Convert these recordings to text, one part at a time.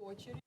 очередь.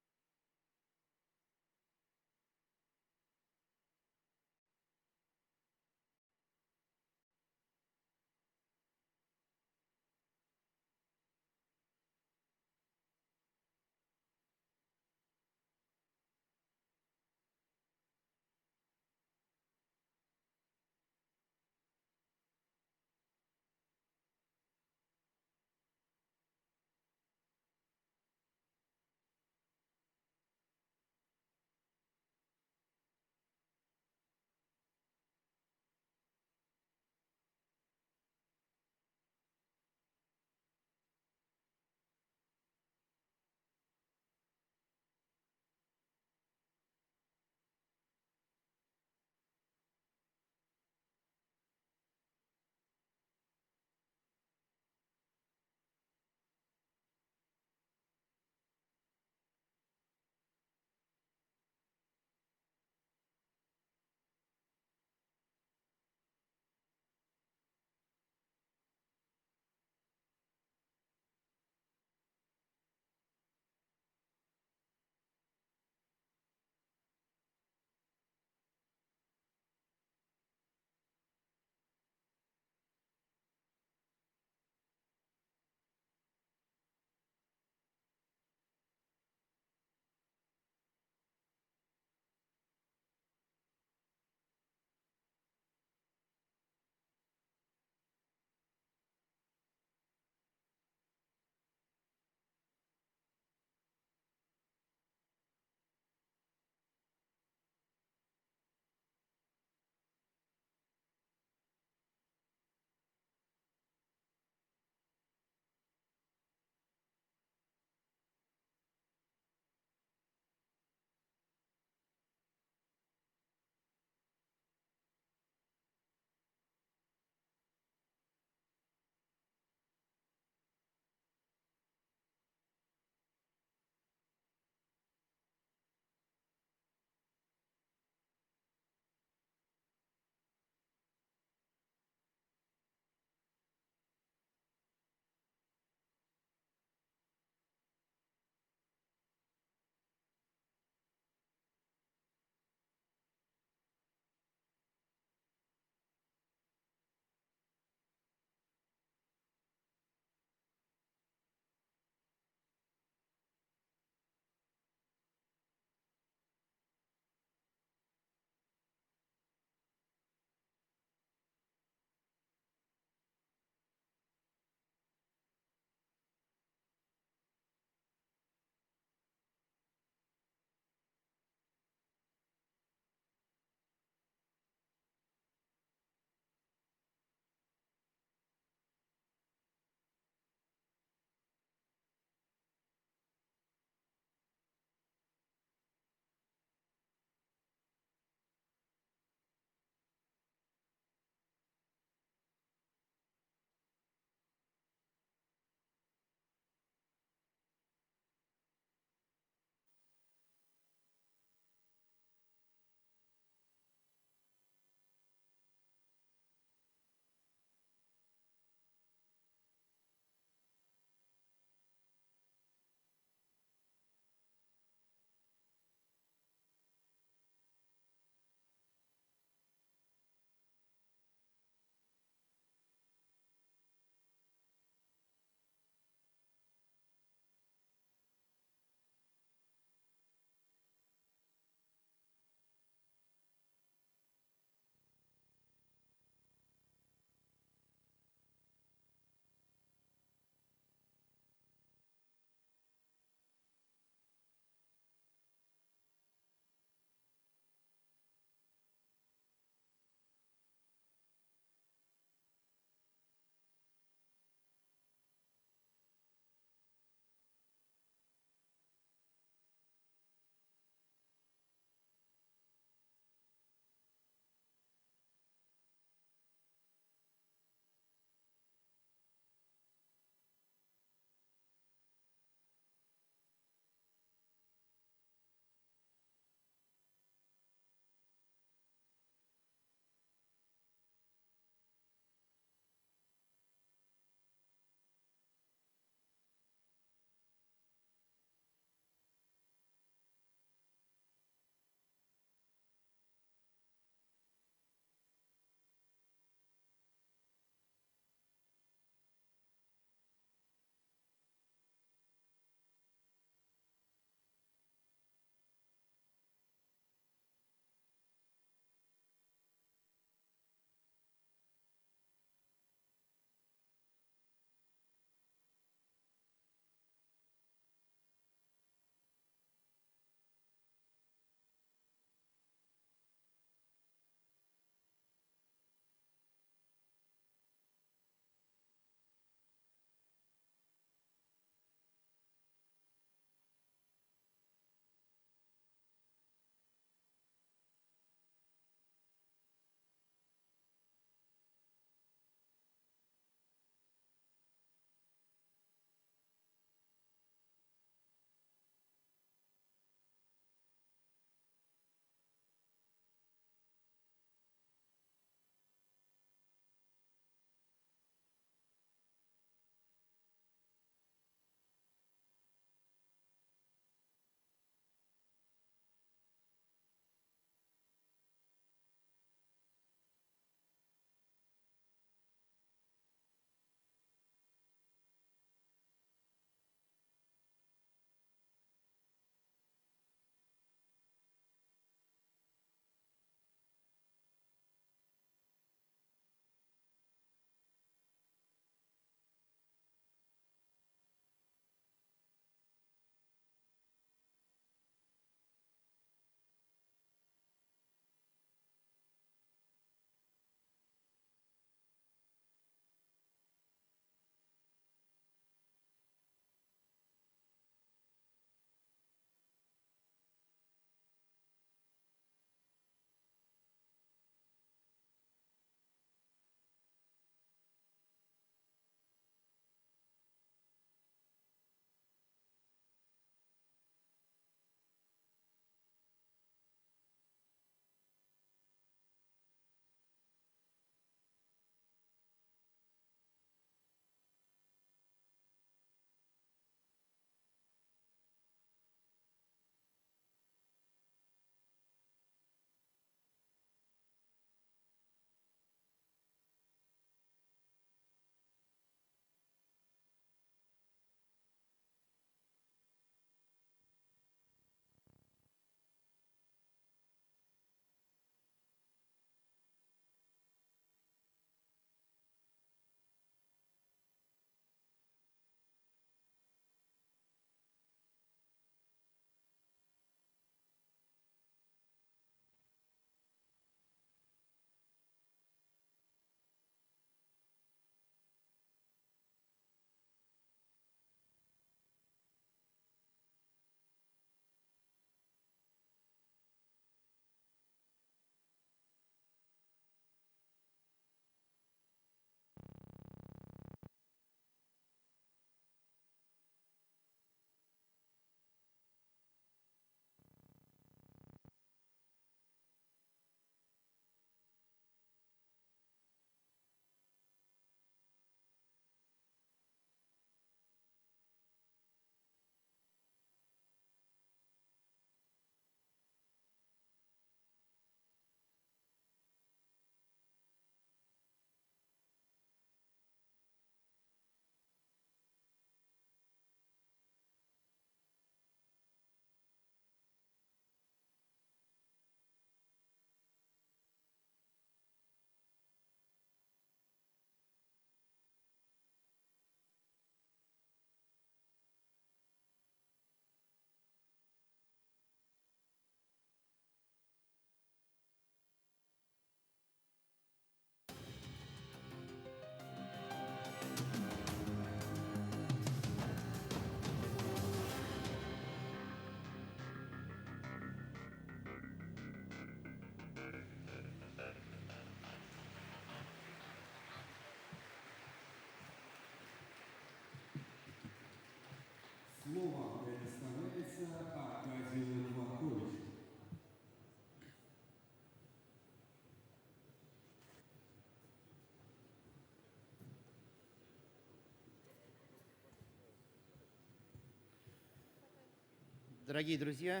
Дорогие друзья,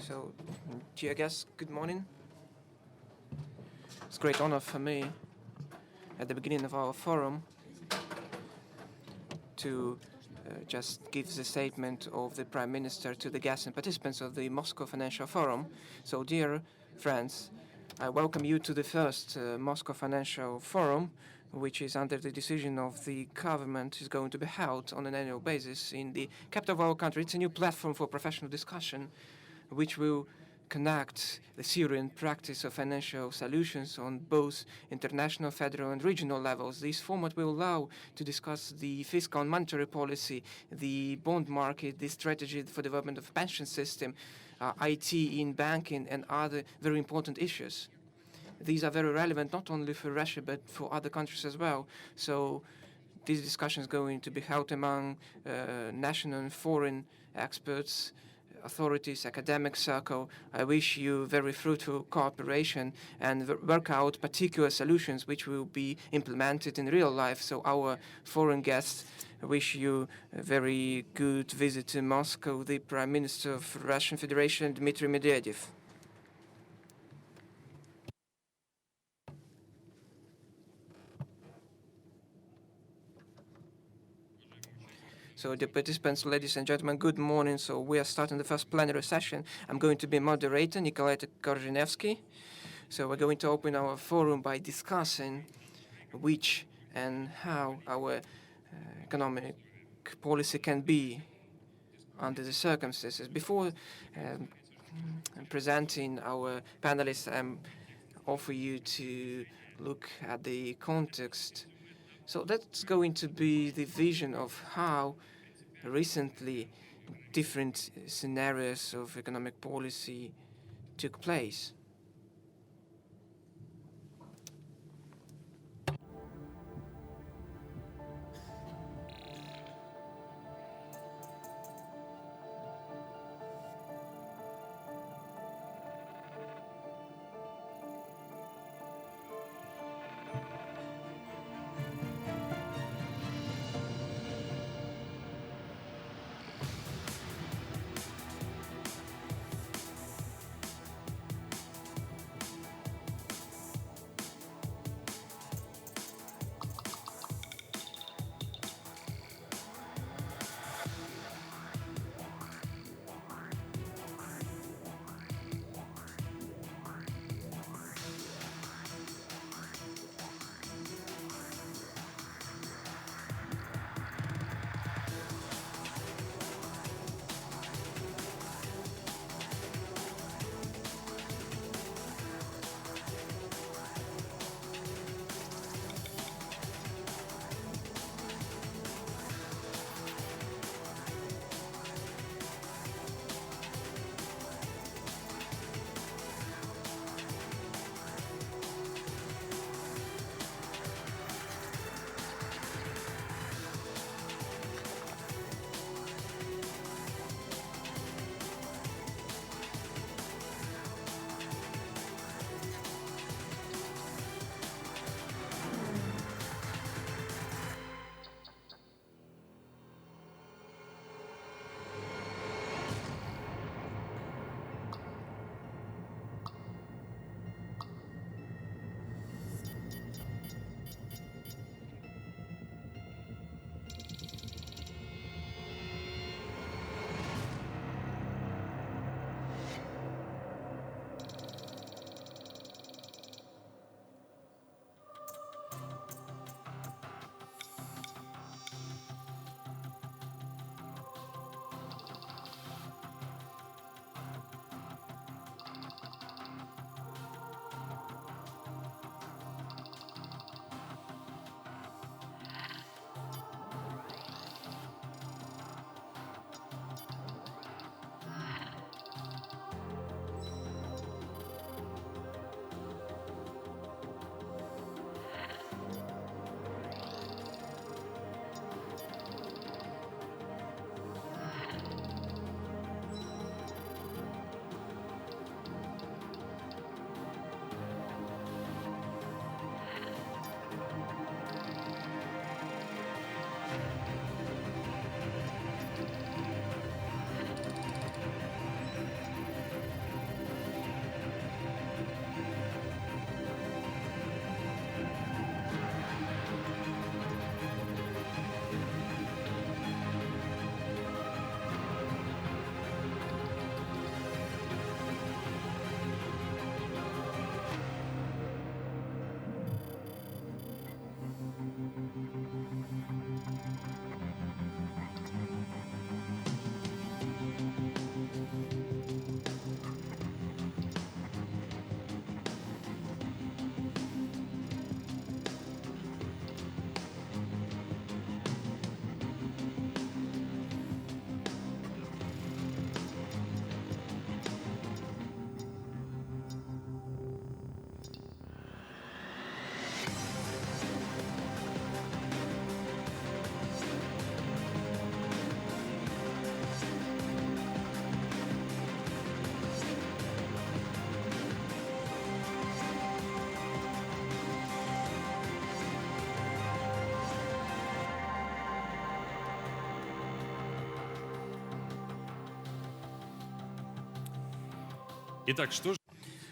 So, dear guests, good morning. It's a great honor for me at the beginning of our forum to just give the statement of the Prime Minister to the guests and participants of the Moscow Financial Forum. So, dear friends, I welcome you to the first Moscow Financial Forum, which is under the decision of the government, is going to be held on an annual basis in the capital of our country. It's a new platform for professional discussion, which will connect the theory and practice of financial solutions on both international, federal, and regional levels. This format will allow to discuss the fiscal and monetary policy, the bond market, the strategy for development of pension system, IT in banking, and other very important issues. These are very relevant not only for Russia but for other countries as well. So this discussion is going to be held among national and foreign experts, authorities, academic circle. I wish you very fruitful cooperation and work out particular solutions which will be implemented in real life. So our foreign guests wish you a very good visit to Moscow, the Prime Minister of Russian Federation, Dmitry Medvedev. So, dear participants, ladies and gentlemen, good morning. So we are starting the first plenary session. I'm going to be moderator, Nikolai Korzynevsky. So we're going to open our forum by discussing which and how our economic policy can be under the circumstances. Before presenting our panelists, I offer you to look at the context. So that's going to be the vision of how recently different scenarios of economic policy took place.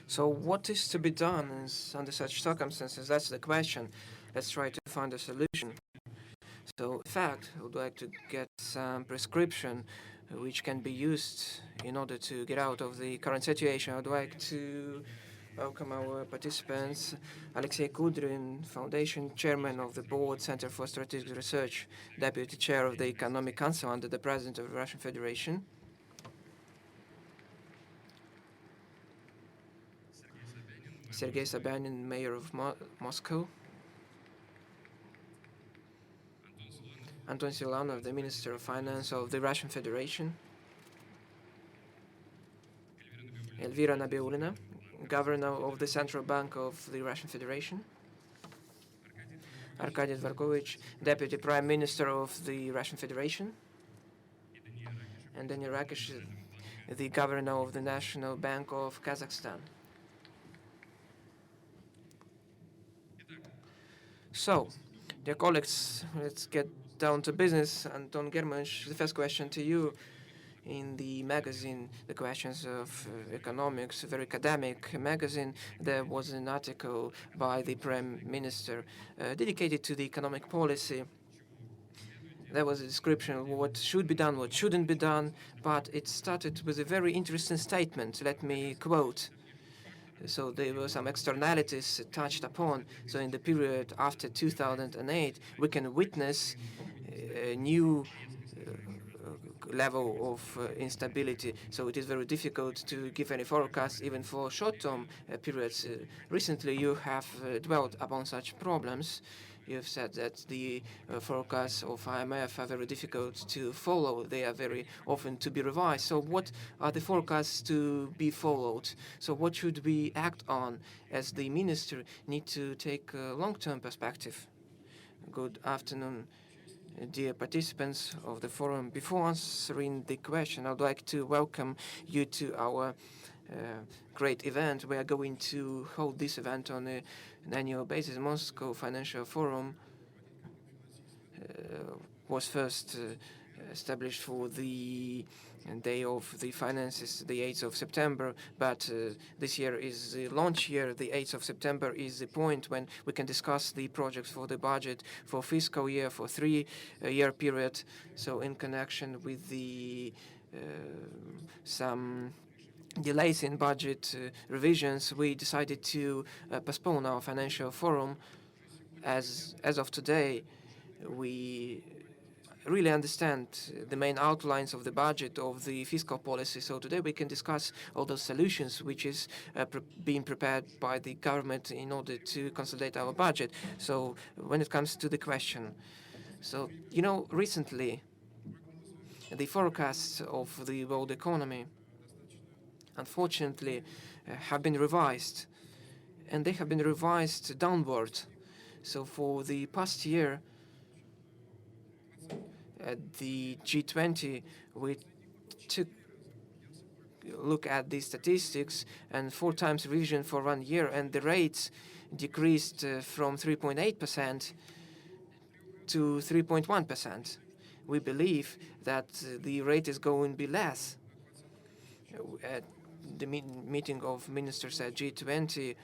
So what is to be done under such circumstances? That's the question. Let's try to find a solution. So, in fact, I would like to get some prescription which can be used in order to get out of the current situation. I would like to welcome our participants. Alexei Kudrin, Foundation Chairman of the Board, Center for Strategic Research, Deputy Chair of the Economic Council under the President of the Russian Federation. Sergei Sobyanin, Mayor of Moscow. Anton Silanov, the Minister of Finance of the Russian Federation. Elvira Nabiulina, Governor of the Central Bank of the Russian Federation. Arkady Dvorkovich, Deputy Prime Minister of the Russian Federation. And Danil Rakish, the Governor of the National Bank of Kazakhstan. So, dear colleagues, let's get down to business. Anton Germansch, the first question to you. In the magazine, The Questions of Economics, a very academic magazine, there was an article by the Prime Minister dedicated to the economic policy. There was a description of what should be done, what shouldn't be done, but it started with a very interesting statement. Let me quote. So there were some externalities touched upon. So in the period after 2008, we can witness a new level of instability. So it is very difficult to give any forecast, even for short-term periods. Recently, you have dwelt upon such problems. You have said that the forecasts of IMF are very difficult to follow. They are very often to be revised. So what are the forecasts to be followed? So what should we act on as the minister need to take a long-term perspective? Good afternoon, dear participants of the forum. Before answering the question, I'd like to welcome you to our great event. We are going to hold this event on an annual basis. Moscow Financial Forum was first established for the Day of the Finances, the 8th of September, but this year is the launch year. The 8th of September is the point when we can discuss the projects for the budget for fiscal year, for 3-year period. So in connection with the some delays in budget revisions, we decided to postpone our financial forum. As of today, we really understand the main outlines of the budget, of the fiscal policy. So today we can discuss all those solutions which is being prepared by the government in order to consolidate our budget. So when it comes to the question, so recently the forecasts of the world economy unfortunately have been revised, and they have been revised downward. So for the past year, at the G20, we took a look at the statistics, and 4 times revision for 1 year, and the rates decreased from 3.8% to 3.1%. We believe that the rate is going to be less. At the meeting of ministers at G20,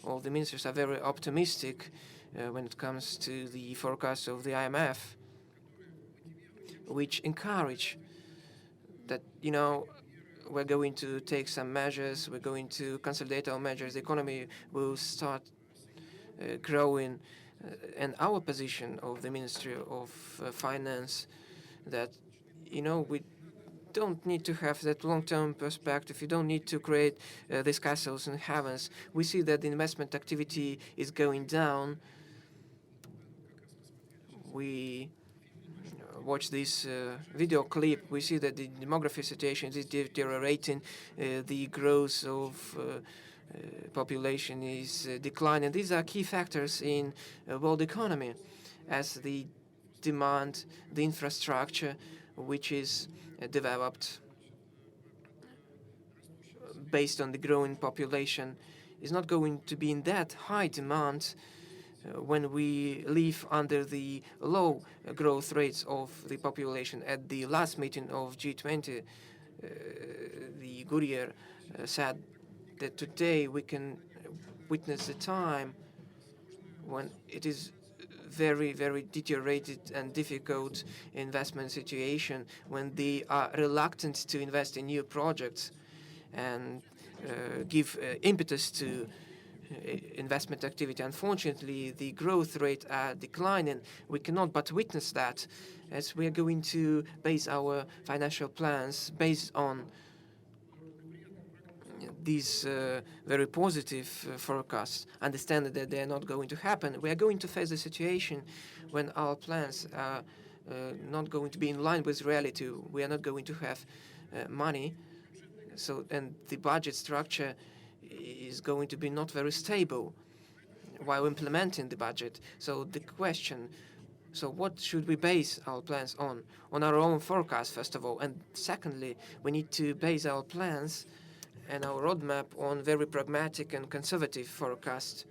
all the ministers are very optimistic when it comes to the forecast of the IMF, which encourage that, we're going to take some measures, we're going to consolidate our measures, the economy will start growing. And our position of the Ministry of Finance that, we don't need to have that long-term perspective. You don't need to create these castles in heavens. We see that the investment activity is going down. We watch this video clip. We see that the demography situation is deteriorating. The growth of population is declining. These are key factors in world economy, as the demand, the infrastructure, which is developed based on the growing population, is not going to be in that high demand when we live under the low growth rates of the population. At the last meeting of G20, the Goodyear said that today we can witness a time when it is very, very deteriorated and difficult investment situation, when they are reluctant to invest in new projects and give impetus to investment activity. Unfortunately, the growth rate are declining. We cannot but witness that, as we are going to base our financial plans based on these very positive forecasts, understanding that they are not going to happen. We are going to face a situation when our plans are not going to be in line with reality. We are not going to have money, and the budget structure is going to be not very stable while implementing the budget. So the question, so what should we base our plans on? On our own forecast, first of all, and secondly, we need to base our plans and our roadmap on very pragmatic and conservative forecast.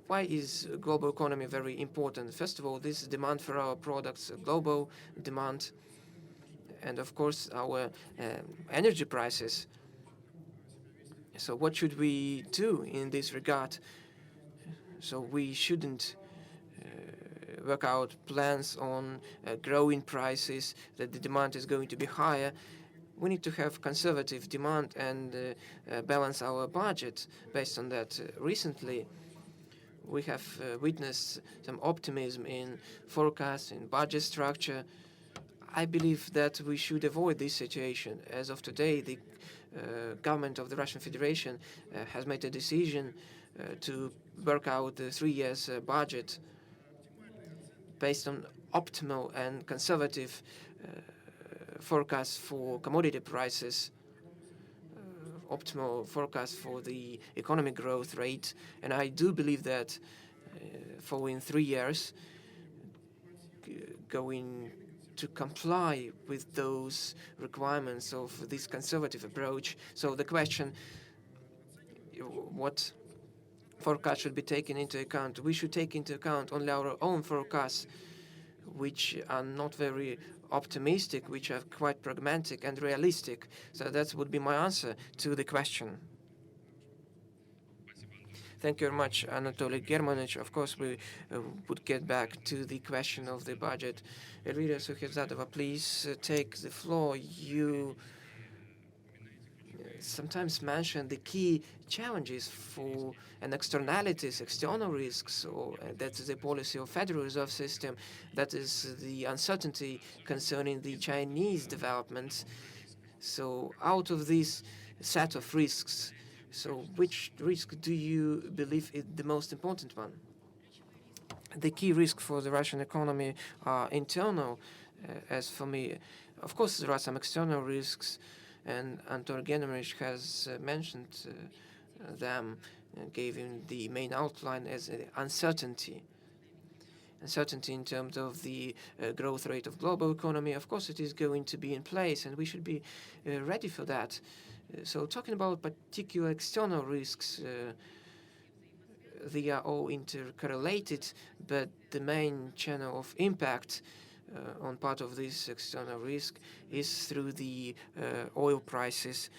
Why is global economy very important? First of all, this demand for our products, global demand, and of course our energy prices. So what should we do in this regard? So we shouldn't work out plans on growing prices, that the demand is going to be higher. We need to have conservative demand and balance our budget based on that. Recently, we have witnessed some optimism in forecasts, in budget structure. I believe that we should avoid this situation. As of today, the government of the Russian Federation has made a decision to work out the 3 years budget based on optimal and conservative forecasts for commodity prices, optimal forecast for the economic growth rate. And I do believe that following 3 years, going to comply with those requirements of this conservative approach. So the question, what forecast should be taken into account? We should take into account only our own forecasts, which are not very optimistic, which are quite pragmatic and realistic. So that would be my answer to the question. Thank you very much, Anatoly Germanich. Of course, we would get back to the question of the budget. Elvira Sukhevzadova, please take the floor. You sometimes mention the key challenges for and externalities, external risks, or that is the policy of Federal Reserve System, that is the uncertainty concerning the Chinese developments. So out of this set of risks, so which risk do you believe is the most important one? The key risk for the Russian economy are internal, as for me. Of course, there are some external risks, and Anton Genomich has mentioned them, gave him the main outline as uncertainty. Uncertainty in terms of the growth rate of global economy. Of course, it is going to be in place, and we should be ready for that. So talking about particular external risks, they are all intercorrelated, but the main channel of impact on part of this external risk is through the oil prices.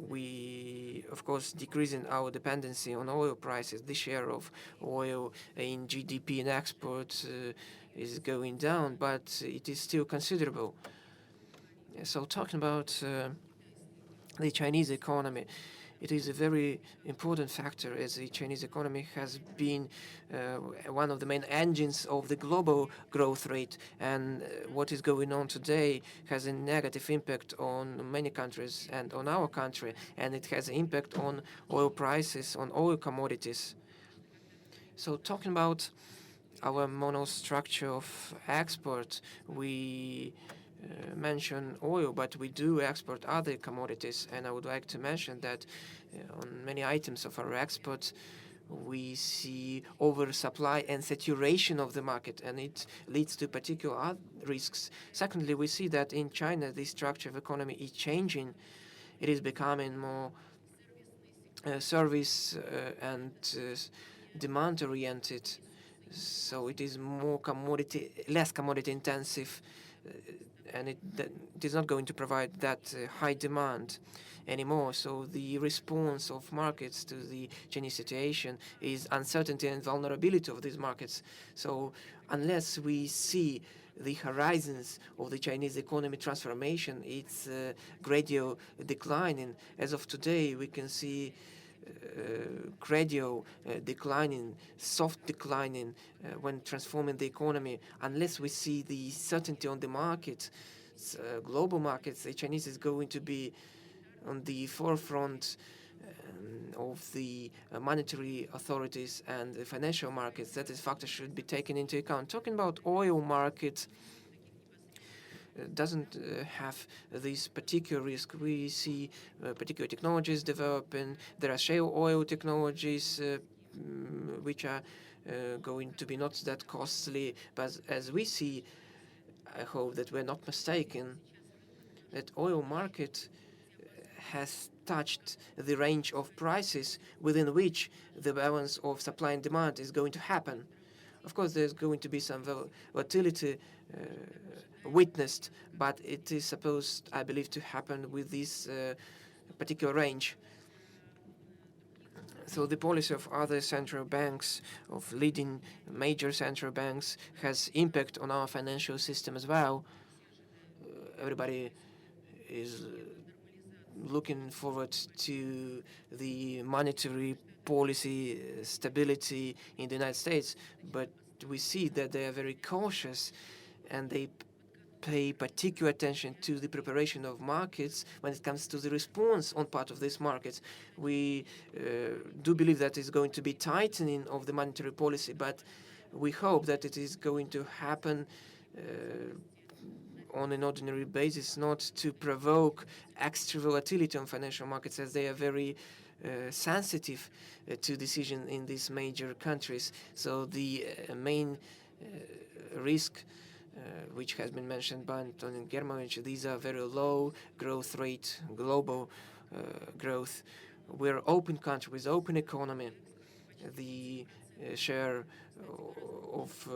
We, of course, decreasing our dependency on oil prices. The share of oil in GDP and exports is going down, but it is still considerable. So talking about the Chinese economy, it is a very important factor, as the Chinese economy has been one of the main engines of the global growth rate, and what is going on today has a negative impact on many countries and on our country, and it has an impact on oil prices, on oil commodities. So talking about our monostructure of export, we mention oil, but we do export other commodities, and I would like to mention that on many items of our exports we see oversupply and saturation of the market, and it leads to particular risks. Secondly, we see that in China the structure of economy is changing. It is becoming more service and demand oriented, so it is more less commodity intensive and it is not going to provide that high demand anymore. So the response of markets to the Chinese situation is uncertainty and vulnerability of these markets. So unless we see the horizons of the Chinese economy transformation, it's gradual declining. As of today, we can see gradual declining, soft declining when transforming the economy. Unless we see the certainty on the market, global markets, the Chinese is going to be on the forefront of the monetary authorities and the financial markets. That is factor should be taken into account. Talking about oil markets, doesn't have this particular risk. We see particular technologies developing. There are shale oil technologies which are going to be not that costly. But as we see, I hope that we're not mistaken, that oil market has touched the range of prices within which the balance of supply and demand is going to happen. Of course, there's going to be some volatility witnessed, but it is supposed, I believe, to happen with this particular range. So the policy of other central banks, of leading major central banks, has impact on our financial system as well. Everybody is looking forward to the monetary policy stability in the United States, but we see that they are very cautious and they pay particular attention to the preparation of markets when it comes to the response on part of these markets. We do believe that is going to be tightening of the monetary policy, but we hope that it is going to happen on an ordinary basis, not to provoke extra volatility on financial markets, as they are very sensitive to decision in these major countries. So the main risk which has been mentioned by Anton Germanovich, these are very low growth rate, global growth. We're open country with open economy. The share of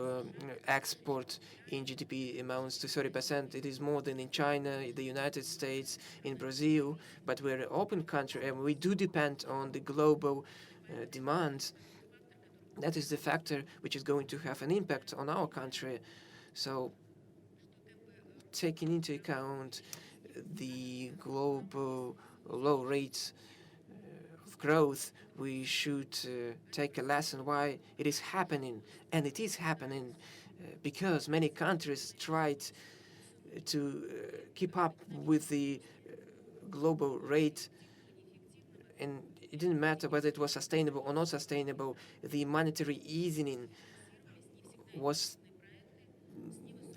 export in GDP amounts to 30%. It is more than in China, the United States, in Brazil, but we're an open country and we do depend on the global demand. That is the factor which is going to have an impact on our country. So taking into account the global low rates of growth, we should take a lesson why it is happening. And it is happening because many countries tried to keep up with the global rate, and it didn't matter whether it was sustainable or not sustainable. The monetary easing was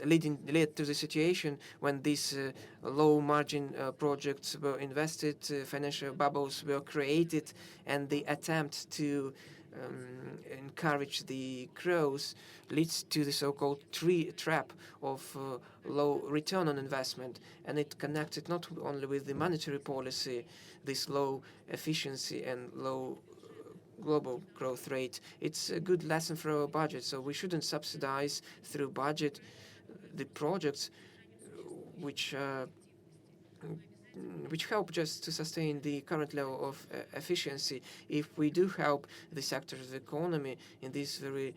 led to the situation when these low margin projects were invested, financial bubbles were created, and the attempt to encourage the growth leads to the so-called trap of low return on investment. And it connected not only with the monetary policy, this low efficiency and low global growth rate. It's a good lesson for our budget. So we shouldn't subsidize through budget the projects which help just to sustain the current level of efficiency. If we do help the sector of the economy in these very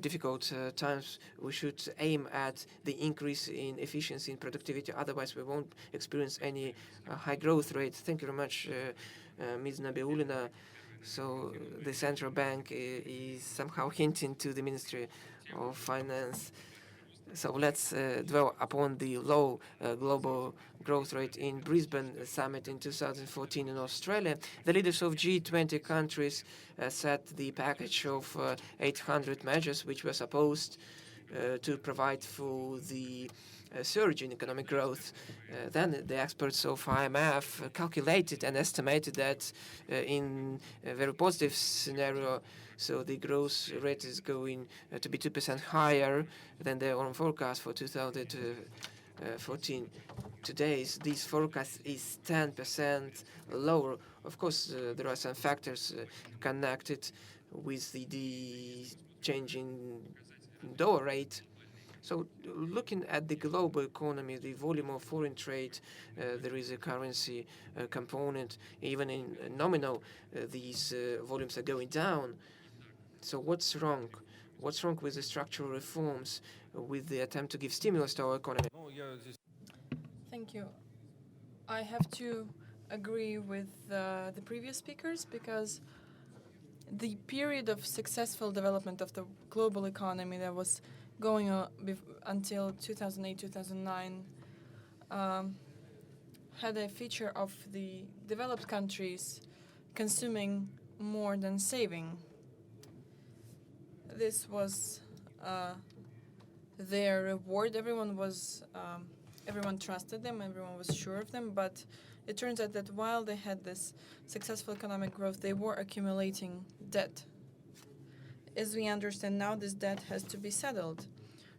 difficult times, we should aim at the increase in efficiency and productivity. Otherwise, we won't experience any high growth rate. Thank you very much, Ms. Nabiulina. So the central bank is somehow hinting to the Ministry of Finance. So let's dwell upon the low global growth rate in Brisbane summit in 2014 in Australia. The leaders of G20 countries set the package of 800 measures which were supposed to provide for the surge in economic growth. Then the experts of IMF calculated and estimated that in a very positive scenario, so the growth rate is going to be 2% higher than their own forecast for 2014. Today's this forecast is 10% lower. Of course, there are some factors connected with the change in dollar rate, So looking at the global economy, the volume of foreign trade, there is a currency component. Even in nominal, these volumes are going down. So what's wrong? What's wrong with the structural reforms, with the attempt to give stimulus to our economy? Thank you. I have to agree with the previous speakers because the period of successful development of the global economy that was going on until 2008, 2009 had a feature of the developed countries consuming more than saving. This was their reward. Everyone trusted them, everyone was sure of them, but it turns out that while they had this successful economic growth, they were accumulating debt. As we understand now, this debt has to be settled.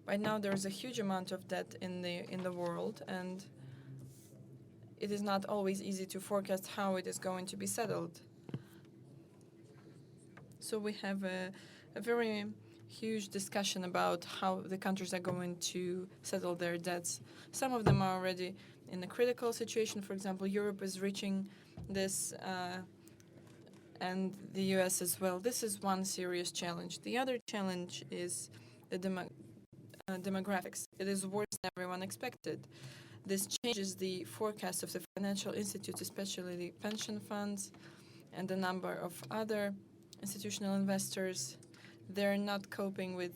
Right now, there is a huge amount of debt in the world, and it is not always easy to forecast how it is going to be settled. So we have a very huge discussion about how the countries are going to settle their debts. Some of them are already in a critical situation. For example, Europe is reaching this, and the US as well. This is one serious challenge. The other challenge is the demographics. It is worse than everyone expected. This changes the forecast of the financial institutes, especially the pension funds and a number of other institutional investors. They're not coping with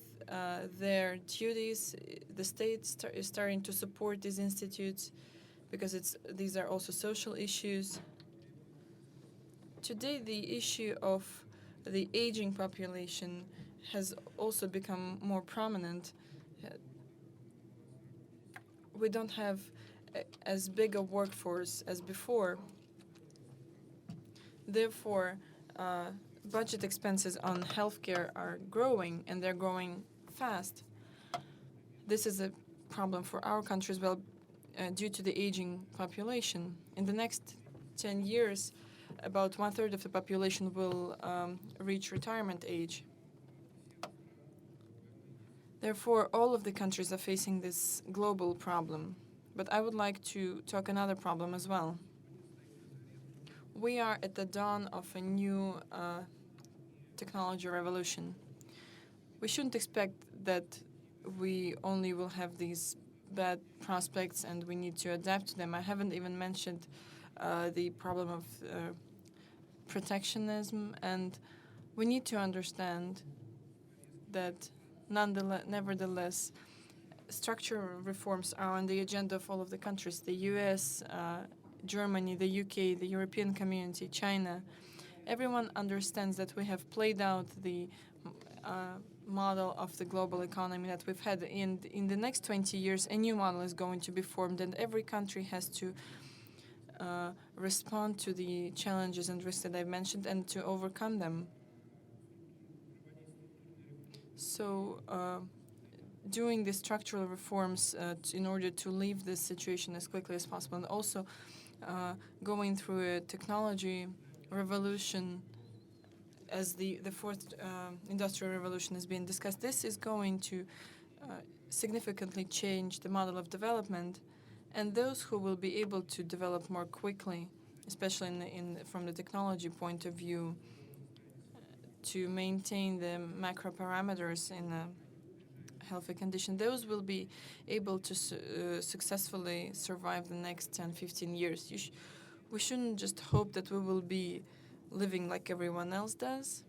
their duties. The state is starting to support these institutes because these are also social issues. Today, the issue of the aging population has also become more prominent. We don't have as big a workforce as before. Therefore, budget expenses on healthcare are growing, and they're growing fast. This is a problem for our country as well due to the aging population. In the next 10 years, about 1/3 of the population will reach retirement age. Therefore, all of the countries are facing this global problem. But I would like to talk another problem as well. We are at the dawn of a new technology revolution. We shouldn't expect that we only will have these bad prospects and we need to adapt to them. I haven't even mentioned the problem of protectionism, and we need to understand that nevertheless, structural reforms are on the agenda of all of the countries, the US, Germany, the UK, the European community, China. Everyone understands that we have played out the model of the global economy that we've had. In the next 20 years, a new model is going to be formed, and every country has to respond to the challenges and risks that I've mentioned and to overcome them. So doing the structural reforms in order to leave this situation as quickly as possible, and also going through a technology revolution as the fourth industrial revolution is being discussed. This is going to significantly change the model of development, and those who will be able to develop more quickly, especially from the technology point of view, to maintain the macro parameters in a healthy condition, those will be able to successfully survive the next 10, 15 years. We shouldn't just hope that we will be living like everyone else does,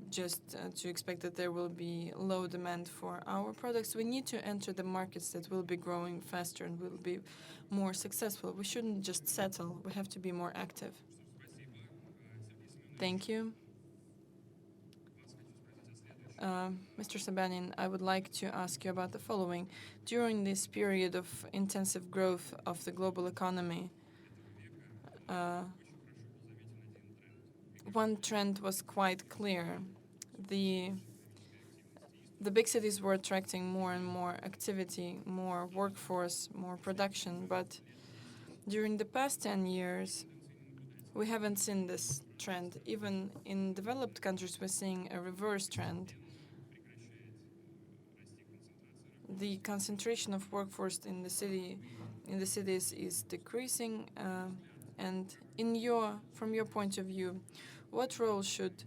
just to expect that there will be low demand for our products. We need to enter the markets that will be growing faster and will be more successful. We shouldn't just settle. We have to be more active. Thank you. Mr. Sabanin, I would like to ask you about the following. During this period of intensive growth of the global economy, one trend was quite clear. The big cities were attracting more and more activity, more workforce, more production, but during the past 10 years, we haven't seen this trend. Even in developed countries, we're seeing a reverse trend. the concentration of workforce in the cities is decreasing. And from your point of view, what role should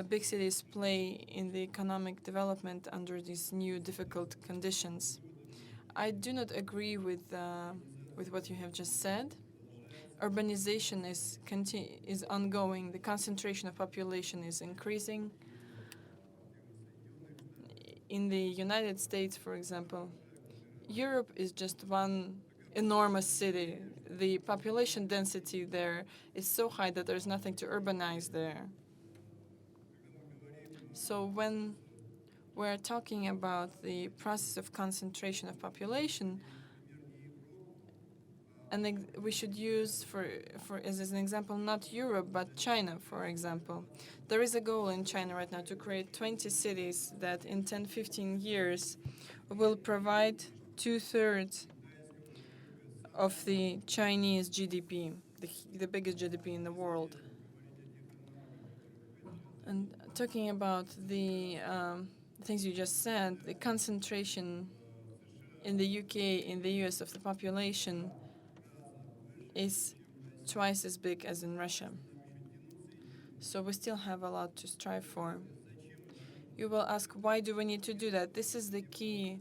big cities play in the economic development under these new difficult conditions? I do not agree with what you have just said. Urbanization is ongoing. The concentration of population is increasing. In the United States, for example, Europe is just one enormous city. The population density there is so high that there's nothing to urbanize there. So when we're talking about the process of concentration of population, and we should use as an example not Europe but China, for example. There is a goal in China right now to create 20 cities that in 10-15 years will provide 2/3 of the Chinese GDP, the biggest GDP in the world. And talking about the things you just said, the concentration in the UK, in the US of the population is twice as big as in Russia. So we still have a lot to strive for. You will ask, why do we need to do that? This is the key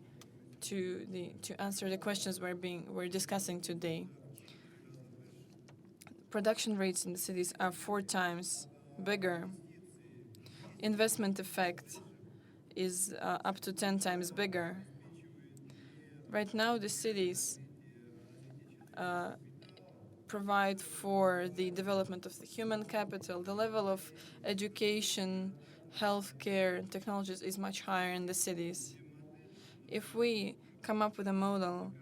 to answer the questions we're discussing today. Production rates in the cities are 4 times bigger. Investment effect is up to 10 times bigger. Right now, the cities provide for the development of the human capital. The level of education, healthcare, technologies is much higher in the cities. If we come up with a model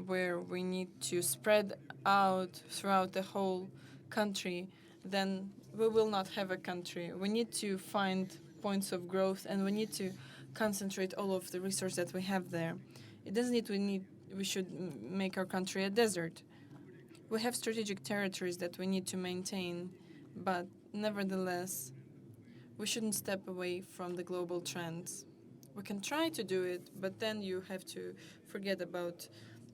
where we need to spread out throughout the whole country, then we will not have a country. We need to find points of growth, and we need to concentrate all of the resources that we have there. It doesn't mean we should make our country a desert. We have strategic territories that we need to maintain, but nevertheless, we shouldn't step away from the global trends. We can try to do it, but then you have to forget about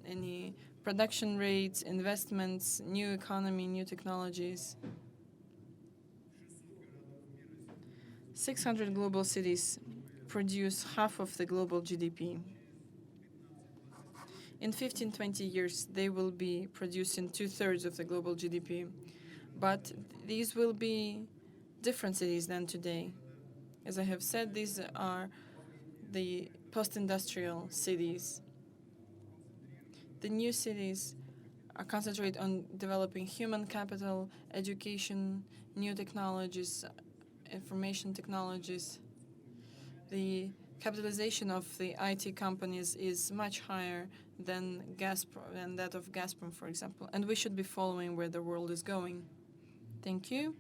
any production rates, investments, new economy, new technologies. 600 global cities produce half of the global GDP. In 15-20 years, they will be producing 2/3 of the global GDP. But these will be different cities than today. As I have said, these are the post-industrial cities. The new cities are concentrated on developing human capital, education, new technologies, information technologies. The capitalization of the IT companies is much higher than that of Gazprom, for example. And we should be following where the world is going. Thank you.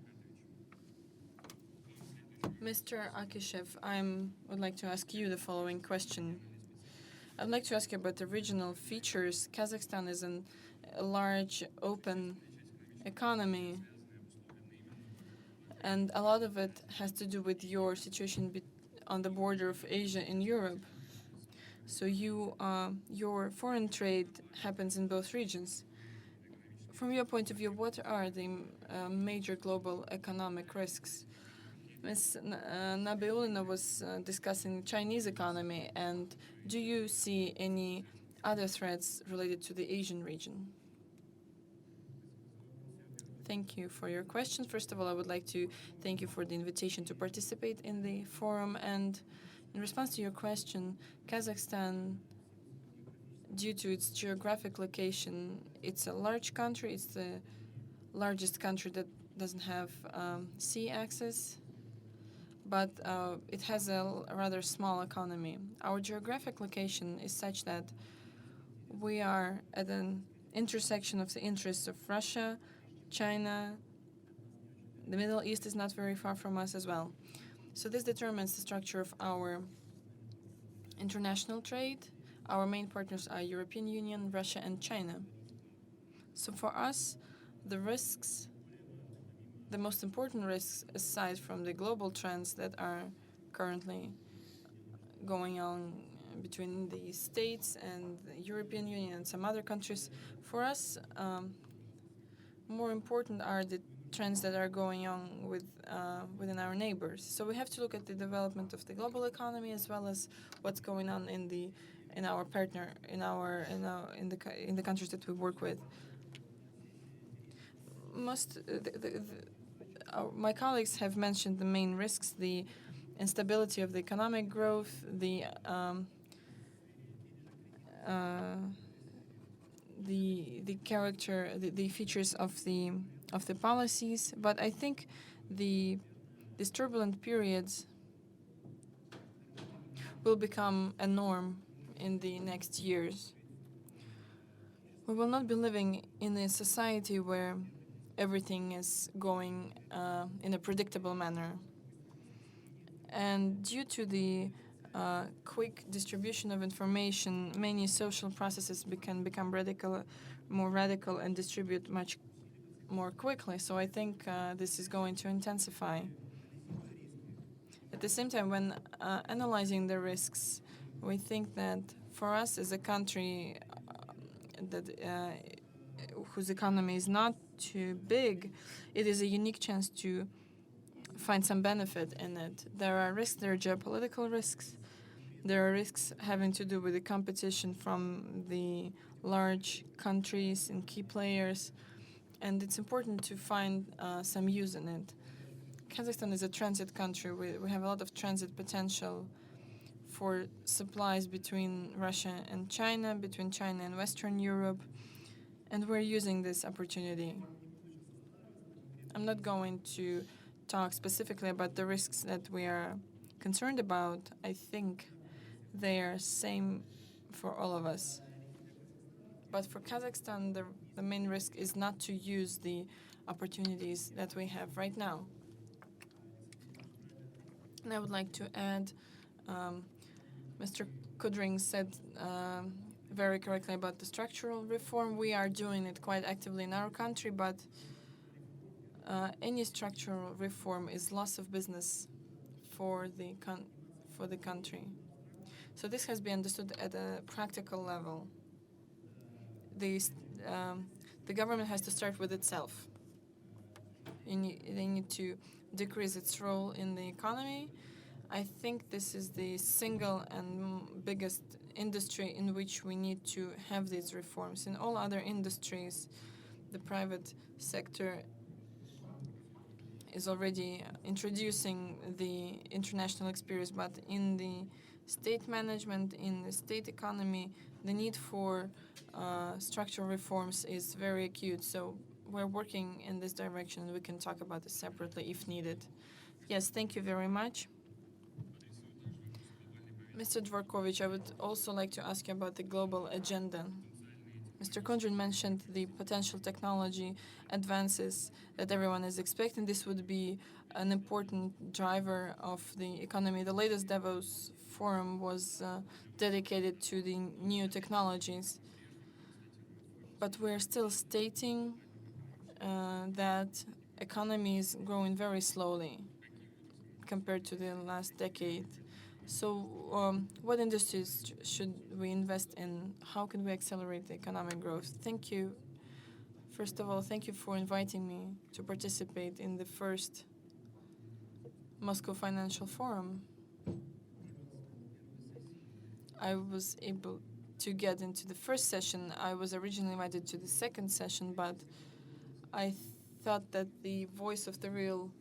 Mr. Akishev, I would like to ask you the following question. I'd like to ask you about the regional features. Kazakhstan is a large, open economy, and a lot of it has to do with your situation on the border of Asia and Europe. So your foreign trade happens in both regions. From your point of view, what are the major global economic risks? Ms. Nabiulina was discussing Chinese economy, and do you see any other threats related to the Asian region? Thank you for your question. First of all, I would like to thank you for the invitation to participate in the forum. And in response to your question, Kazakhstan, due to its geographic location, it's a large country. It's the largest country that doesn't have sea access, but it has a rather small economy. Our geographic location is such that we are at an intersection of the interests of Russia, China. The Middle East is not very far from us as well. So this determines the structure of our international trade. Our main partners are European Union, Russia, and China. So for us, the most important risks, aside from the global trends that are currently going on between the States and the European Union and some other countries. For us, more important are the trends that are going on within our neighbors. So we have to look at the development of the global economy as well as what's going on in our partner in the countries that we work with. My colleagues have mentioned the main risks: the instability of the economic growth, the character, the features of the policies. But I think these turbulent periods will become a norm in the next years. We will not be living in a society where everything is going in a predictable manner. And due to the quick distribution of information, many social processes can become more radical and distribute much more quickly. So I think this is going to intensify. At the same time, when analyzing the risks, we think that for us as a country whose economy is not too big, it is a unique chance to find some benefit in it. There are risks, there are geopolitical risks, there are risks having to do with the competition from the large countries and key players, and it's important to find some use in it. Kazakhstan is a transit country. We have a lot of transit potential for supplies between Russia and China, between China and Western Europe, and we're using this opportunity. I'm not going to talk specifically about the risks that we are concerned about. I think they are same for all of us. But for Kazakhstan, the main risk is not to use the opportunities that we have right now. And I would like to add, Mr. Kudring said very correctly about the structural reform. We are doing it quite actively in our country, but any structural reform is loss of business for the country. So this has been understood at a practical level. The government has to start with itself. They need to decrease its role in the economy. I think this is the single and biggest industry in which we need to have these reforms. In all other industries, the private sector is already introducing the international experience, but in the state management, in the state economy, the need for structural reforms is very acute. So we're working in this direction, and we can talk about this separately if needed. Yes, thank you very much. Mr. Dvorkovich, I would also like to ask you about the global agenda. Mr. Kundrin mentioned the potential technology advances that everyone is expecting. This would be an important driver of the economy. The latest Davos forum was dedicated to the new technologies. But we're still stating that economy is growing very slowly compared to the last decade. So what industries should we invest in? How can we accelerate the economic growth? Thank you. First of all, thank you for inviting me to participate in the first Moscow Financial Forum. I was able to get into the first session. I was originally invited to the second session, but I thought that the voice of the real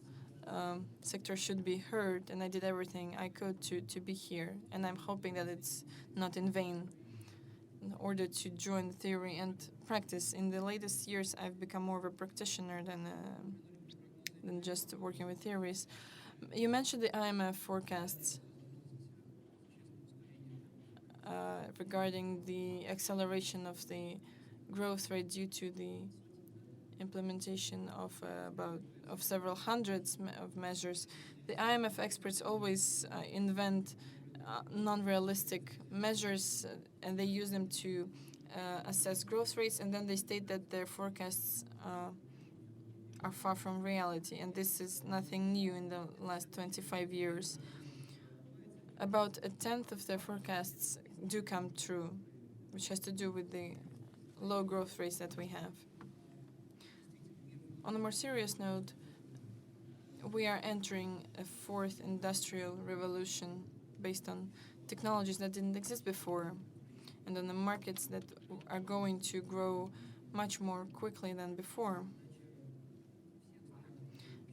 sector should be heard, and I did everything I could to be here. And I'm hoping that it's not in vain. In order to join theory and practice, in the latest years, I've become more of a practitioner than just working with theories. You mentioned the IMF forecasts regarding the acceleration of the growth rate due to the implementation of several hundreds of measures. The IMF experts always invent non-realistic measures, and they use them to assess growth rates, and then they state that their forecasts are far from reality, and this is nothing new in the last 25 years. about a tenth of their forecasts do come true, which has to do with the low growth rates that we have. On a more serious note, we are entering a fourth industrial revolution based on technologies that didn't exist before and on the markets that are going to grow much more quickly than before.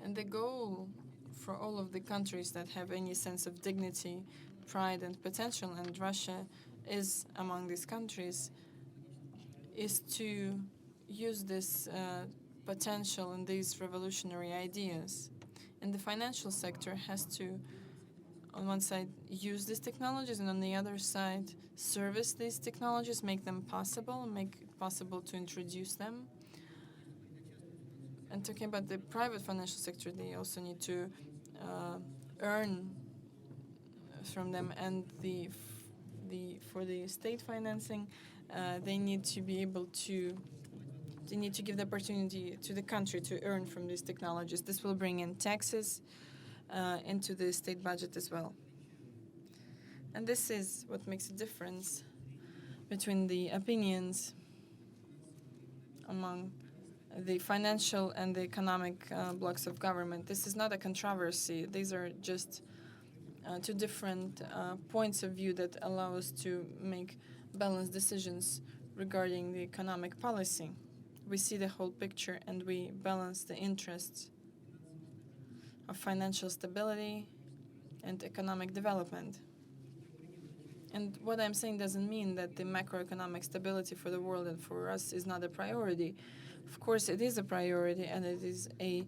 And the goal for all of the countries that have any sense of dignity, pride, and potential, and Russia is among these countries, is to use this potential and these revolutionary ideas. And the financial sector has to, on one side, use these technologies, and on the other side, service these technologies, make them possible, make it possible to introduce them. And talking about the private financial sector, they also need to earn from them, and for the state financing, they need to be able to. They need to give the opportunity to the country to earn from these technologies. This will bring in taxes into the state budget as well. And this is what makes a difference between the opinions among the financial and the economic blocks of government. This is not a controversy. These are just two different points of view that allow us to make balanced decisions regarding the economic policy. We see the whole picture and we balance the interests of financial stability and economic development. And what I'm saying doesn't mean that the macroeconomic stability for the world and for us is not a priority. Of course, it is a priority and it is a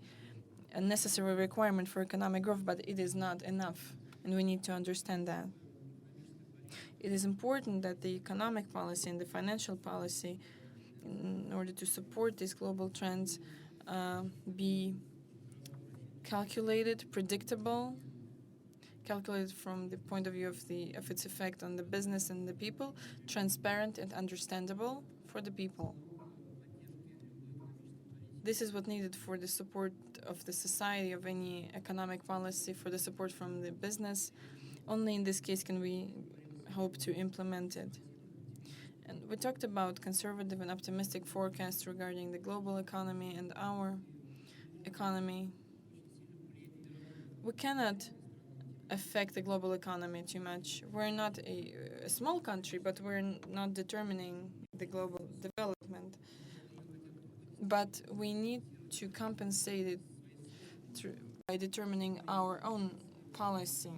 necessary requirement for economic growth, but it is not enough, and we need to understand that. It is important that the economic policy and the financial policy, in order to support these global trends, be calculated, predictable, calculated from the point of view of its effect on the business and the people, transparent and understandable for the people. This is what needed for the support of the society, of any economic policy, for the support from the business. Only in this case can we hope to implement it. And we talked about conservative and optimistic forecasts regarding the global economy and our economy. We cannot affect the global economy too much. We're not a small country, but we're not determining the global development. But we need to compensate it by determining our own policy.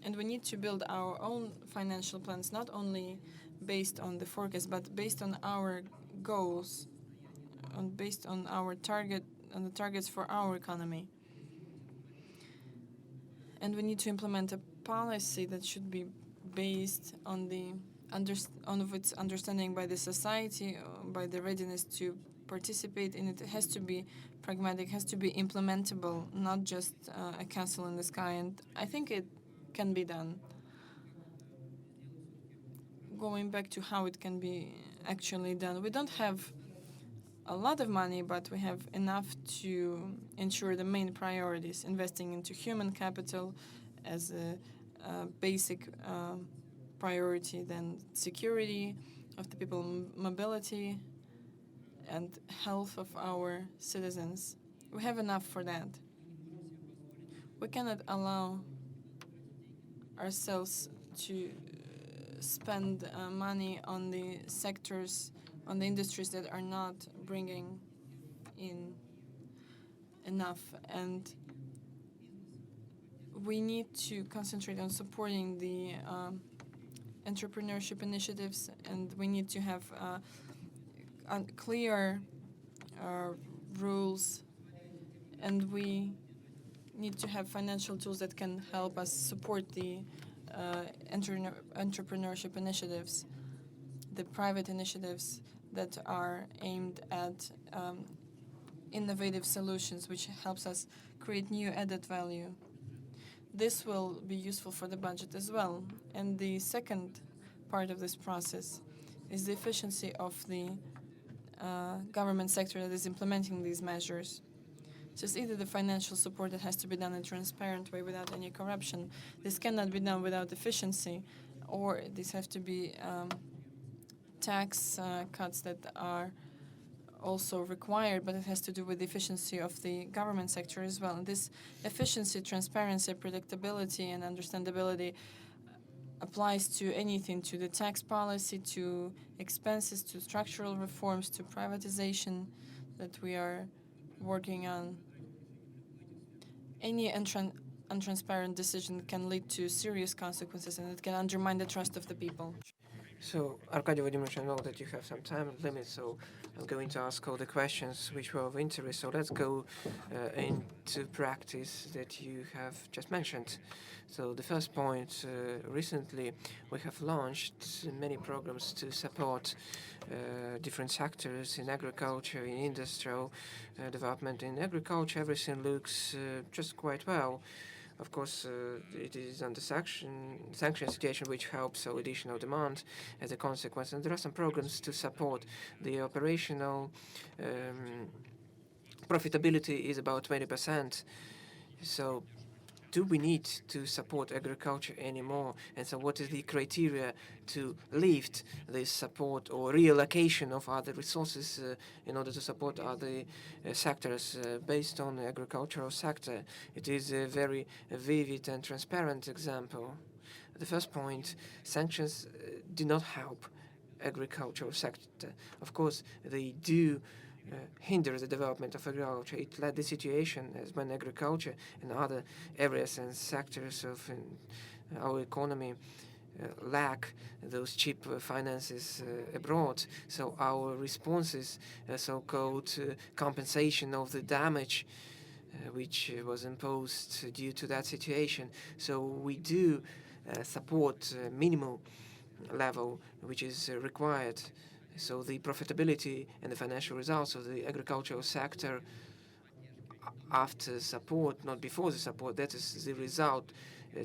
And we need to build our own financial plans, not only based on the forecast, but based on our goals, based on our the targets for our economy. And we need to implement a policy that should be based on its understanding by the society, by the readiness to participate in it. It has to be pragmatic, has to be implementable, not just a castle in the sky. And I think it can be done. Going back to how it can be actually done, we don't have a lot of money, but we have enough to ensure the main priorities, investing into human capital as a basic priority, then security of the people, mobility, and health of our citizens. We have enough for that. We cannot allow ourselves to spend money on the sectors, on the industries that are not bringing in enough. And we need to concentrate on supporting the entrepreneurship initiatives, and we need to have clear rules, and we need to have financial tools that can help us support the entrepreneurship initiatives, the private initiatives that are aimed at innovative solutions, which helps us create new added value. This will be useful for the budget as well. And the second part of this process is the efficiency of the government sector that is implementing these measures. Just either the financial support that has to be done in a transparent way without any corruption. This cannot be done without efficiency, or these have to be tax cuts that are also required, but it has to do with the efficiency of the government sector as well. And this efficiency, transparency, predictability, and understandability applies to anything, to the tax policy, to expenses, to structural reforms, to privatization that we are working on. Any untransparent decision can lead to serious consequences, and it can undermine the trust of the people. So, Arkady Vladimirovich, I know that you have some time limit, so I'm going to ask all the questions which were of interest. So let's go into practice that you have just mentioned. So the first point, recently we have launched many programs to support different sectors in agriculture, in industrial development. In agriculture, everything looks just quite well. Of course, it is under sanction situation, which helps our additional demand as a consequence. And there are some programs to support the operational profitability is about 20%. So do we need to support agriculture anymore? And so what is the criteria to lift this support or reallocation of other resources in order to support other sectors based on the agricultural sector? It is a very vivid and transparent example. The first point, sanctions do not help agricultural sector. Of course, they do hinder the development of agriculture. It led the situation as when agriculture and other areas and sectors of our economy lack those cheap finances abroad. So our responses, so-called compensation of the damage which was imposed due to that situation. So we do support minimal level which is required. So the profitability and the financial results of the agricultural sector after support, not before the support, that is the result.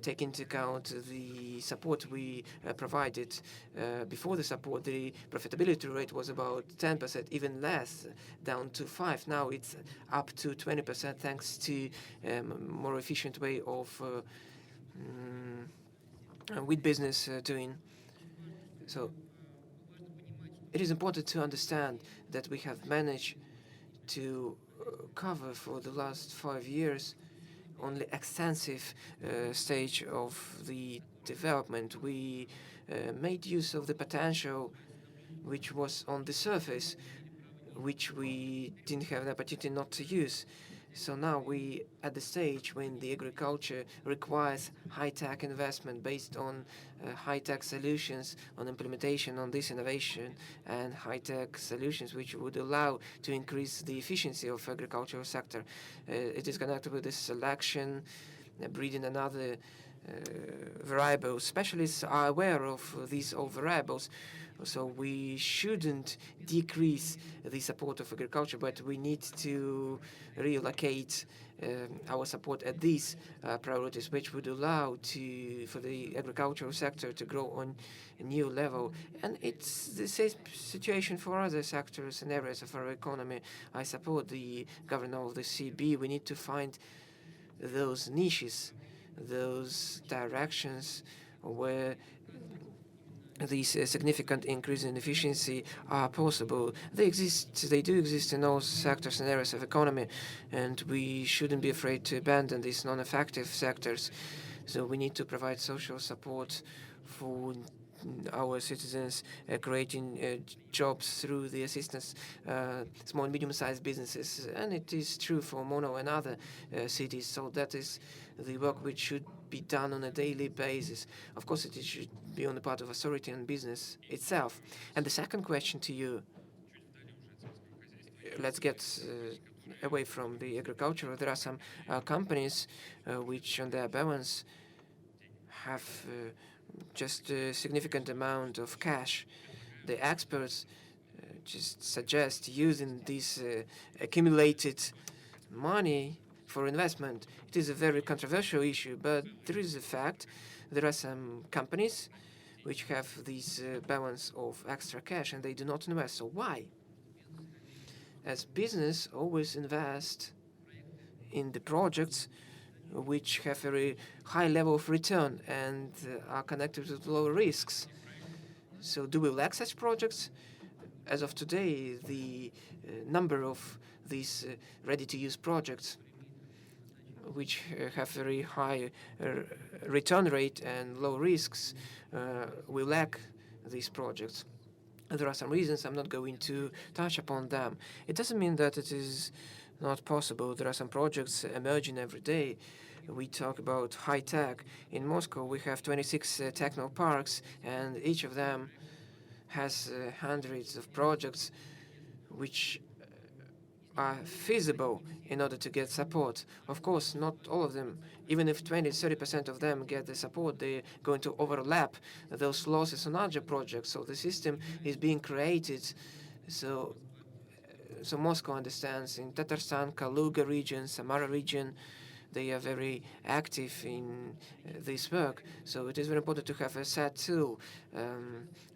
Take into account the support we provided before the support. The profitability rate was about 10%, even less, down to 5%. Now it's up to 20% thanks to more efficient way of wheat business doing. So it is important to understand that we have managed to cover for the last 5 years only extensive stage of the development. We made use of the potential which was on the surface, which we didn't have the opportunity not to use. So now we at the stage when the agriculture requires high-tech investment based on high-tech solutions, on implementation on this innovation and high-tech solutions which would allow to increase the efficiency of agricultural sector. It is connected with this selection, breeding and other variables. Specialists are aware of these all variables. So we shouldn't decrease the support of agriculture, but we need to reallocate our support at these priorities, which would allow for the agricultural sector to grow on a new level. And it's the same situation for other sectors and areas of our economy. I support the governor of the CB. We need to find those niches, those directions where these significant increase in efficiency are possible. They do exist in all sectors and areas of economy, and we shouldn't be afraid to abandon these non-effective sectors. So we need to provide social support for our citizens, creating jobs through the assistance small and medium-sized businesses, and it is true for Mono and other cities. So that is the work which should be done on a daily basis. Of course, it should be on the part of authority and business itself. And the second question to you, let's get away from the agriculture. There are some companies which on their balance have just a significant amount of cash. The experts just suggest using this accumulated money for investment. It is a very controversial issue, but there is a fact. There are some companies which have this balance of extra cash and they do not invest. So why? As business always invest in the projects which have very high level of return and are connected with low risks. So do we lack such projects? As of today, the number of these ready-to-use projects which have very high return rate and low risks, we lack these projects. There are some reasons. I'm not going to touch upon them. It doesn't mean that it is not possible. There are some projects emerging every day. We talk about high tech. In Moscow, we have 26 techno parks, and each of them has hundreds of projects which are feasible in order to get support. Of course, not all of them, even if 20-30% of them get the support, they're going to overlap those losses on other projects. So the system is being created. So Moscow understands in Tatarstan, Kaluga region, Samara region, they are very active in this work. So it is very important to have a set tool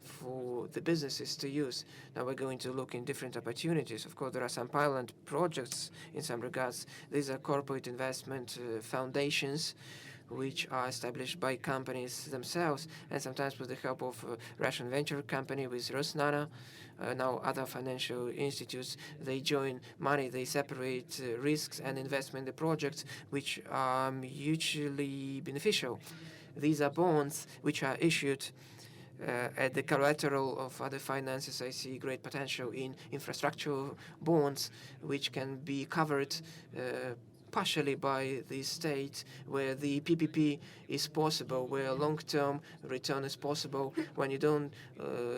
for the businesses to use. Now we're going to look in different opportunities. Of course, there are some pilot projects in some regards. These are corporate investment foundations which are established by companies themselves, and sometimes with the help of a Russian venture company with Rosnano. Now other financial institutes, they join money, they separate risks and investment in the projects which are mutually beneficial. These are bonds which are issued at the collateral of other finances. I see great potential in infrastructural bonds which can be covered partially by the state, where the PPP is possible, where long-term return is possible, when you don't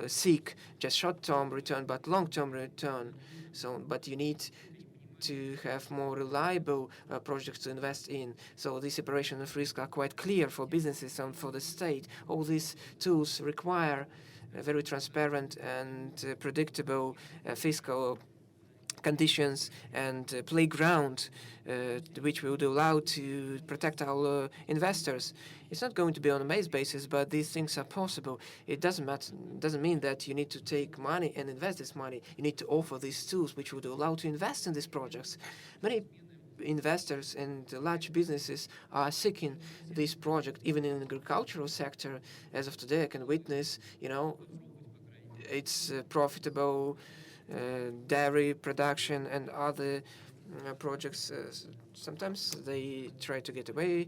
seek just short-term return, but long-term return. So, but you need to have more reliable projects to invest in. So the separation of risk are quite clear for businesses and for the state. All these tools require very transparent and predictable fiscal conditions and playground which would allow to protect our investors. It's not going to be on a mass basis, but these things are possible. It doesn't mean that you need to take money and invest this money. You need to offer these tools which would allow to invest in these projects. Many investors and large businesses are seeking this project, even in the agricultural sector. As of today, I can witness, it's profitable. Dairy production and other projects, sometimes they try to get away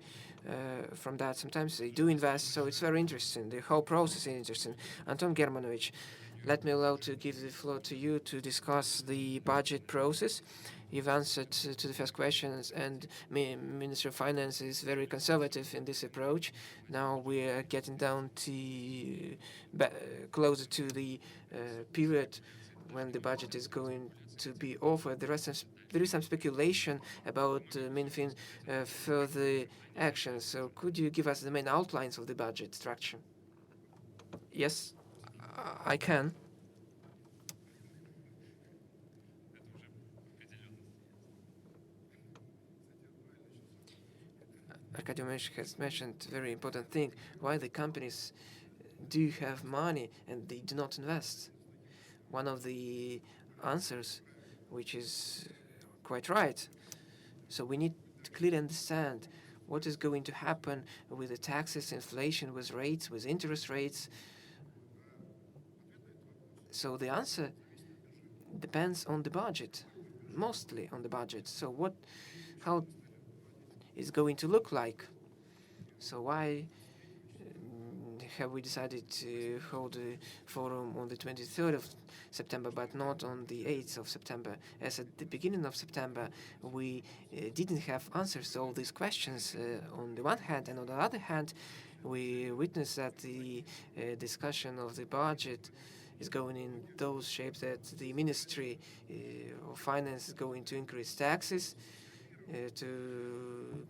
from that. Sometimes they do invest, so it's very interesting. The whole process is interesting. Anton Germanovich, let me allow to give the floor to you to discuss the budget process. You've answered to the first questions, and Minister of Finance is very conservative in this approach. Now we're getting down to closer to the period when the budget is going to be offered. There is some speculation about Minfin further actions. So could you give us the main outlines of the budget structure? Yes, I can. Arkady has mentioned a very important thing, why the companies do have money and they do not invest. One of the answers, which is quite right. So we need to clearly understand what is going to happen with the taxes, inflation, with rates, with interest rates. So the answer depends on the budget, mostly on the budget. So how is going to look like? So why have we decided to hold a forum on the 23rd of September, but not on the 8th of September? As at the beginning of September, we didn't have answers to all these questions on the one hand, and on the other hand, we witnessed that the discussion of the budget is going in those shapes that the Ministry of Finance is going to increase taxes, to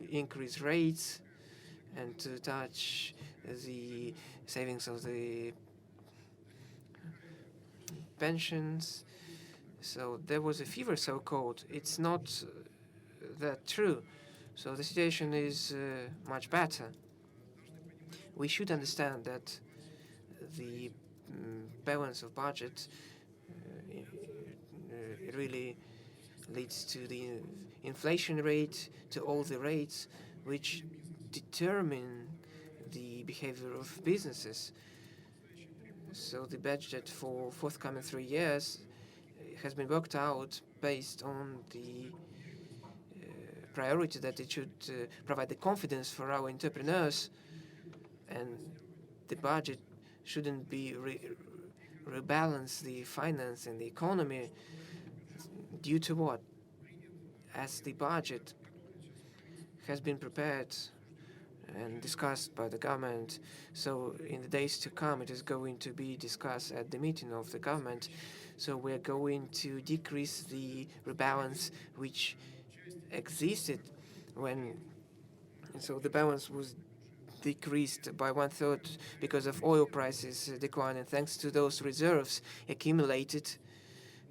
increase rates, and to touch the savings of the pensions. So there was a fever, so-called. It's not that true. So the situation is much better. We should understand that the balance of budget really leads to the inflation rate, to all the rates which determine the behavior of businesses. So the budget for forthcoming 3 years has been worked out based on the priority that it should provide the confidence for our entrepreneurs, and the budget shouldn't be rebalance the finance and the economy due to what? As the budget has been prepared and discussed by the government, so in the days to come it is going to be discussed at the meeting of the government. So we're going to decrease the rebalance which existed when, so the balance was decreased by 1/3 because of oil prices declining, thanks to those reserves accumulated.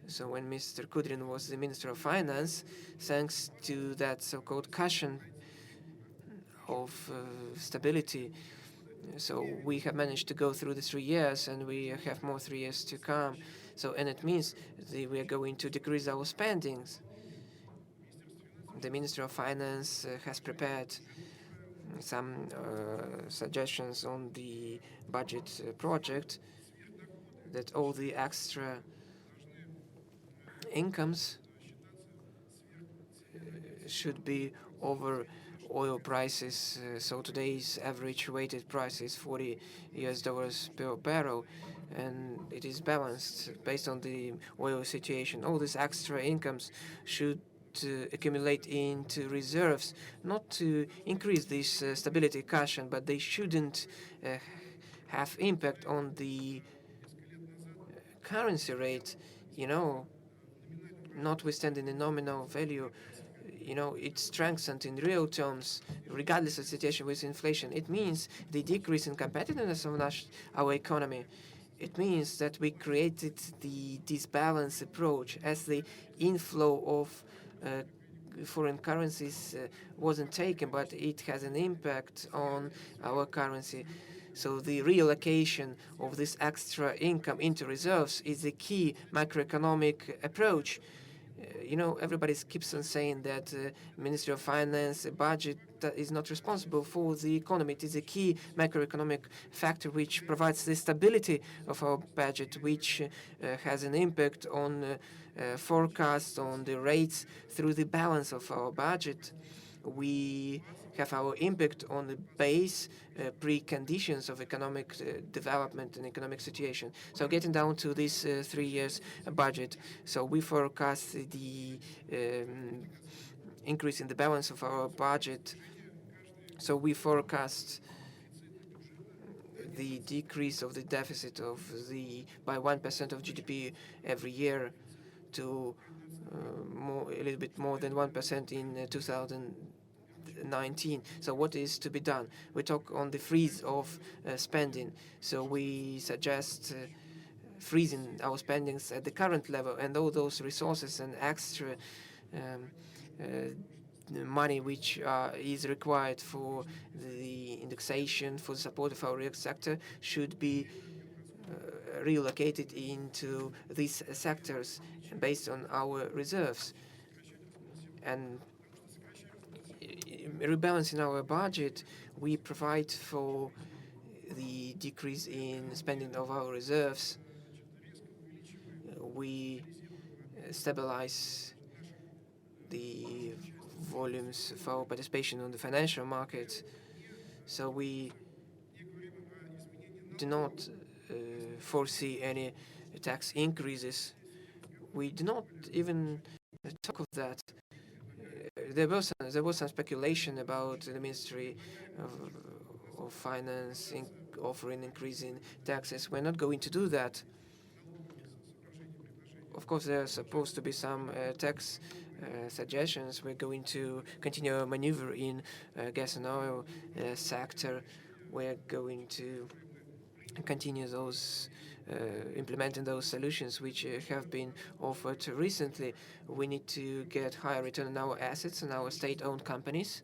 So when Mr. Kudrin was the Minister of Finance, thanks to that so-called cushion of stability, so we have managed to go through the 3 years, and we have more 3 years to come. So, and it means we are going to decrease our spendings. The Minister of Finance has prepared some suggestions on the budget project, that all the extra incomes should be over oil prices. So today's average weighted price is $40 per barrel, and it is balanced based on the oil situation. All these extra incomes should accumulate into reserves, not to increase this stability cushion, but they shouldn't have impact on the currency rate, notwithstanding the nominal value. It's strengthened in real terms, regardless of the situation with inflation. It means the decrease in competitiveness of our economy. It means that we created the disbalanced approach, as the inflow of foreign currencies wasn't taken, but it has an impact on our currency. So the reallocation of this extra income into reserves is the key macroeconomic approach. Everybody keeps on saying that Ministry of Finance budget is not responsible for the economy. It is a key macroeconomic factor which provides the stability of our budget, which has an impact on forecasts, on the rates through the balance of our budget. We have our impact on the base preconditions of economic development and economic situation. So getting down to this 3 years budget, so we forecast the increase in the balance of our budget. So we forecast the decrease of the deficit by 1% of GDP every year to a little bit more than 1% in 2019. So what is to be done? We talk on the freeze of spending. So we suggest freezing our spendings at the current level, and all those resources and extra money which is required for the indexation, for the support of our real sector, should be relocated into these sectors based on our reserves. And rebalancing our budget, we provide for the decrease in spending of our reserves. We stabilize the volumes of our participation on the financial markets. So we do not foresee any tax increases. We do not even talk of that. There was some speculation about the Ministry of Finance offering increasing taxes. We're not going to do that. Of course, there are supposed to be some tax suggestions. We're going to continue our maneuver in gas and oil sector. We're going to continue those implementing those solutions which have been offered recently. We need to get higher return on our assets and our state-owned companies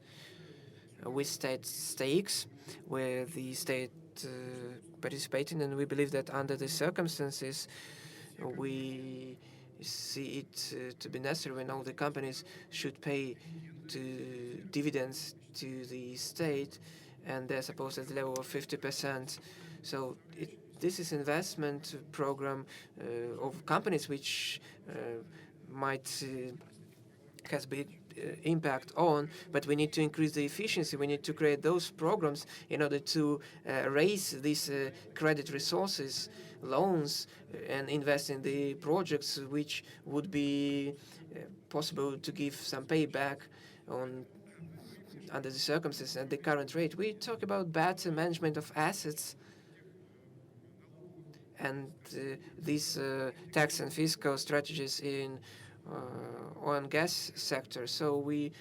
with state stakes, where the state participating, and we believe that under the circumstances we see it to be necessary when all the companies should pay dividends to the state, and they're supposed at the level of 50%. So this is investment program of companies which might has big impact on, but we need to increase the efficiency. We need to create those programs in order to raise these credit resources, loans, and invest in the projects which would be possible to give some payback on under the circumstances at the current rate. We talk about better management of assets and these tax and fiscal strategies in oil and gas sector. So we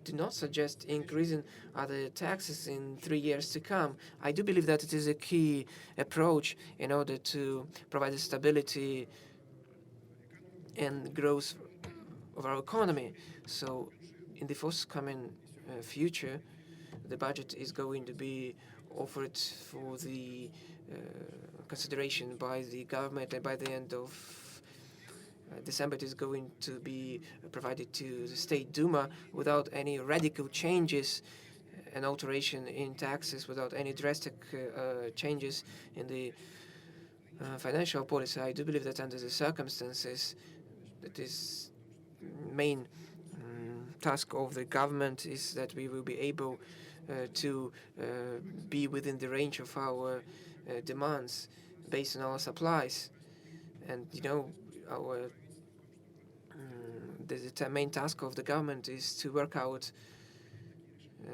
do not suggest increasing other taxes in 3 years to come. I do believe that it is a key approach in order to provide the stability and growth of our economy. So in the forthcoming future, the budget is going to be offered for the consideration by the government, and by the end of December it is going to be provided to the State Duma without any radical changes and alteration in taxes, without any drastic changes in the financial policy. I do believe that under the circumstances, that is main task of the government is that we will be able to be within the range of our demands based on our supplies. And our the main task of the government is to work out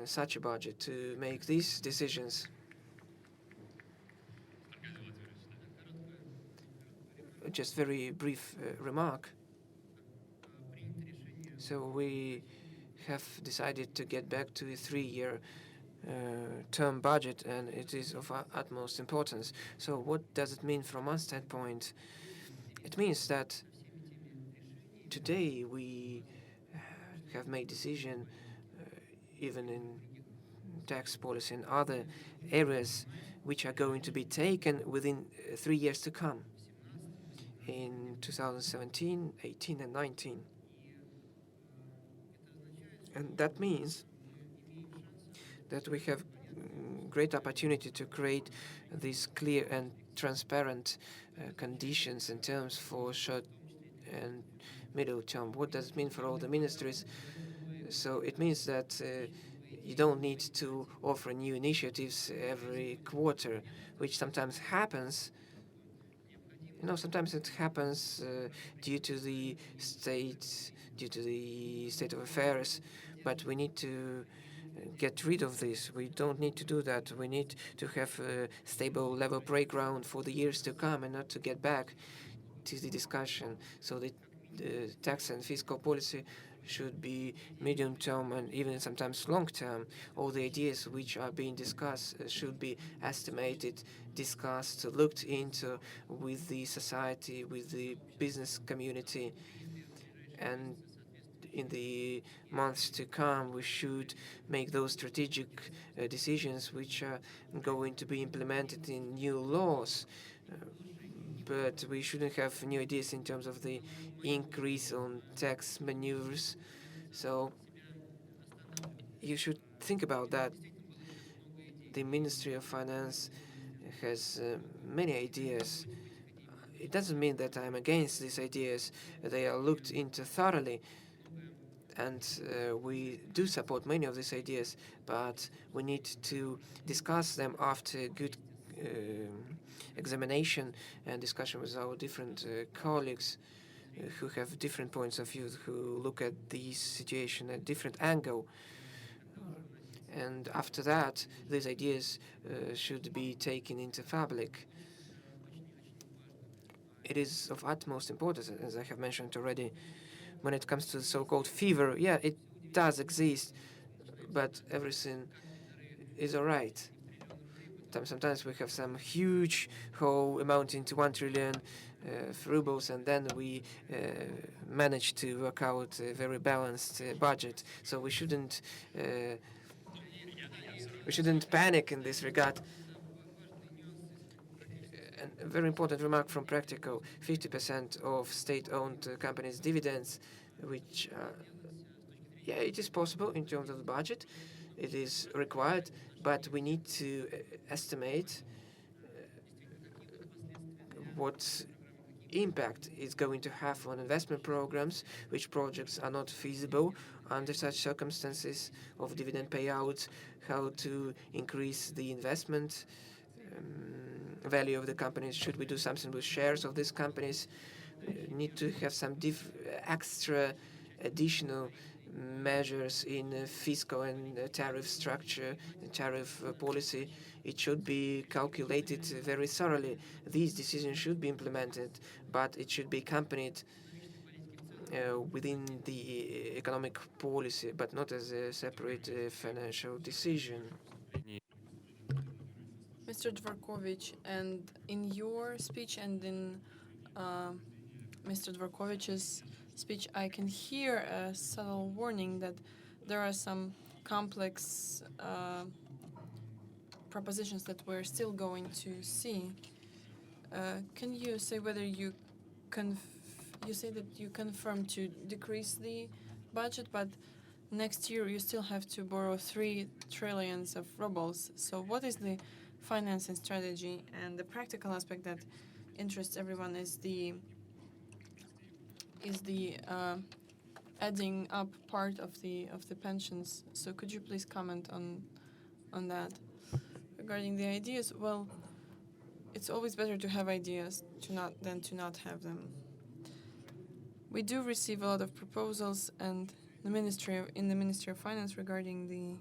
such a budget to make these decisions. Just very brief remark. So we have decided to get back to a 3-year term budget, and it is of utmost importance. So what does it mean from our standpoint? It means that today we have made decision even in tax policy and other areas which are going to be taken within 3 years to come, in 2017, 18, and 19. And that means that we have great opportunity to create these clear and transparent conditions and terms for short and middle term. What does it mean for all the ministries? So it means that you don't need to offer new initiatives every quarter, which sometimes happens. Sometimes it happens due to the state of affairs, but we need to get rid of this. We don't need to do that. We need to have a stable level playground for the years to come, and not to get back to the discussion. So the tax and fiscal policy should be medium term and even sometimes long term. All the ideas which are being discussed should be estimated, discussed, looked into with the society, with the business community. And in the months to come, we should make those strategic decisions which are going to be implemented in new laws. But we shouldn't have new ideas in terms of the increase on tax maneuvers. So you should think about that. The Ministry of Finance has many ideas. It doesn't mean that I'm against these ideas. They are looked into thoroughly, and we do support many of these ideas, but we need to discuss them after good examination and discussion with our different colleagues who have different points of view, who look at the situation at different angle. And after that, these ideas should be taken into public. It is of utmost importance, as I have mentioned already, when it comes to the so-called fever. Yeah, it does exist, but everything is all right. Sometimes we have some huge hole amounting to 1 trillion rubles, and then we manage to work out a very balanced budget. So we shouldn't panic in this regard. And a A very important remark from Practical: 50% of state-owned companies' dividends, which, yeah, it is possible in terms of the budget. It is required, but we need to estimate what impact is going to have on investment programs, which projects are not feasible under such circumstances of dividend payouts, how to increase the investment value of the companies. Should we do something with shares of these companies? Need to have some extra additional measures in fiscal and tariff structure and tariff policy. It should be calculated very thoroughly. These decisions should be implemented, but it should be accompanied within the economic policy, but not as a separate financial decision. Mr. Dvorkovich, and in your speech and in Mr. Dvorkovich's speech, I can hear a subtle warning that there are some complex propositions that we're still going to see. Can you say whether you say that you confirm to decrease the budget, but next year you still have to borrow 3 trillions of rubles. So what is the financing strategy? And the practical aspect that interests everyone is the adding up part of the pensions. So could you please comment on that? Regarding the ideas, well, it's always better to have ideas than to not have them. We do receive a lot of proposals and in the Ministry of Finance regarding the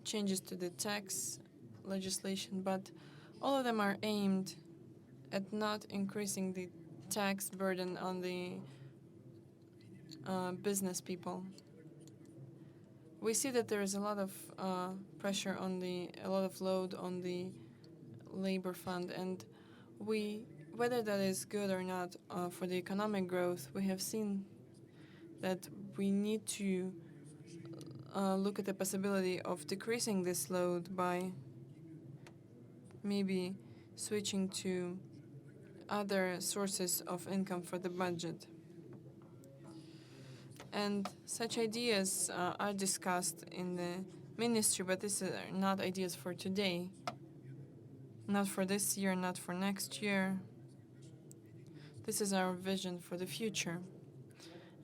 changes to the tax legislation, but all of them are aimed at not increasing the tax burden on the business people. We see that there is a lot of pressure on a lot of load on the labor fund, and whether that is good or not for the economic growth, we have seen that we need to look at the possibility of decreasing this load by maybe switching to other sources of income for the budget. And such ideas are discussed in the ministry, but these are not ideas for today, not for this year, not for next year. This is our vision for the future,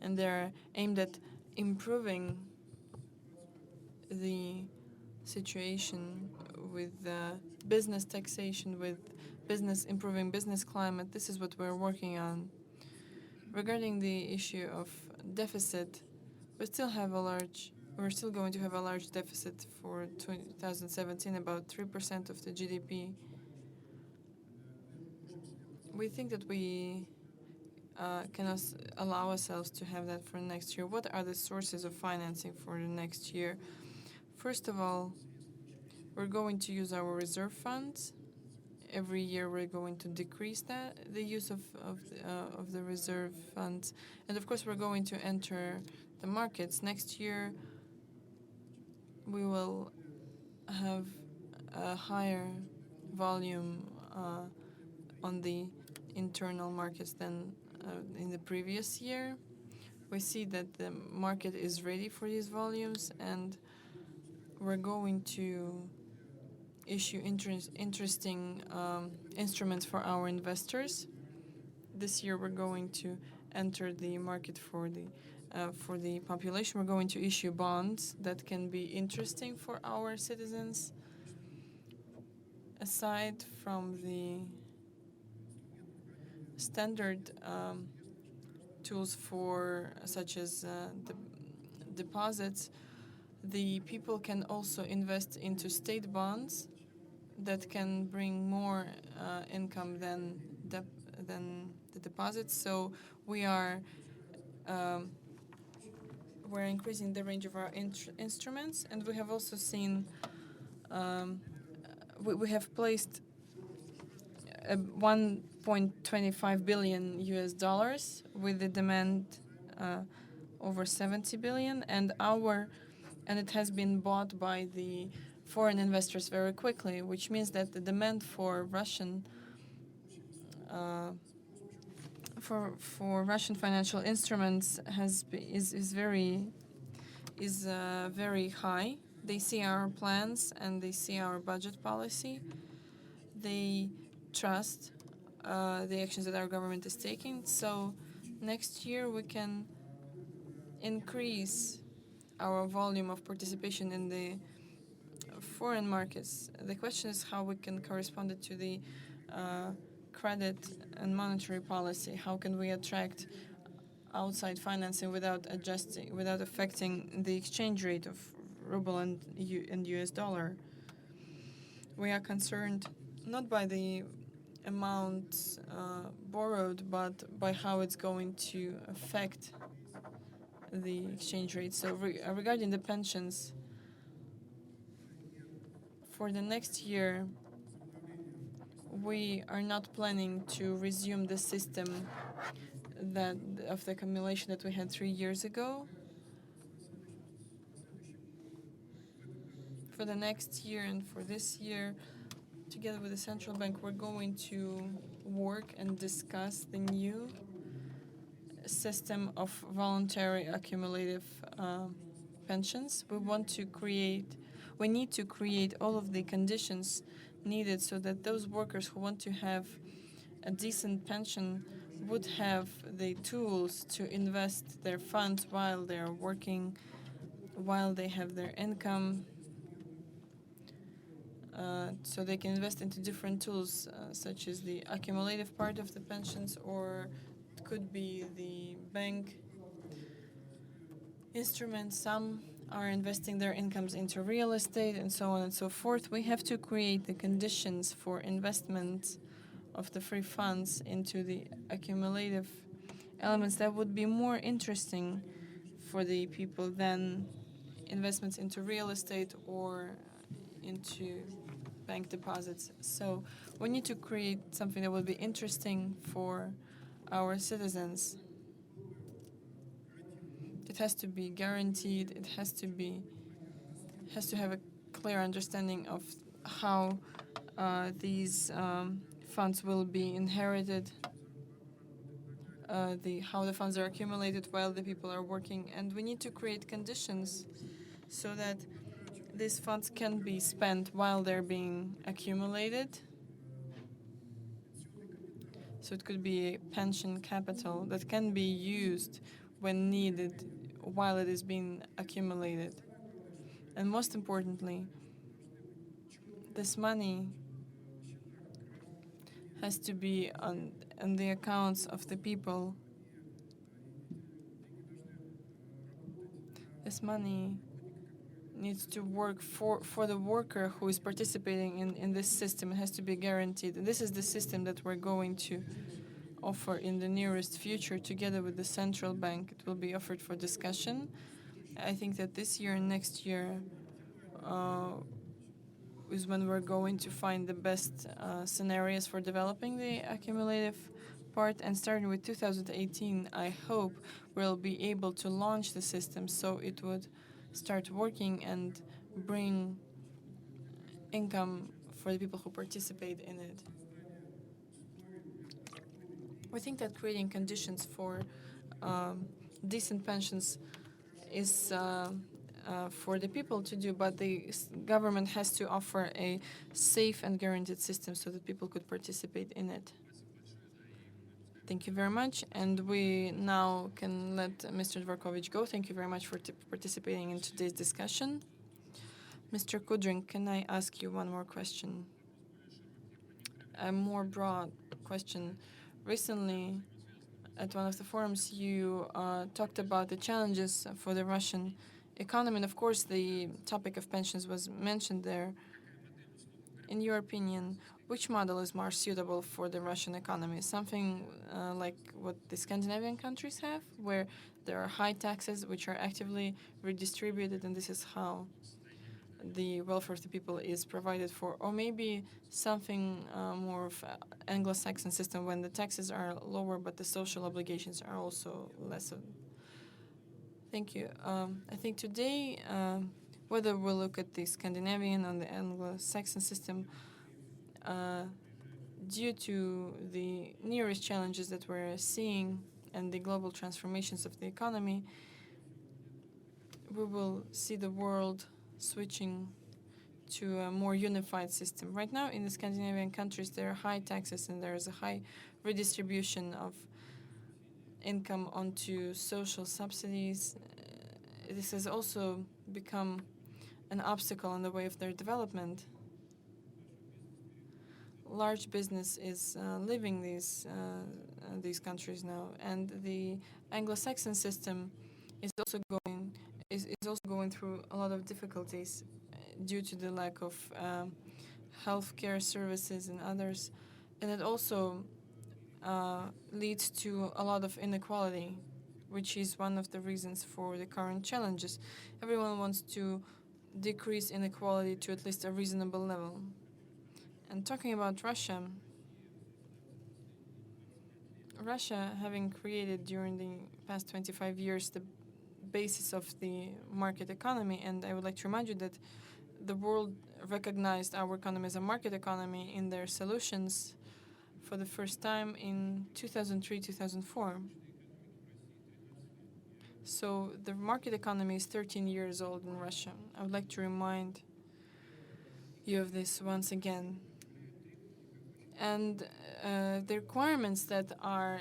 and they're aimed at improving the situation with business taxation, with improving business climate. This is what we're working on. Regarding the issue of deficit, we're still going to have a large deficit for 2017, about 3% of the GDP. We think that we cannot allow ourselves to have that for next year. What are the sources of financing for the next year? First of all, we're going to use our reserve funds. Every year we're going to decrease the use of the reserve funds. And of course we're going to enter the markets. Next year we will have a higher volume on the internal markets than in the previous year. We see that the market is ready for these volumes, and we're going to issue interesting instruments for our investors. This year we're going to enter the market for the population. We're going to issue bonds that can be interesting for our citizens. Aside from the standard tools such as the deposits, the people can also invest into state bonds that can bring more income than the deposits. So we're increasing the range of our instruments, and we have also seen we have placed $1.25 billion with the demand over 70 billion, and it has been bought by the foreign investors very quickly, which means that the demand for Russian for Russian financial instruments is very high. They see our plans and they see our budget policy. They trust the actions that our government is taking. So next year we can increase our volume of participation in the foreign markets. The question is how we can correspond it to the credit and monetary policy. How can we attract outside financing without affecting the exchange rate of ruble and US dollar? We are concerned not by the amount borrowed, but by how it's going to affect the exchange rate. So regarding the pensions, for the next year, we are not planning to resume the system of the accumulation that we had 3 years ago. For the next year and for this year, together with the central bank, we're going to work and discuss the new system of voluntary accumulative pensions. We need to create all of the conditions needed so that those workers who want to have a decent pension would have the tools to invest their funds while they're working, while they have their income, so they can invest into different tools, such as the accumulative part of the pensions, or it could be the bank instruments. Some are investing their incomes into real estate and so on and so forth. We have to create the conditions for investment of the free funds into the accumulative elements that would be more interesting for the people than investments into real estate or into bank deposits. So we need to create something that will be interesting for our citizens. It has to be guaranteed. It has to have a clear understanding of how these funds will be inherited, how the funds are accumulated while the people are working, and we need to create conditions so that these funds can be spent while they're being accumulated. So it could be a pension capital that can be used when needed while it is being accumulated. And most importantly, this money has to be on the accounts of the people. This money needs to work for the worker who is participating in this system. It has to be guaranteed. And this is the system that we're going to offer in the nearest future together with the central bank. It will be offered for discussion. I think that this year and next year is when we're going to find the best scenarios for developing the accumulative part. And starting with 2018, I hope we'll be able to launch the system so it would start working and bring income for the people who participate in it. We think that creating conditions for decent pensions is for the people to do, but the government has to offer a safe and guaranteed system so that people could participate in it. Thank you very much, and we now can let Mr. Dvorkovich go. Thank you very much for participating in today's discussion. Mr. Kudrin, can I ask you one more question? A more broad question. Recently, at one of the forums, you talked about the challenges for the Russian economy, and of course the topic of pensions was mentioned there. In your opinion, which model is more suitable for the Russian economy? Something like what the Scandinavian countries have, where there are high taxes which are actively redistributed, and this is how the welfare of the people is provided for, or maybe something more of Anglo-Saxon system when the taxes are lower but the social obligations are also lesser. Thank you. I think today, whether we look at the Scandinavian or the Anglo-Saxon system, due to the nearest challenges that we're seeing and the global transformations of the economy, we will see the world switching to a more unified system. Right now, in the Scandinavian countries, there are high taxes and there is a high redistribution of income onto social subsidies. This has also become an obstacle in the way of their development. Large business is leaving these countries now, and the Anglo-Saxon system is also going through a lot of difficulties due to the lack of healthcare services and others, and it also leads to a lot of inequality, which is one of the reasons for the current challenges. Everyone wants to decrease inequality to at least a reasonable level. And talking about Russia, having created during the past 25 years the basis of the market economy, and I would like to remind you that the world recognized our economy as a market economy in their solutions for the first time in 2003-2004. So the market economy is 13 years old in Russia. I would like to remind you of this once again. And the requirements that are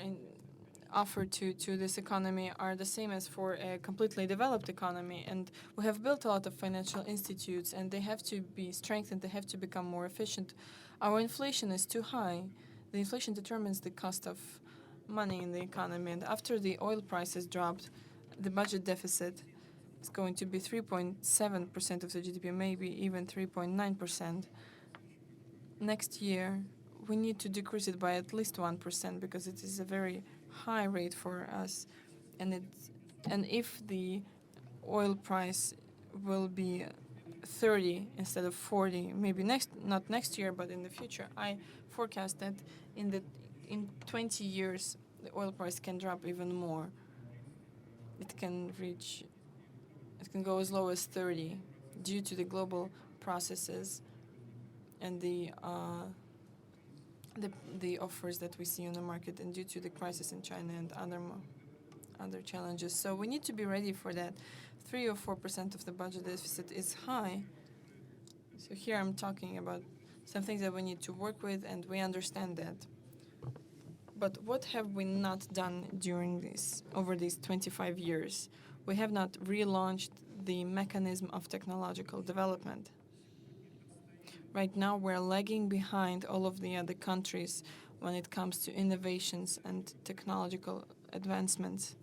offered to this economy are the same as for a completely developed economy. And we have built a lot of financial institutes, and they have to be strengthened, they have to become more efficient. Our inflation is too high. The inflation determines the cost of money in the economy, and after the oil prices dropped, the budget deficit is going to be 3.7% of the GDP, maybe even 3.9%. Next year, we need to decrease it by at least 1% because it is a very high rate for us, and if the oil price will be 30 instead of 40, maybe not next year, but in the future, I forecast that in 20 years the oil price can drop even more. It can go as low as 30 due to the global processes and the offers that we see on the market, and due to the crisis in China and other challenges. So we need to be ready for that. 3 or 4% of the budget deficit is high. So here I'm talking about some things that we need to work with, and we understand that. But what have we not done over these 25 years? We have not relaunched the mechanism of technological development. Right now, we're lagging behind all of the other countries when it comes to innovations and technological advancements.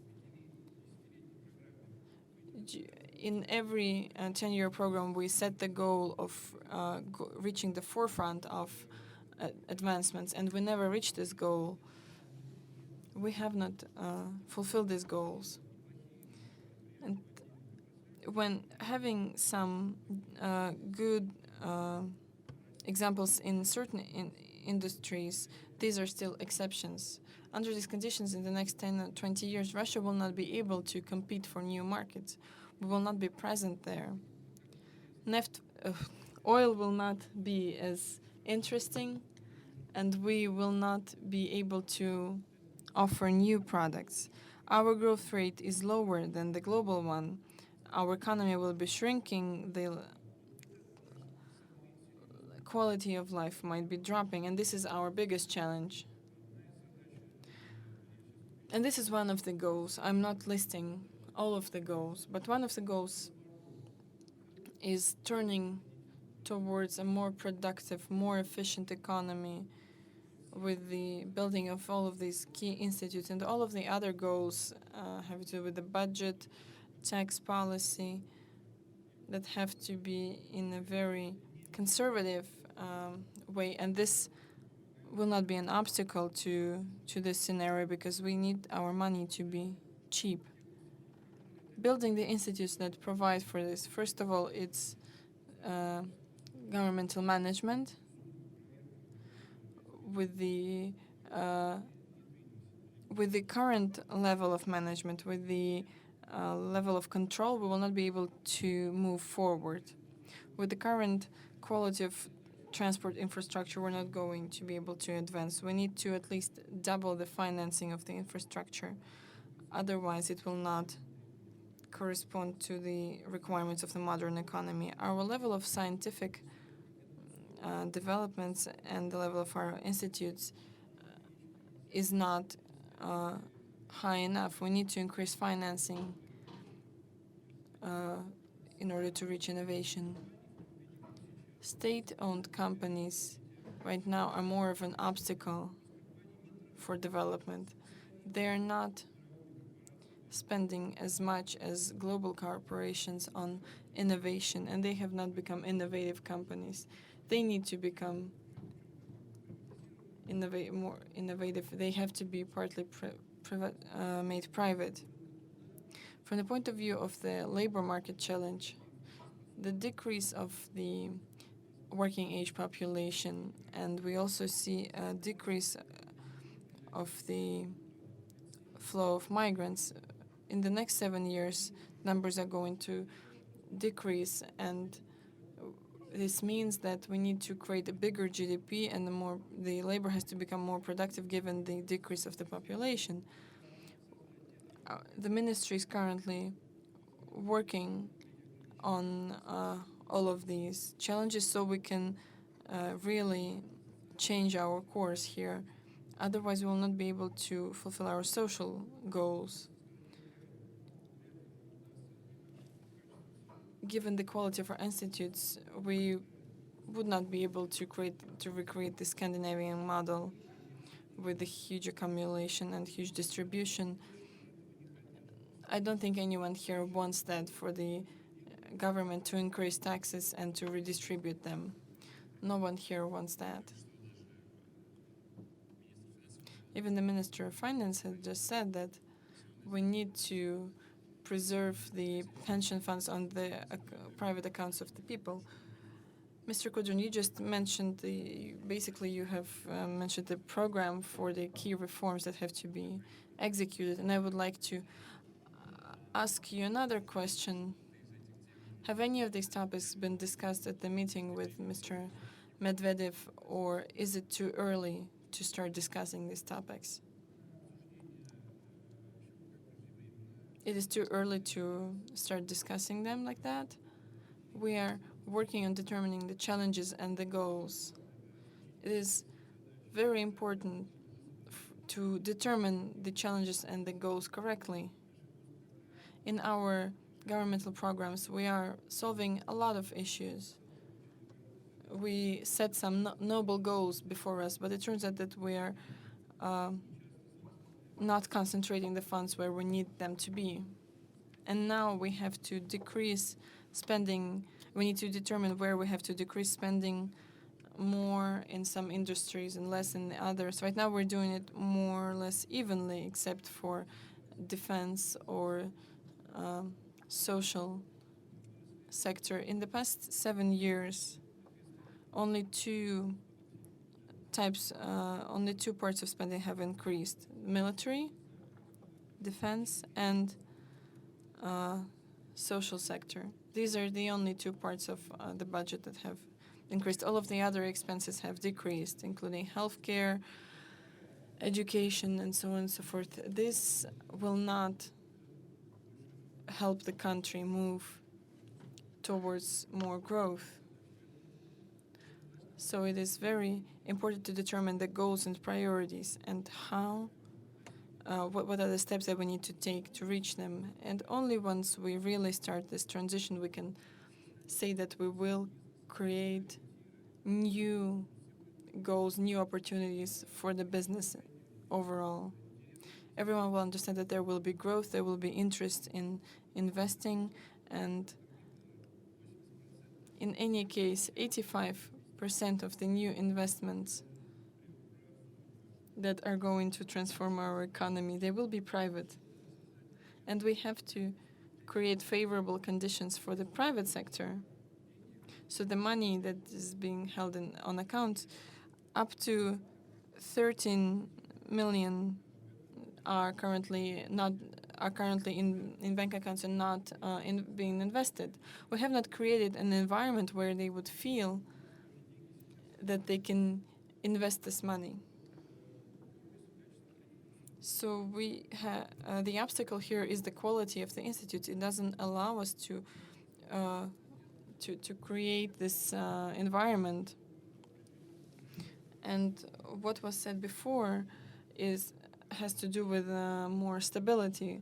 In every 10-year program, we set the goal of reaching the forefront of advancements, and we never reached this goal. We have not fulfilled these goals. And when having some good examples in certain industries, these are still exceptions. Under these conditions, in the next 10 or 20 years, Russia will not be able to compete for new markets. We will not be present there. Oil will not be as interesting, and we will not be able to offer new products. Our growth rate is lower than the global one. Our economy will be shrinking. The quality of life might be dropping, and this is our biggest challenge. And this is one of the goals. I'm not listing all of the goals, but one of the goals is turning towards a more productive, more efficient economy with the building of all of these key institutes, and all of the other goals have to do with the budget, tax policy, that have to be in a very conservative way, and this will not be an obstacle to this scenario because we need our money to be cheap. Building the institutes that provide for this, first of all, it's governmental management. With the current level of management, with the level of control, we will not be able to move forward. With the current quality of transport infrastructure, we're not going to be able to advance. We need to at least double the financing of the infrastructure. Otherwise, it will not correspond to the requirements of the modern economy. Our level of scientific developments and the level of our institutes is not high enough. We need to increase financing in order to reach innovation. State-owned companies right now are more of an obstacle for development. They are not spending as much as global corporations on innovation, and they have not become innovative companies. They need to become more innovative. They have to be partly made private. From the point of view of the labor market challenge, the decrease of the working age population, and we also see a decrease of the flow of migrants. In the next 7 years, numbers are going to decrease, and this means that we need to create a bigger GDP, and the labor has to become more productive given the decrease of the population. The ministry is currently working on all of these challenges so we can really change our course here. Otherwise, we will not be able to fulfill our social goals. Given the quality of our institutes, we would not be able to recreate the Scandinavian model with the huge accumulation and huge distribution. I don't think anyone here wants that for the government to increase taxes and to redistribute them. No one here wants that. Even the Minister of Finance has just said that we need to preserve the pension funds on the private accounts of the people. Mr. Kudrin, you just mentioned basically you have mentioned the program for the key reforms that have to be executed, and I would like to ask you another question. Have any of these topics been discussed at the meeting with Mr. Medvedev, or is it too early to start discussing these topics? It is too early to start discussing them like that. We are working on determining the challenges and the goals. It is very important to determine the challenges and the goals correctly. In our governmental programs, we are solving a lot of issues. We set some noble goals before us, but it turns out that we are not concentrating the funds where we need them to be. And now we have to decrease spending. We need to determine where we have to decrease spending more in some industries and less in the others. Right now we're doing it more or less evenly, except for defense or social sector. In the past 7 years, only two parts of spending have increased: military, defense, and social sector. These are the only two parts of the budget that have increased. All of the other expenses have decreased, including healthcare, education, and so on and so forth. This will not help the country move towards more growth. So it is very important to determine the goals and priorities and what are the steps that we need to take to reach them. And only once we really start this transition, we can say that we will create new goals, new opportunities for the business overall. Everyone will understand that there will be growth, there will be interest in investing, and in any case, 85% of the new investments that are going to transform our economy, they will be private. And we have to create favorable conditions for the private sector. So the money that is being held on account, up to 13 million are currently in bank accounts and not being invested. We have not created an environment where they would feel that they can invest this money. So the obstacle here is the quality of the institute. It doesn't allow us to create this environment. And what was said before has to do with more stability.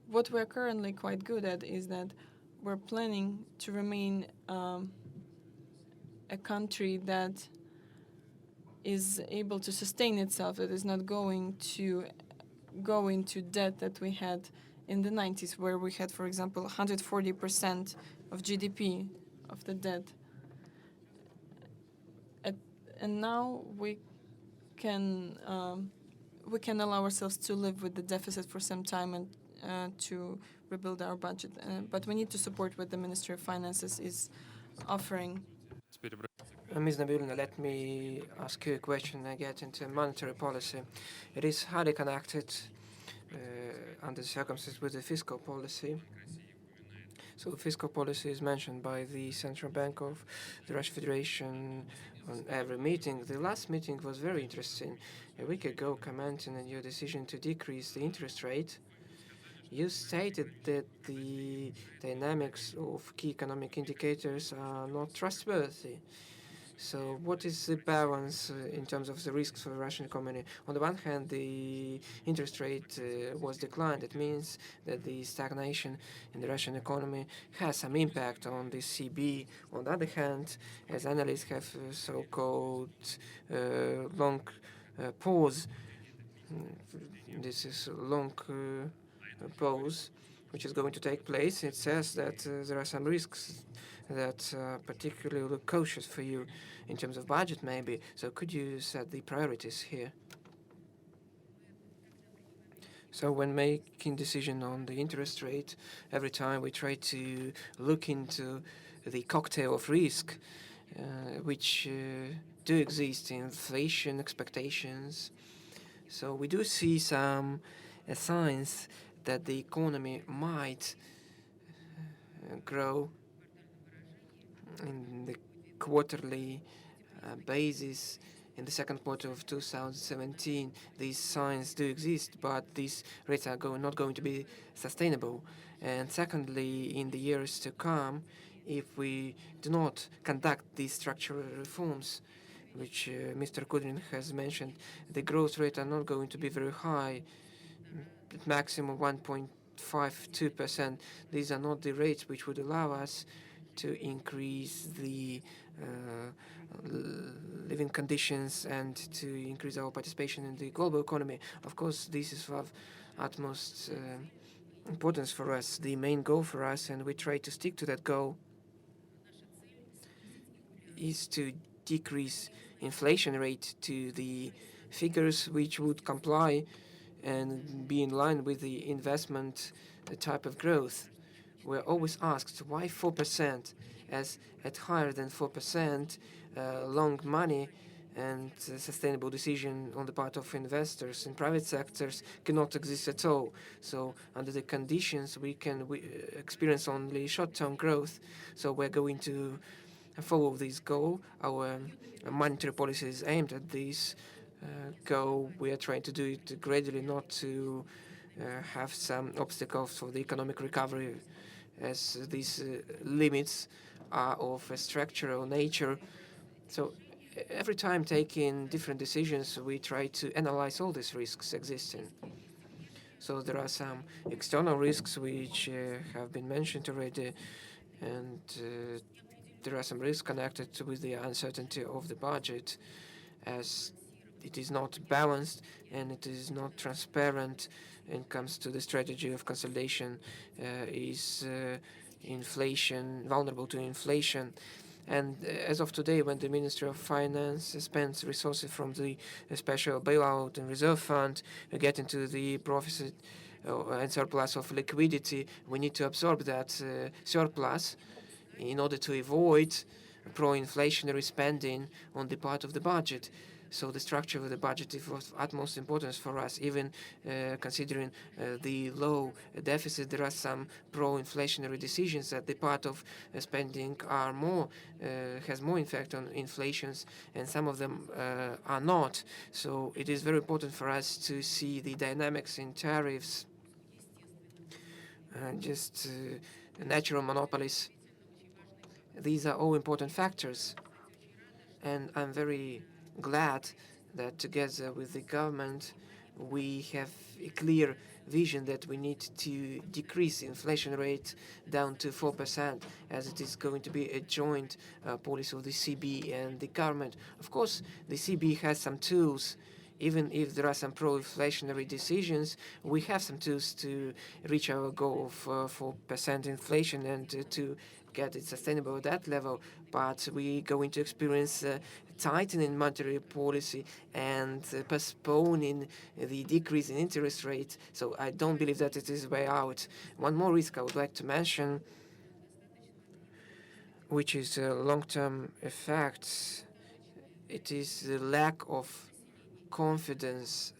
What we're currently quite good at is that we're planning to remain a country that is able to sustain itself, that is not going to go into debt that we had in the 90s, where we had, for example, 140% of GDP of the debt. And now we can allow ourselves to live with the deficit for some time and to rebuild our budget. But we need to support what the Ministry of Finances is offering. Ms. Nabilna, let me ask you a question. I get into monetary policy. It is highly connected under the circumstances with the fiscal policy. So fiscal policy is mentioned by the Central Bank of the Russian Federation on every meeting. The last meeting was very interesting. A week ago, commenting on your decision to decrease the interest rate, you stated that the dynamics of key economic indicators are not trustworthy. So what is the balance in terms of the risks for the Russian economy? On the one hand, the interest rate was declined. It means that the stagnation in the Russian economy has some impact on the CB. On the other hand, as analysts have so-called long pause, this is a long pause which is going to take place. It says that there are some risks that particularly look cautious for you in terms of budget, maybe. So could you set the priorities here? So when making decision on the interest rate, every time we try to look into the cocktail of risk which do exist in inflation expectations. So we do see some signs that the economy might grow in the quarterly basis in the second quarter of 2017. These signs do exist, but these rates are not going to be sustainable. And secondly, in the years to come, if we do not conduct these structural reforms, which Mr. Kudrin has mentioned, the growth rate are not going to be very high, at maximum 1.52%. These are not the rates which would allow us to increase the living conditions and to increase our participation in the global economy. Of course, this is of utmost importance for us, the main goal for us, and we try to stick to that goal, is to decrease inflation rate to the figures which would comply and be in line with the investment type of growth. We're always asked, why 4%? As at higher than 4%, long money and sustainable decision on the part of investors in private sectors cannot exist at all. So under the conditions, we experience only short-term growth. So we're going to follow this goal. Our monetary policy is aimed at this goal. We are trying to do it gradually, not to have some obstacles for the economic recovery, as these limits are of a structural nature. So every time taking different decisions, we try to analyze all these risks existing. So there are some external risks which have been mentioned already, and there are some risks connected with the uncertainty of the budget, as it is not balanced and it is not transparent when it comes to the strategy of consolidation. Is inflation vulnerable to inflation? And as of today, when the Ministry of Finance spends resources from the special bailout and reserve fund, we get into the profit and surplus of liquidity, we need to absorb that surplus in order to avoid pro-inflationary spending on the part of the budget. So the structure of the budget is of utmost importance for us, even considering the low deficit. There are some pro-inflationary decisions that the part of spending are more has more effect on inflations, and some of them are not. So it is very important for us to see the dynamics in tariffs, just natural monopolies. These are all important factors, and I'm very glad that together with the government we have a clear vision that we need to decrease the inflation rate down to 4%, as it is going to be a joint policy of the CB and the government. Of course, the CB has some tools. Even if there are some pro-inflationary decisions, we have some tools to reach our goal of 4% inflation and to get it sustainable at that level. But we're going to experience tightening monetary policy and postponing the decrease in interest rates. So I don't believe that it is a way out. One more risk I would like to mention, which is long-term effects. It is the lack of confidence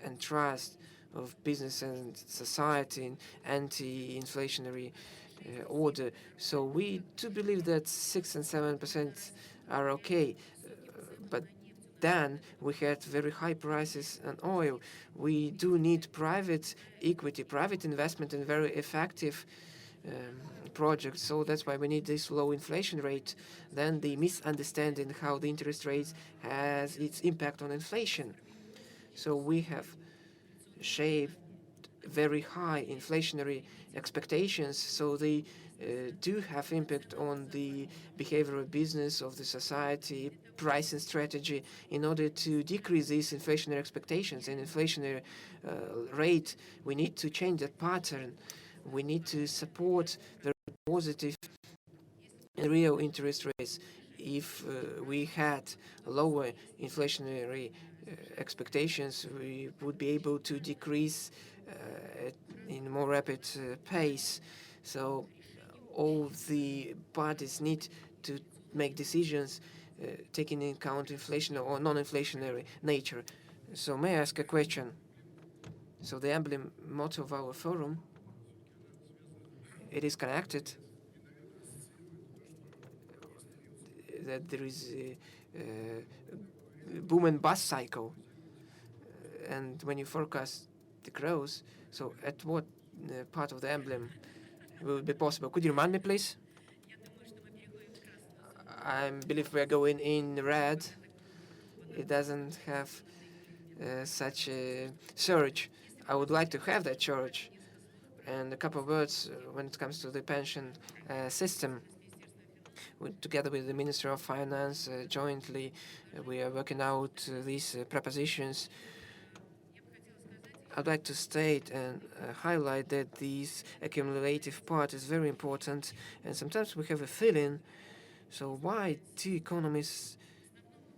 and trust of business and society in anti-inflationary order. So we do believe that 6 and 7% are okay, but then we had very high prices on oil. We do need private equity, private investment in very effective projects. So that's why we need this low inflation rate. Then the misunderstanding how the interest rate has its impact on inflation. So we have shaped very high inflationary expectations, so they do have impact on the behavior of business, of the society, pricing strategy. In order to decrease these inflationary expectations and inflationary rate, we need to change that pattern. We need to support very positive real interest rates. If we had lower inflationary expectations, we would be able to decrease in a more rapid pace. So all the parties need to make decisions taking into account inflation or non-inflationary nature. So may I ask a question? So the emblem motto of our forum, it is connected that there is a boom and bust cycle, and when you forecast the growth, so at what part of the emblem will it be possible? Could you remind me, please? I believe we are going in red. It doesn't have such a surge. I would like to have that surge. And a couple of words when it comes to the pension system. Together with the Minister of Finance, jointly, we are working out these propositions. I'd like to state and highlight that this accumulative part is very important, and sometimes we have a feeling, so why do economists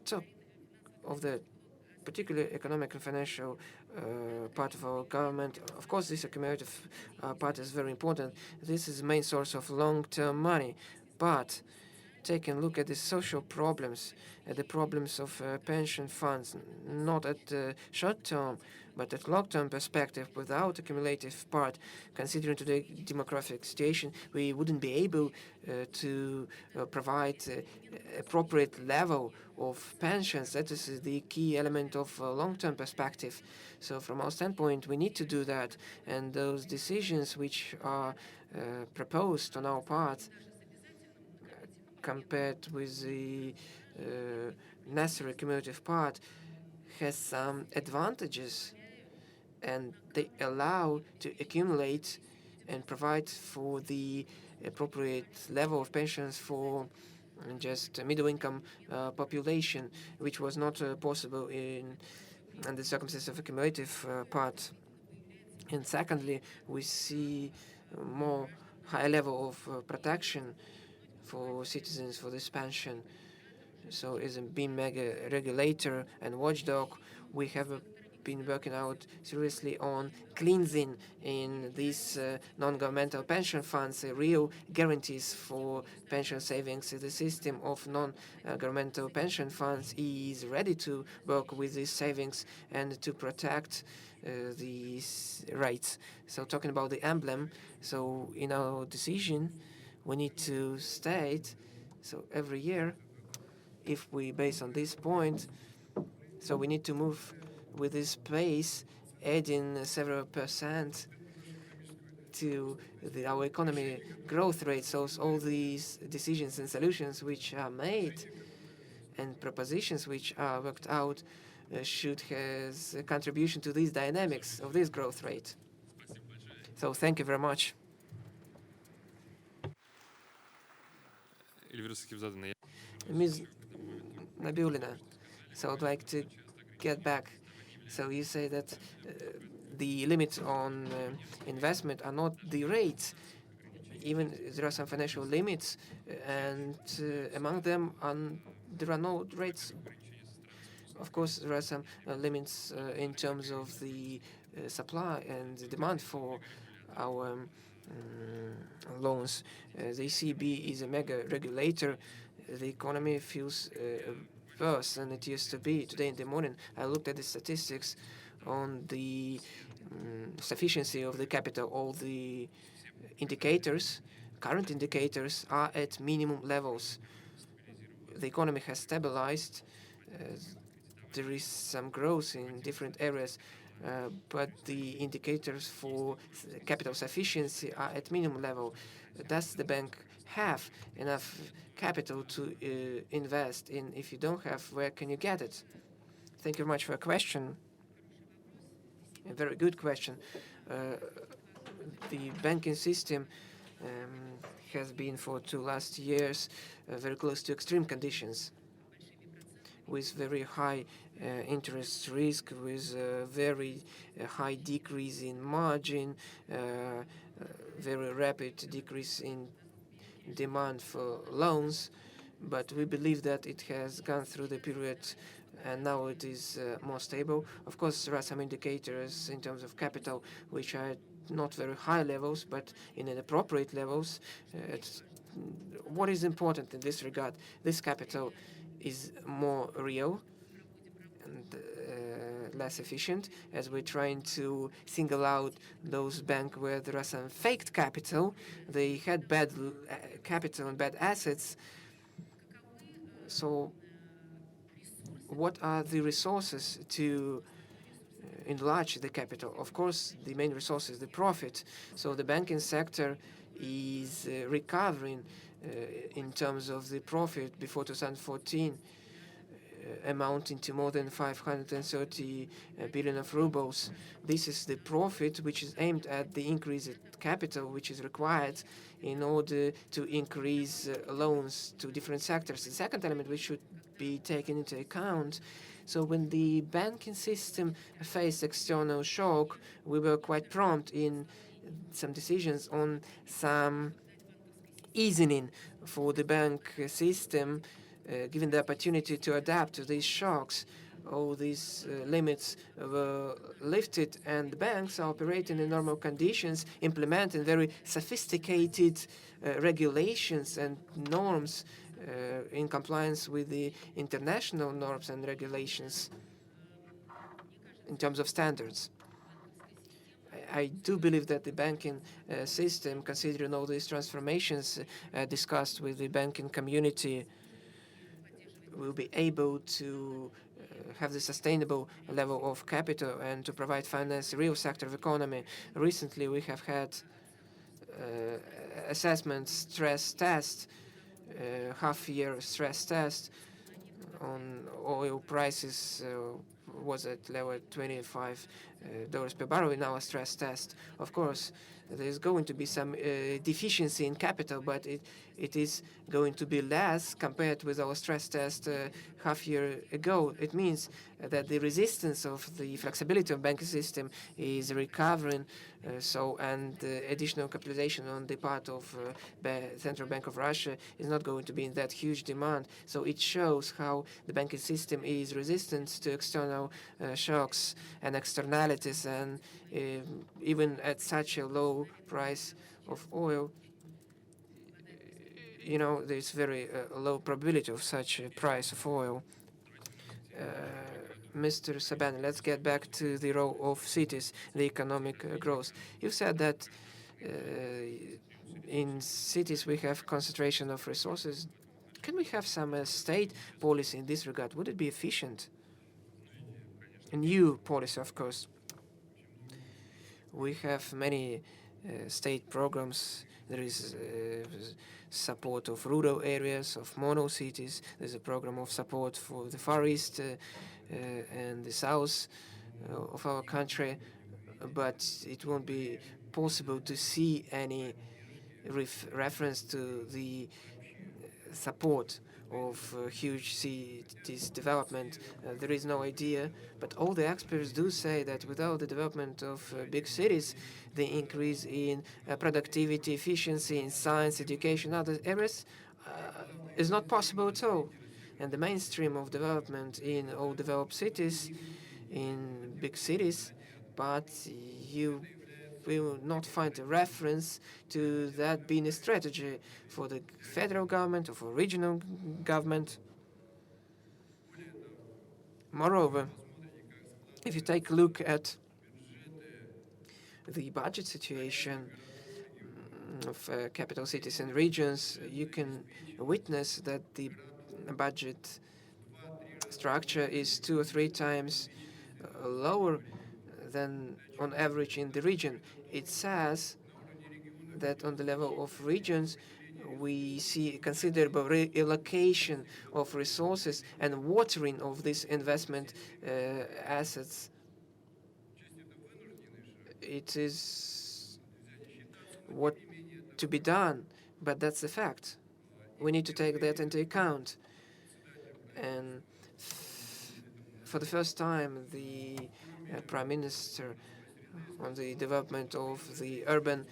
talk of the particular economic and financial part of our government? Of course, this accumulative part is very important. This is the main source of long-term money, but take a look at the social problems, at the problems of pension funds, not at the short term, but at long-term perspective. Without accumulative part, considering today's demographic situation, we wouldn't be able to provide appropriate level of pensions. That is the key element of long-term perspective. So from our standpoint, we need to do that, and those decisions which are proposed on our part compared with the necessary cumulative part has some advantages, and they allow to accumulate and provide for the appropriate level of pensions for just a middle-income population, which was not possible in the circumstances of accumulative part. And secondly, we see more high level of protection for citizens for this pension. So as a being mega regulator and watchdog, we have been working out seriously on cleansing in these non-governmental pension funds, real guarantees for pension savings. The system of non-governmental pension funds is ready to work with these savings and to protect these rights. So talking about the emblem, so in our decision, we need to state, so every year, if we base on this point, so we need to move with this pace, adding several percent to our economy growth rate. So all these decisions and solutions which are made and propositions which are worked out should have a contribution to these dynamics of this growth rate. So thank you very much. Ms. Nabiulina, so I'd like to get back. So you say that the limits on investment are not the rates. Even there are some financial limits, and among them there are no rates. Of course, there are some limits in terms of the supply and the demand for our loans. The ECB is a mega regulator. The economy feels worse than it used to be. Today in the morning, I looked at the statistics on the sufficiency of the capital. All the indicators, current indicators, are at minimum levels. The economy has stabilized. There is some growth in different areas, but the indicators for capital sufficiency are at minimum level. Does the bank have enough capital to invest in? If you don't have, where can you get it? Thank you very much for your question. A very good question. The banking system has been for 2 last years very close to extreme conditions, with very high interest risk, with very high decrease in margin, very rapid decrease in demand for loans. But we believe that it has gone through the period and now it is more stable. Of course, there are some indicators in terms of capital which are not very high levels, but in an appropriate levels. What is important in this regard? This capital is more real and less efficient, as we're trying to single out those banks where there are some faked capital. They had bad capital and bad assets. So what are the resources to enlarge the capital? Of course, the main resource is the profit. So the banking sector is recovering in terms of the profit before 2014, amounting to more than 530 billion of rubles. This is the profit which is aimed at the increased capital which is required in order to increase loans to different sectors. The second element which should be taken into account, so when the banking system faced external shock, we were quite prompt in some decisions on some easing for the bank system, given the opportunity to adapt to these shocks. All these limits were lifted, and the banks are operating in normal conditions, implementing very sophisticated regulations and norms in compliance with the international norms and regulations in terms of standards. I do believe that the banking system, considering all these transformations discussed with the banking community, will be able to have the sustainable level of capital and to provide finance real sector of economy. Recently, we have had assessment stress test, half-year stress test on oil prices was at level $25 per barrel in our stress test. Of course, there's going to be some deficiency in capital, but it is going to be less compared with our stress test half year ago. It means that the resistance of the flexibility of banking system is recovering. And additional capitalization on the part of Central Bank of Russia is not going to be in that huge demand. So it shows how the banking system is resistant to external shocks and externalities, and even at such a low price of oil, there's very low probability of such a price of oil. Mr. Saban, let's get back to the role of cities, the economic growth. You said that in cities we have concentration of resources. Can we have some state policy in this regard? Would it be efficient? A new policy, of course. We have many state programs. There is support of rural areas, of mono cities. There's a program of support for the Far East and the south of our country, but it won't be possible to see any reference to the support of huge cities development. There is no idea, but all the experts do say that without the development of big cities, the increase in productivity, efficiency in science, education, other areas is not possible at all. And the mainstream of development in all developed cities, in big cities, but you will not find a reference to that being a strategy for the federal government or for regional government. Moreover, if you take a look at the budget situation of capital cities and regions, you can witness that the budget structure is 2 or 3 times lower than on average in the region. It says that on the level of regions, we see considerable reallocation of resources and watering of these investment assets. It is what to be done, but that's a fact. We need to take that into account. And for the first time, the Prime Minister on the development of the urban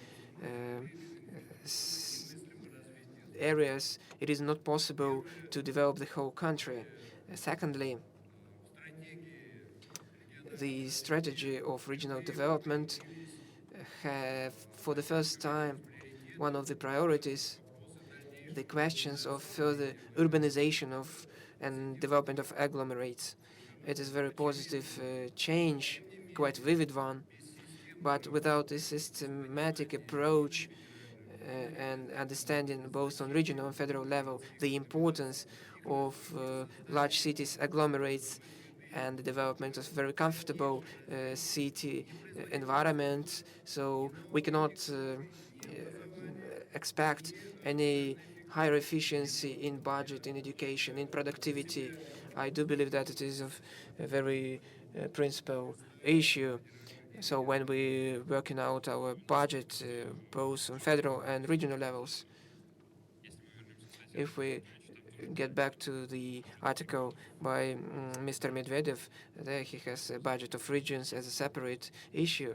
areas, it is not possible to develop the whole country. Secondly, the strategy of regional development have, for the first time, one of the priorities, the questions of further urbanization of and development of agglomerates. It is a very positive change, quite vivid one, but without a systematic approach and understanding both on regional and federal level the importance of large cities, agglomerates, and the development of very comfortable city environment. So we cannot expect any higher efficiency in budget, in education, in productivity. I do believe that it is of a very principal issue. So when we're working out our budget, both on federal and regional levels, if we get back to the article by Mr. Medvedev, there he has a budget of regions as a separate issue.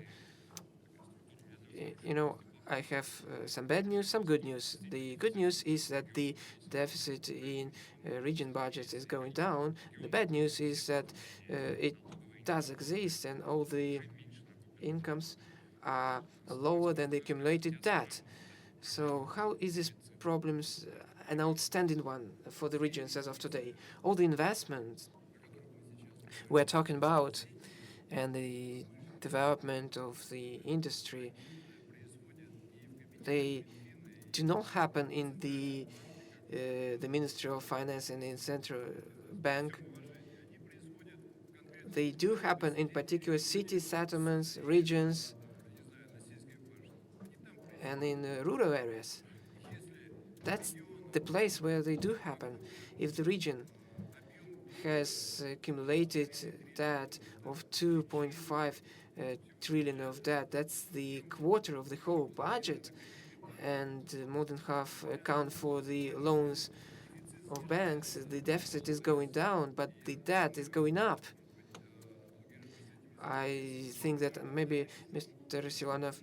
I have some bad news, some good news. The good news is that the deficit in region budgets is going down. The bad news is that it does exist, and all the incomes are lower than the accumulated debt. So how is this problem an outstanding one for the regions as of today? All the investments we're talking about and the development of the industry, they do not happen in the Ministry of Finance and in Central Bank. They do happen in particular cities, settlements, regions, and in rural areas. That's the place where they do happen. If the region has accumulated debt of 2.5 trillion of debt, that's the quarter of the whole budget, and more than half account for the loans of banks, the deficit is going down, but the debt is going up. I think that maybe Mr. Silanov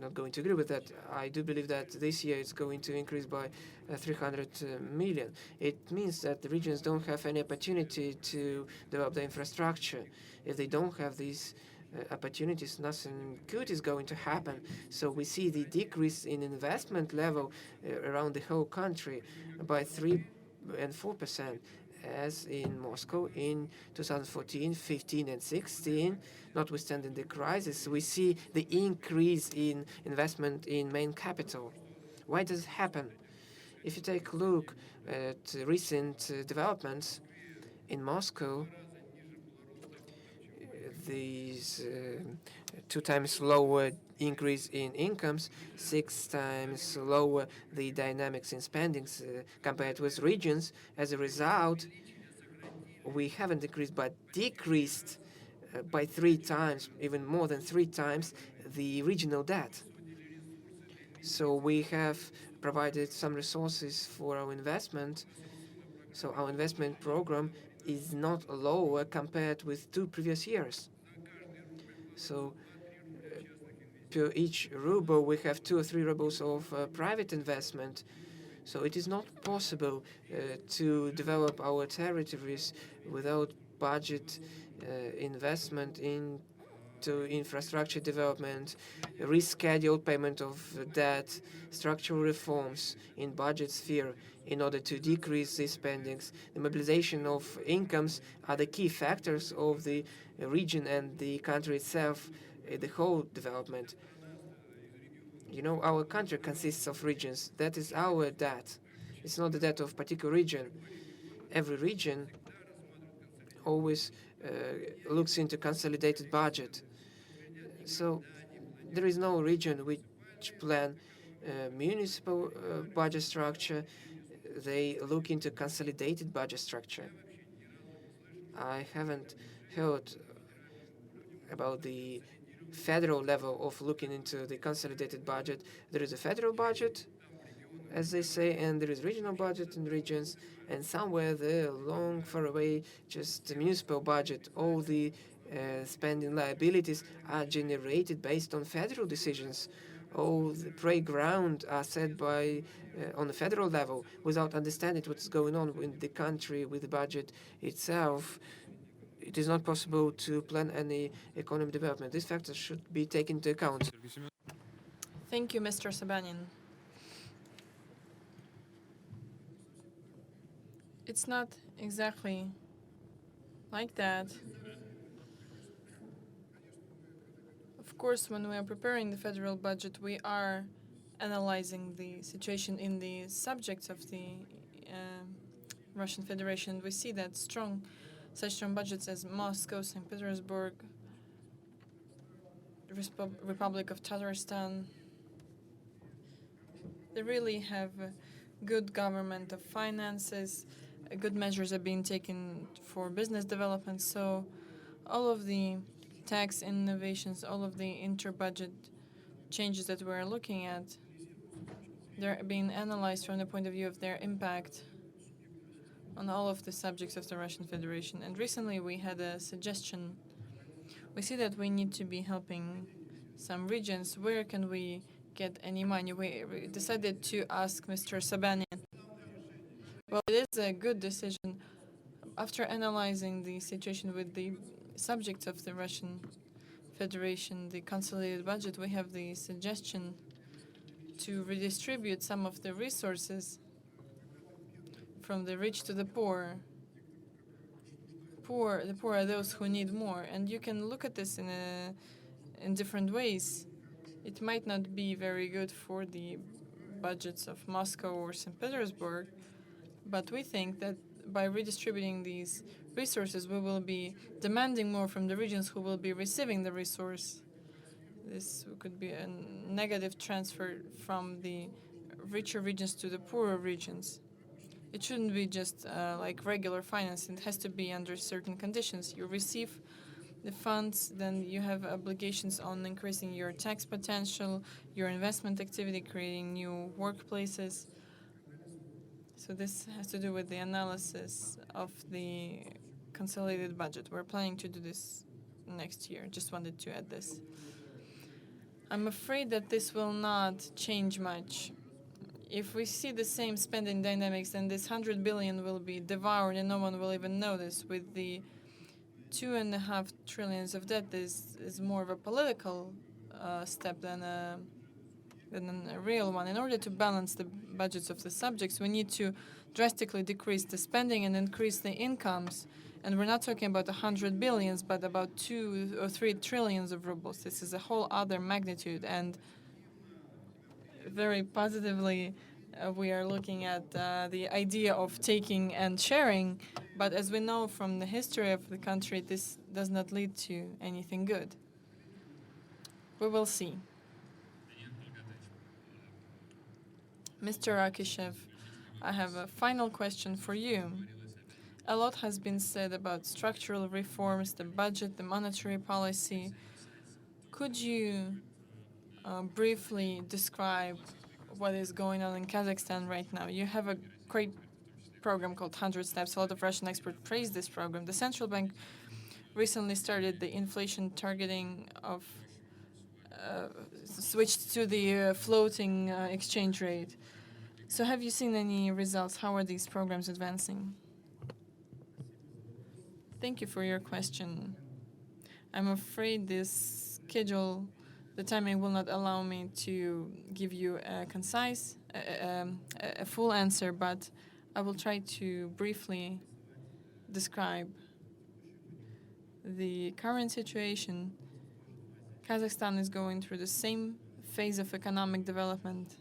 not going to agree with that. I do believe that this year it's going to increase by 300 million. It means that the regions don't have any opportunity to develop the infrastructure. If they don't have these opportunities, nothing good is going to happen. So we see the decrease in investment level around the whole country by 3 and 4%, as in Moscow in 2014, 15, and 16. Notwithstanding the crisis, we see the increase in investment in main capital. Why does it happen? If you take a look at recent developments in Moscow, these 2 times lower increase in incomes, 6 times lower the dynamics in spendings compared with regions. As a result, we haven't increased but decreased by 3 times, even more than 3 times, the regional debt. So we have provided some resources for our investment. So our investment program is not lower compared with 2 previous years. So per each ruble, we have 2 or 3 rubles of private investment. So it is not possible to develop our territories without budget investment into infrastructure development, rescheduled payment of debt, structural reforms in budget sphere in order to decrease these spendings. The mobilization of incomes are the key factors of the region and the country itself, the whole development. You know, our country consists of regions. That is our debt. It's not the debt of particular region. Every region always looks into consolidated budget. So there is no region which plan municipal budget structure. They look into consolidated budget structure. I haven't heard about the federal level of looking into the consolidated budget. There is a federal budget, as they say, and there is regional budget in regions, and somewhere there, long far away, just the municipal budget. All the spending liabilities are generated based on federal decisions. All the playground are set by on the federal level without understanding what's going on in the country with the budget itself. It is not possible to plan any economic development. These factors should be taken into account. Thank you, Mr. Sabanin. It's not exactly like that. Of course, when we are preparing the federal budget, we are analyzing the situation in the subjects of the Russian Federation. We see that such strong budgets as Moscow, St. Petersburg, the Republic of Tatarstan, they really have good government of finances, good measures are being taken for business development. So all of the tax innovations, all of the inter-budget changes that we're looking at, they're being analyzed from the point of view of their impact on all of the subjects of the Russian Federation. And recently we had a suggestion. We see that we need to be helping some regions. Where can we get any money? We decided to ask Mr. Sabanin. Well, it is a good decision. After analyzing the situation with the subjects of the Russian Federation, the consolidated budget, we have the suggestion to redistribute some of the resources from the rich to the poor. The poor are those who need more, and you can look at this in different ways. It might not be very good for the budgets of Moscow or St. Petersburg, but we think that by redistributing these resources, we will be demanding more from the regions who will be receiving the resource. This could be a negative transfer from the richer regions to the poorer regions. It shouldn't be just like regular finance. It has to be under certain conditions. You receive the funds, then you have obligations on increasing your tax potential, your investment activity, creating new workplaces. So this has to do with the analysis of the consolidated budget. We're planning to do this next year. Just wanted to add this. I'm afraid that this will not change much. If we see the same spending dynamics, then this 100 billion will be devoured and no one will even notice. With the 2.5 trillions of debt, this is more of a political step than a real one. In order to balance the budgets of the subjects, we need to drastically decrease the spending and increase the incomes. And we're not talking about 100 billions, but about 2 or 3 trillions of rubles. This is a whole other magnitude. And very positively, we are looking at the idea of taking and sharing. But as we know from the history of the country, this does not lead to anything good. We will see. Mr. Rakishev, I have a final question for you. A lot has been said about structural reforms, the budget, the monetary policy. Could you briefly describe what is going on in Kazakhstan right now? You have a great program called 100 Steps. A lot of Russian experts praise this program. The central bank recently started the inflation targeting of switched to the floating exchange rate. So have you seen any results? How are these programs advancing? Thank you for your question. I'm afraid this schedule, the timing will not allow me to give you a concise, a full answer, but I will try to briefly describe the current situation. Kazakhstan is going through the same phase of economic development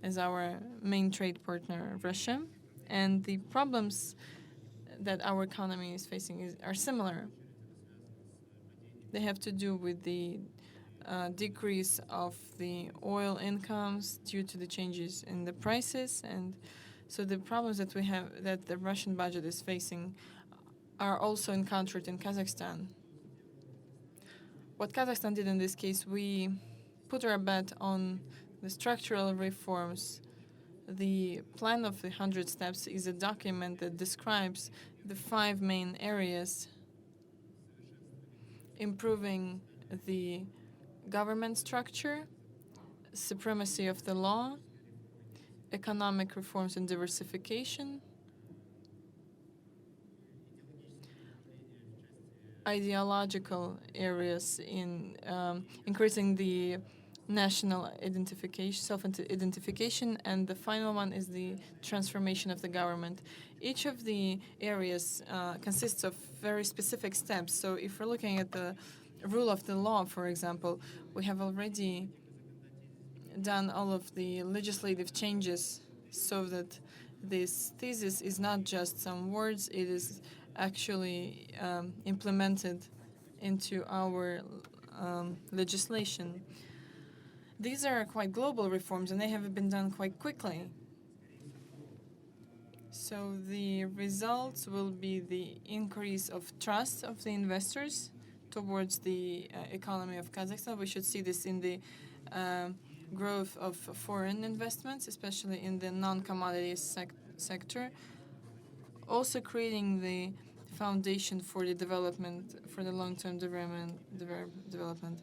as our main trade partner, Russia, and the problems that our economy is facing are similar. They have to do with the decrease of the oil incomes due to the changes in the prices, and so the problems that we have, that the Russian budget is facing, are also encountered in Kazakhstan. What Kazakhstan did in this case, we put our bet on the structural reforms. The plan of the 100 Steps is a document that describes the 5 main areas: improving the government structure, supremacy of the law, economic reforms and diversification, ideological areas in increasing the national identification, self-identification, and the final one is the transformation of the government. Each of the areas consists of very specific steps. So if we're looking at the rule of the law, for example, we have already done all of the legislative changes so that this thesis is not just some words, it is actually implemented into our legislation. These are quite global reforms, and they have been done quite quickly. So the results will be the increase of trust of the investors towards the economy of Kazakhstan. We should see this in the growth of foreign investments, especially in the non-commodities sector. Also creating the foundation for the development, for the long-term development.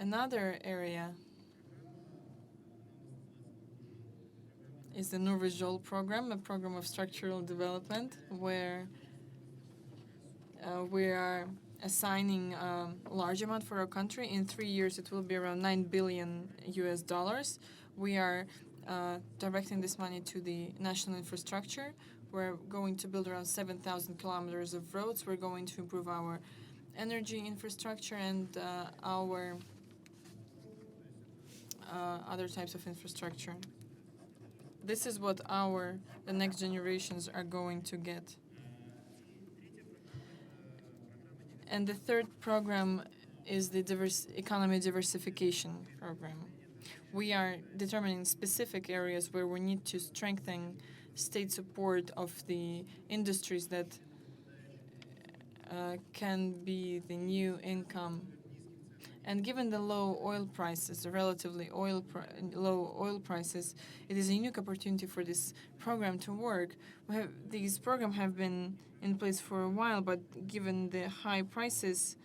Another area is the Novizhol program, a program of structural development, where we are assigning a large amount for our country. In 3 years, it will be around $9 billion US. We are directing this money to the national infrastructure. We're going to build around 7,000 kilometers of roads. We're going to improve our energy infrastructure and our other types of infrastructure. This is what the next generations are going to get. And the third program is the economy diversification program. We are determining specific areas where we need to strengthen state support of the industries that can be the new income. And given the low oil prices, the relatively low oil prices, it is a unique opportunity for this program to work. These programs have been in place for a while, but given the high prices,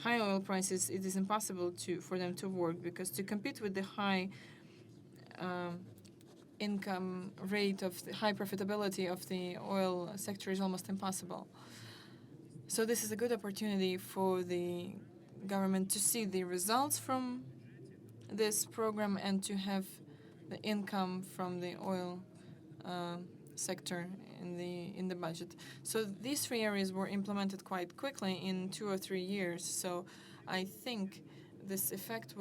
high oil prices, it is impossible for them to work, because to compete with the high income rate of the high profitability of the oil sector is almost impossible. So this is a good opportunity for the government to see the results from this program and to have the income from the oil sector in the budget. So these three areas were implemented quite quickly in 2 or 3 years. So I think this effect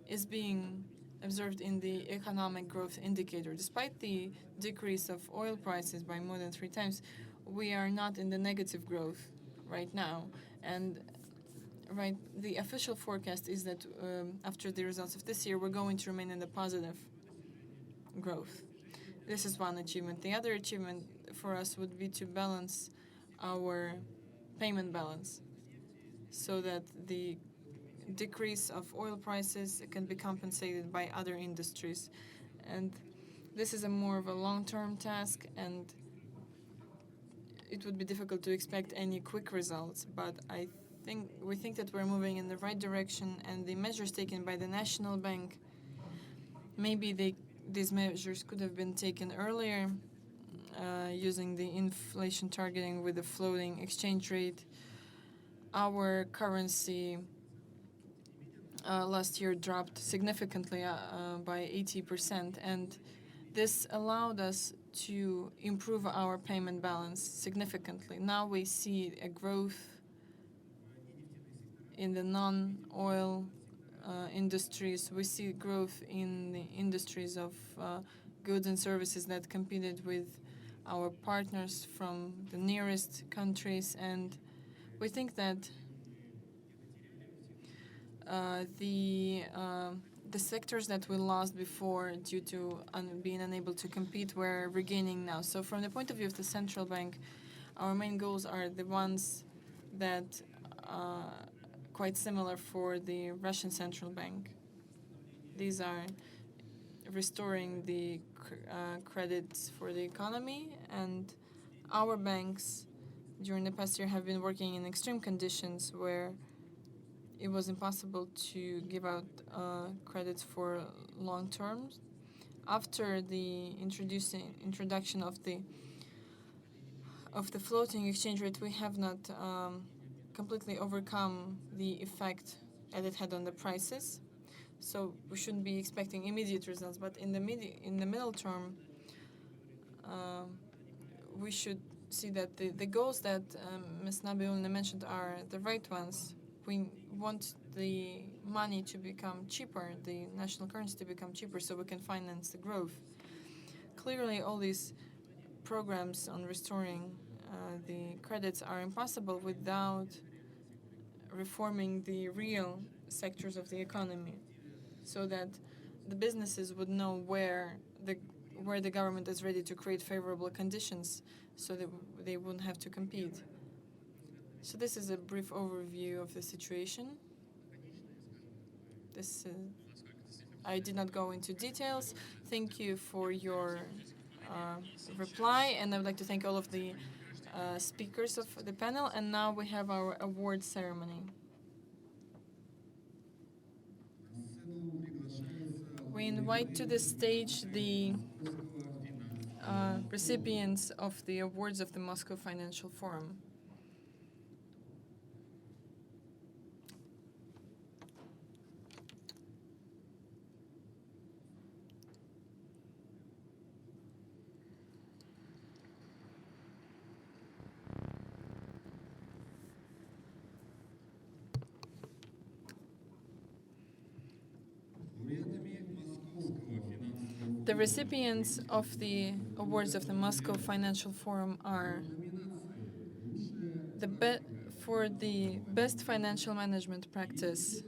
is being observed in the economic growth indicator. Despite the decrease of oil prices by more than 3 times, we are not in the negative growth right now. And the official forecast is that after the results of this year, we're going to remain in the positive growth. This is one achievement. The other achievement for us would be to balance our payment balance so that the decrease of oil prices can be compensated by other industries. And this is more of a long-term task, and it would be difficult to expect any quick results. But we think that we're moving in the right direction, and the measures taken by the National Bank, maybe these measures could have been taken earlier, using the inflation targeting with the floating exchange rate. Our currency last year dropped significantly by 80%, and this allowed us to improve our payment balance significantly. Now we see a growth in the non-oil industries. We see growth in the industries of goods and services that competed with our partners from the nearest countries, and we think that the sectors that we lost before due to being unable to compete, we're regaining now. So from the point of view of the central bank, our main goals are the ones that are quite similar for the Russian central bank. These are restoring the credits for the economy, and our banks during the past year have been working in extreme conditions where it was impossible to give out credits for long terms. After the introduction of the floating exchange rate, we have not completely overcome the effect that it had on the prices. So we shouldn't be expecting immediate results, but in the middle term, we should see that the goals that Ms. Nabiulina mentioned are the right ones. We want the money to become cheaper, the national currency to become cheaper, so we can finance the growth. Clearly, all these programs on restoring the credits are impossible without reforming the real sectors of the economy, so that the businesses would know where the government is ready to create favorable conditions, so that they wouldn't have to compete. So this is a brief overview of the situation. I did not go into details. Thank you for your reply, and I would like to thank all of the speakers of the panel. And now we have our award ceremony. We invite to the stage the recipients of the awards of the Moscow Financial Forum. The recipients of the awards of the Moscow Financial Forum are for the best financial management practice,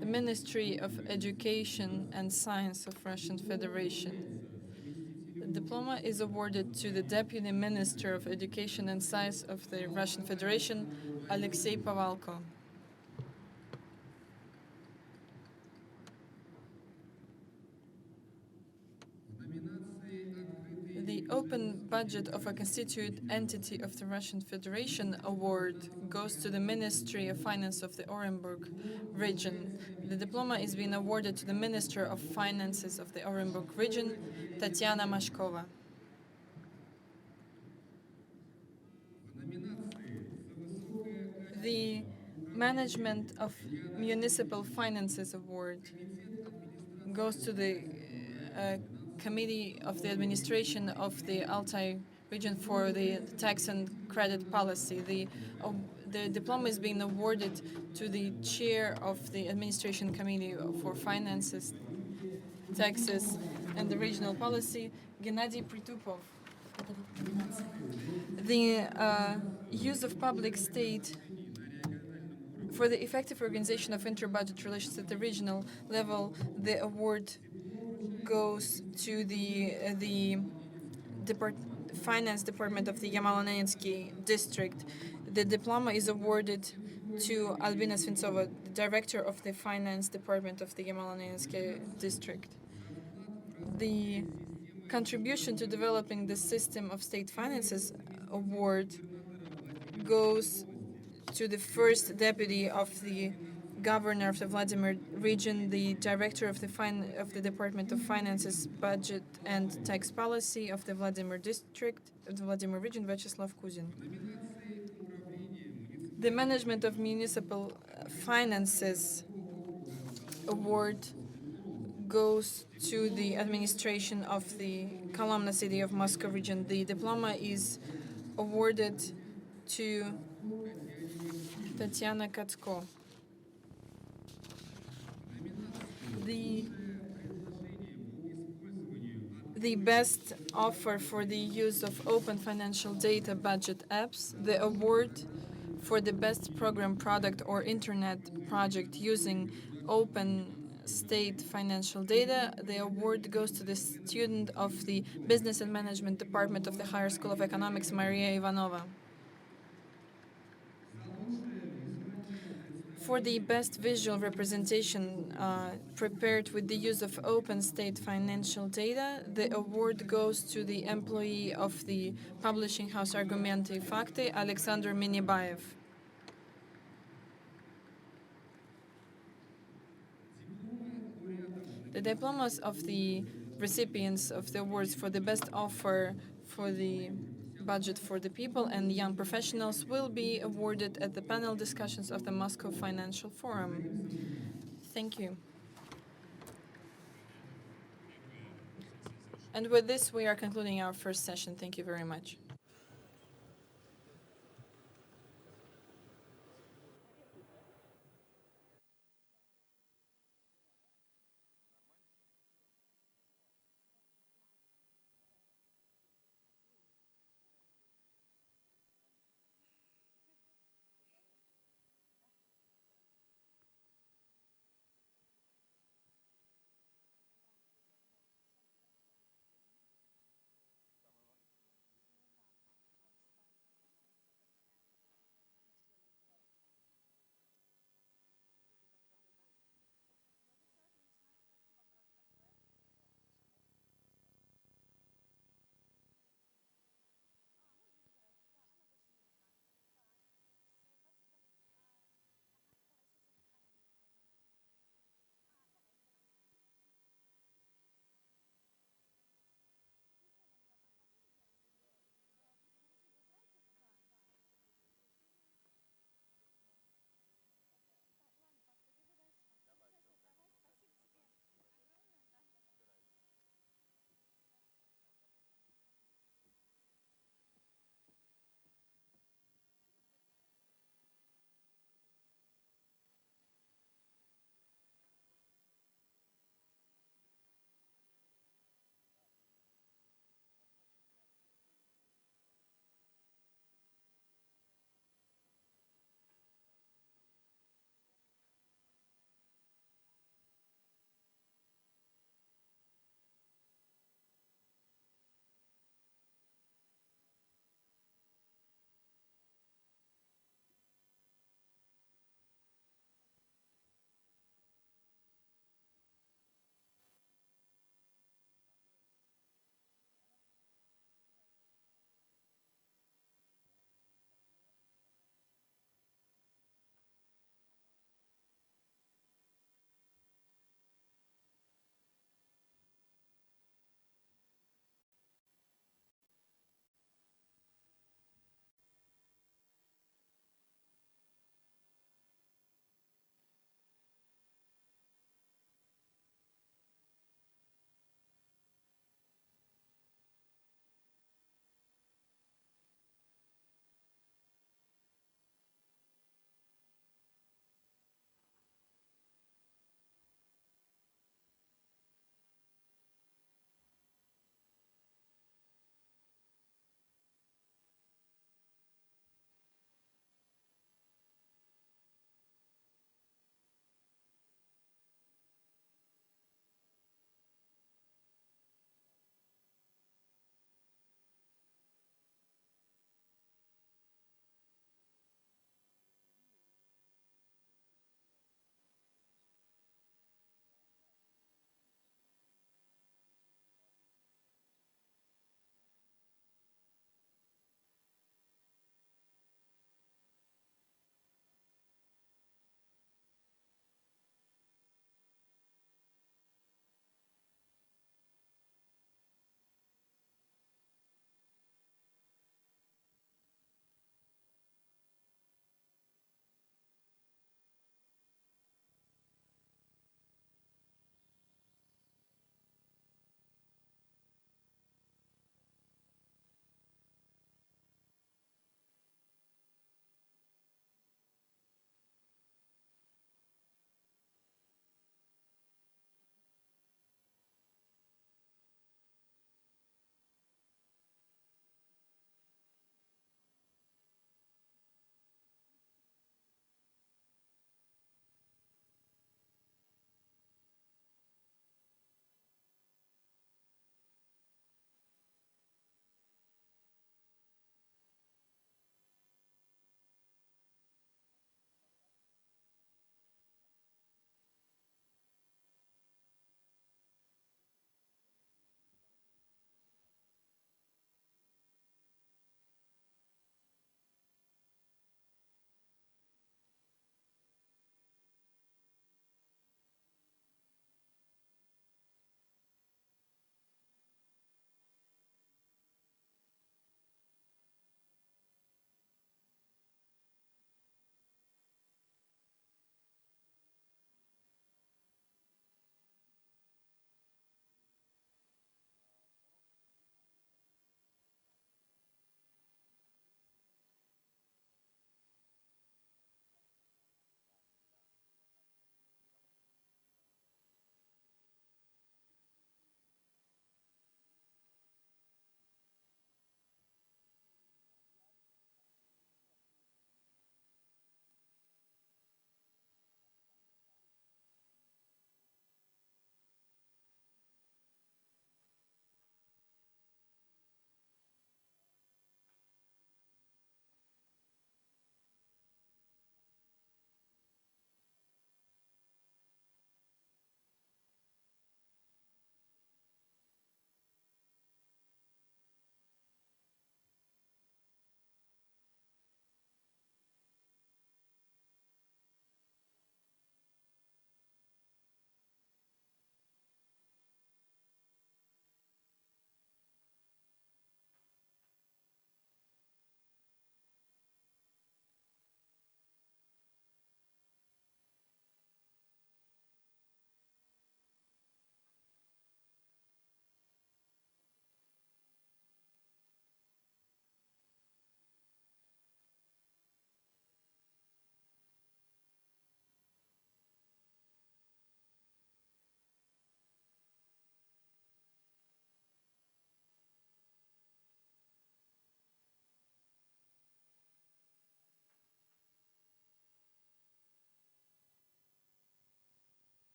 the Ministry of Education and Science of Russian Federation. The diploma is awarded to the Deputy Minister of Education and Science of the Russian Federation, Alexei Pavalko. The open budget of a constituent entity of the Russian Federation award goes to the Ministry of Finance of the Orenburg region. The diploma is being awarded to the Minister of Finances of the Orenburg region, Tatiana Mashkova. The Management of Municipal Finances Award goes to the Committee of the Administration of the Altai region for the tax and credit policy. The diploma is being awarded to the chair of the Administration Committee for Finances, Taxes, and the Regional Policy, Gennady Pritupov. The use of public state for the effective organization of inter-budget relations at the regional level, the award goes to the finance department of the Yamalonensky district. The diploma is awarded to Albina Svintsova, the director of the finance department of the Yamalonensky district. The contribution to developing the system of state finances award goes to the first deputy of the governor of the Vladimir region, the director of the Department of Finances, Budget and Tax Policy of the Vladimir district, of the Vladimir region, Vyacheslav Kuzin. The Management of Municipal Finances award goes to the administration of the Kolomna city of Moscow region. The diploma is awarded to Tatiana Katko. The best offer for the use of open financial data budget apps, the award for the best program product or internet project using open state financial data, the award goes to the student of the Business and Management Department of the Higher School of Economics, Maria Ivanova. For the best visual representation prepared with the use of open state financial data, the award goes to the employee of the publishing house Argumenty Fakty, Alexander Minibayev. The diplomas of the recipients of the awards for the best offer for the budget for the people and young professionals will be awarded at the panel discussions of the Moscow Financial Forum. Thank you. And with this, we are concluding our first session. Thank you very much.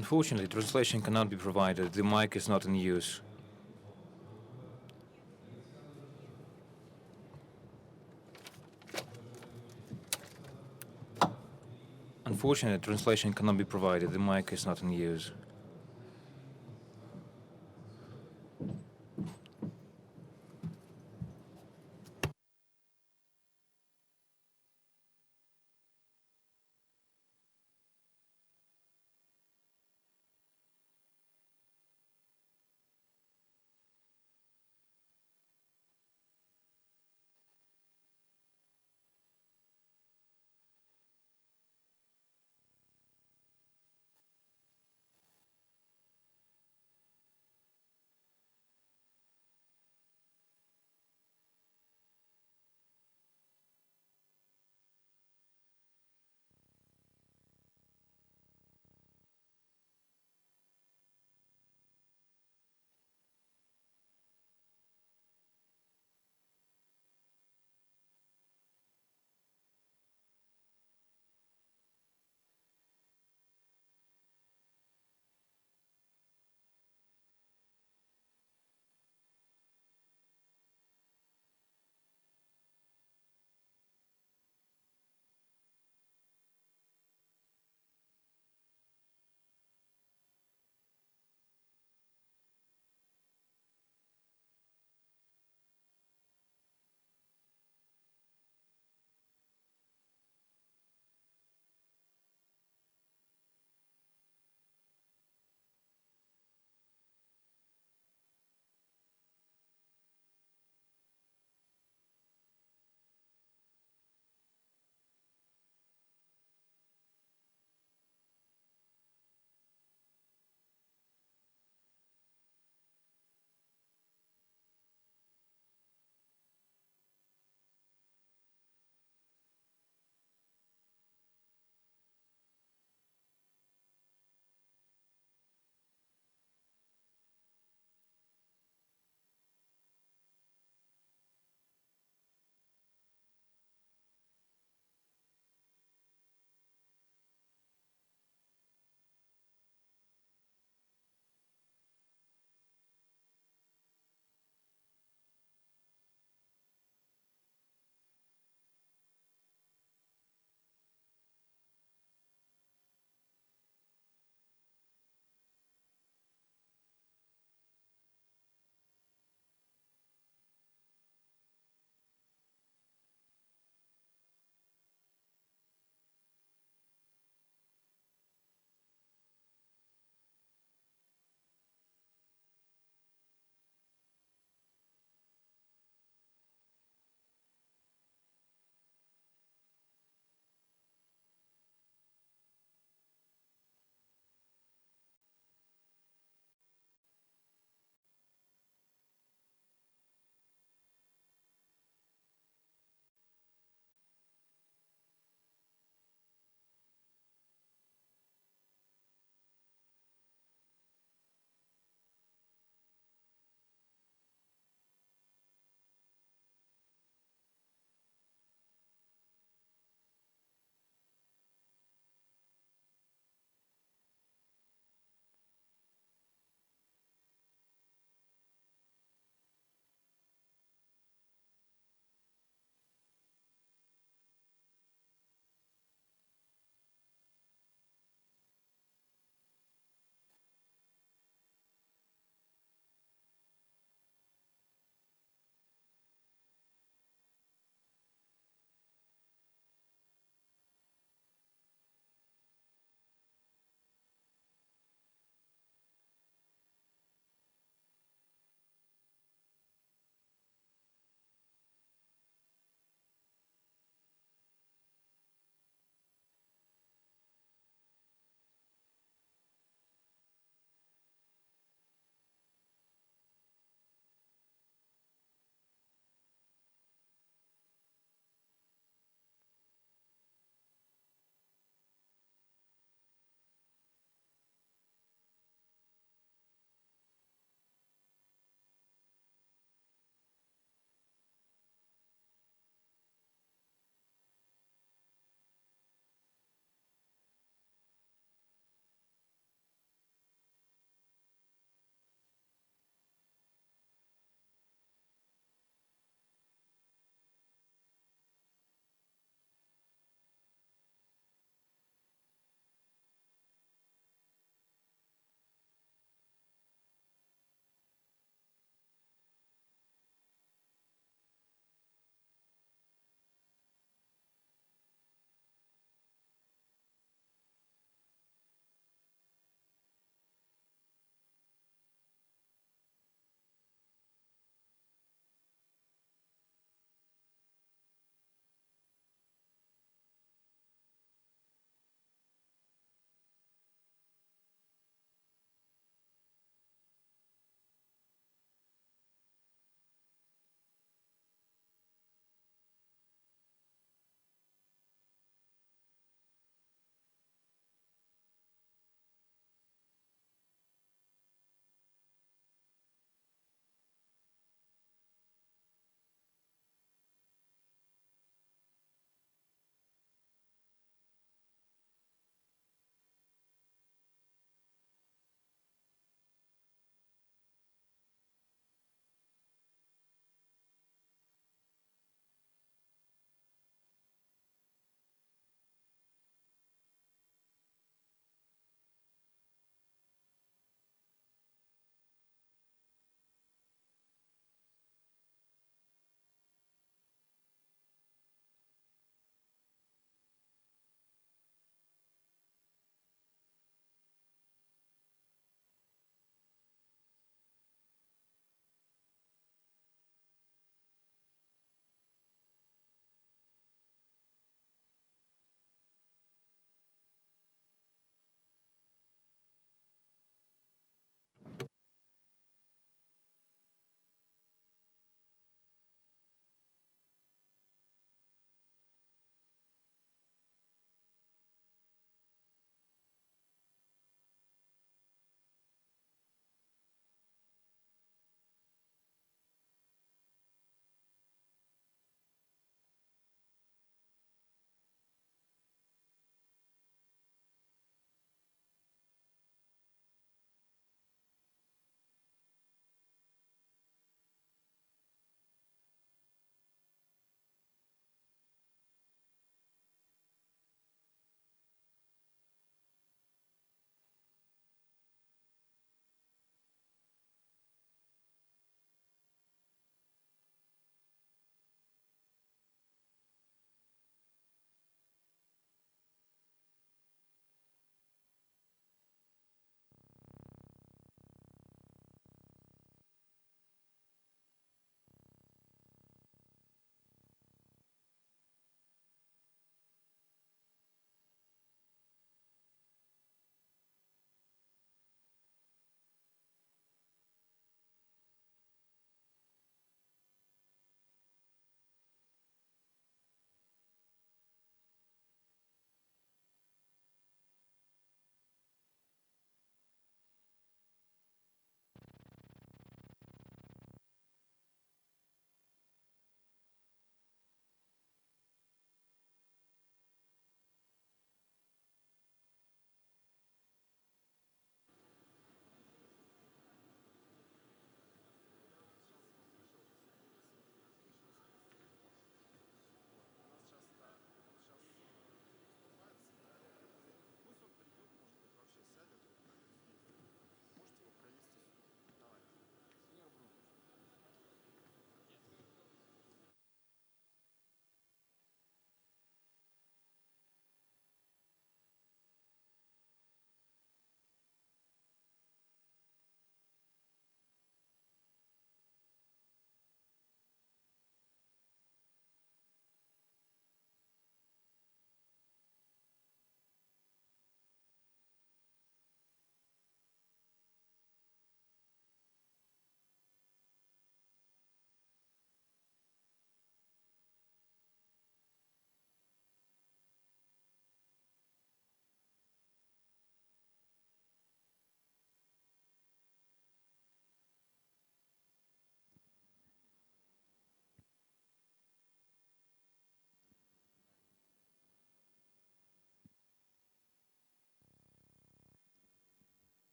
Unfortunately, translation cannot be provided. The mic is not in use. Unfortunately, translation cannot be provided. The mic is not in use.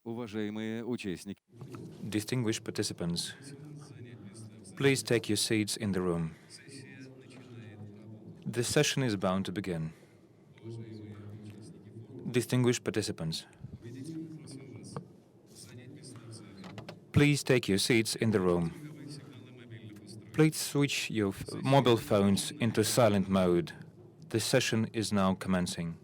Уважаемые участники. Distinguished participants, please take your seats in the room. The session is bound to begin. Distinguished participants, please take your seats in the room. Please switch your mobile phones into silent mode. The session is now commencing.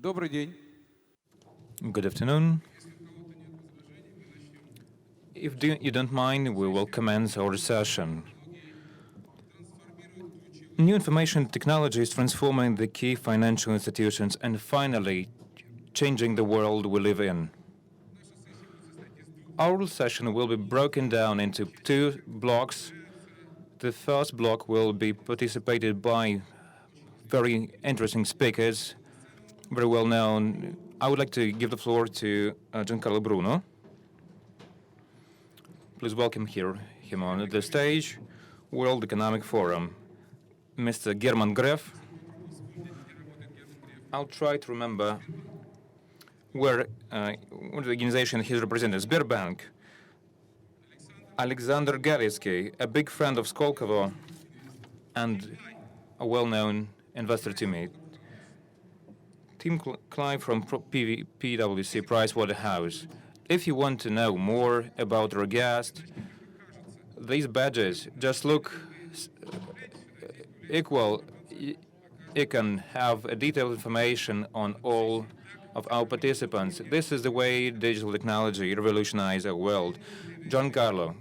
Добрый день. Good afternoon. If you don't mind, we will commence our session. New information technology is transforming the key financial institutions and finally changing the world we live in. Our session will be broken down into two blocks. The first block will be participated by very interesting speakers, very well known. I would like to give the floor to Giancarlo Bruno. Please welcome him on the stage. World Economic Forum. Mr. German Gref. I'll try to remember where what organization he's represented. Sberbank. Alexander Galitsky, a big friend of Skolkovo and a well-known investor to me. Tim Clive from PwC Pricewaterhouse. If you want to know more about our guest, these badges just look equal. You can have a detailed information on all of our participants. This is the way digital technology revolutionized our world. Giancarlo.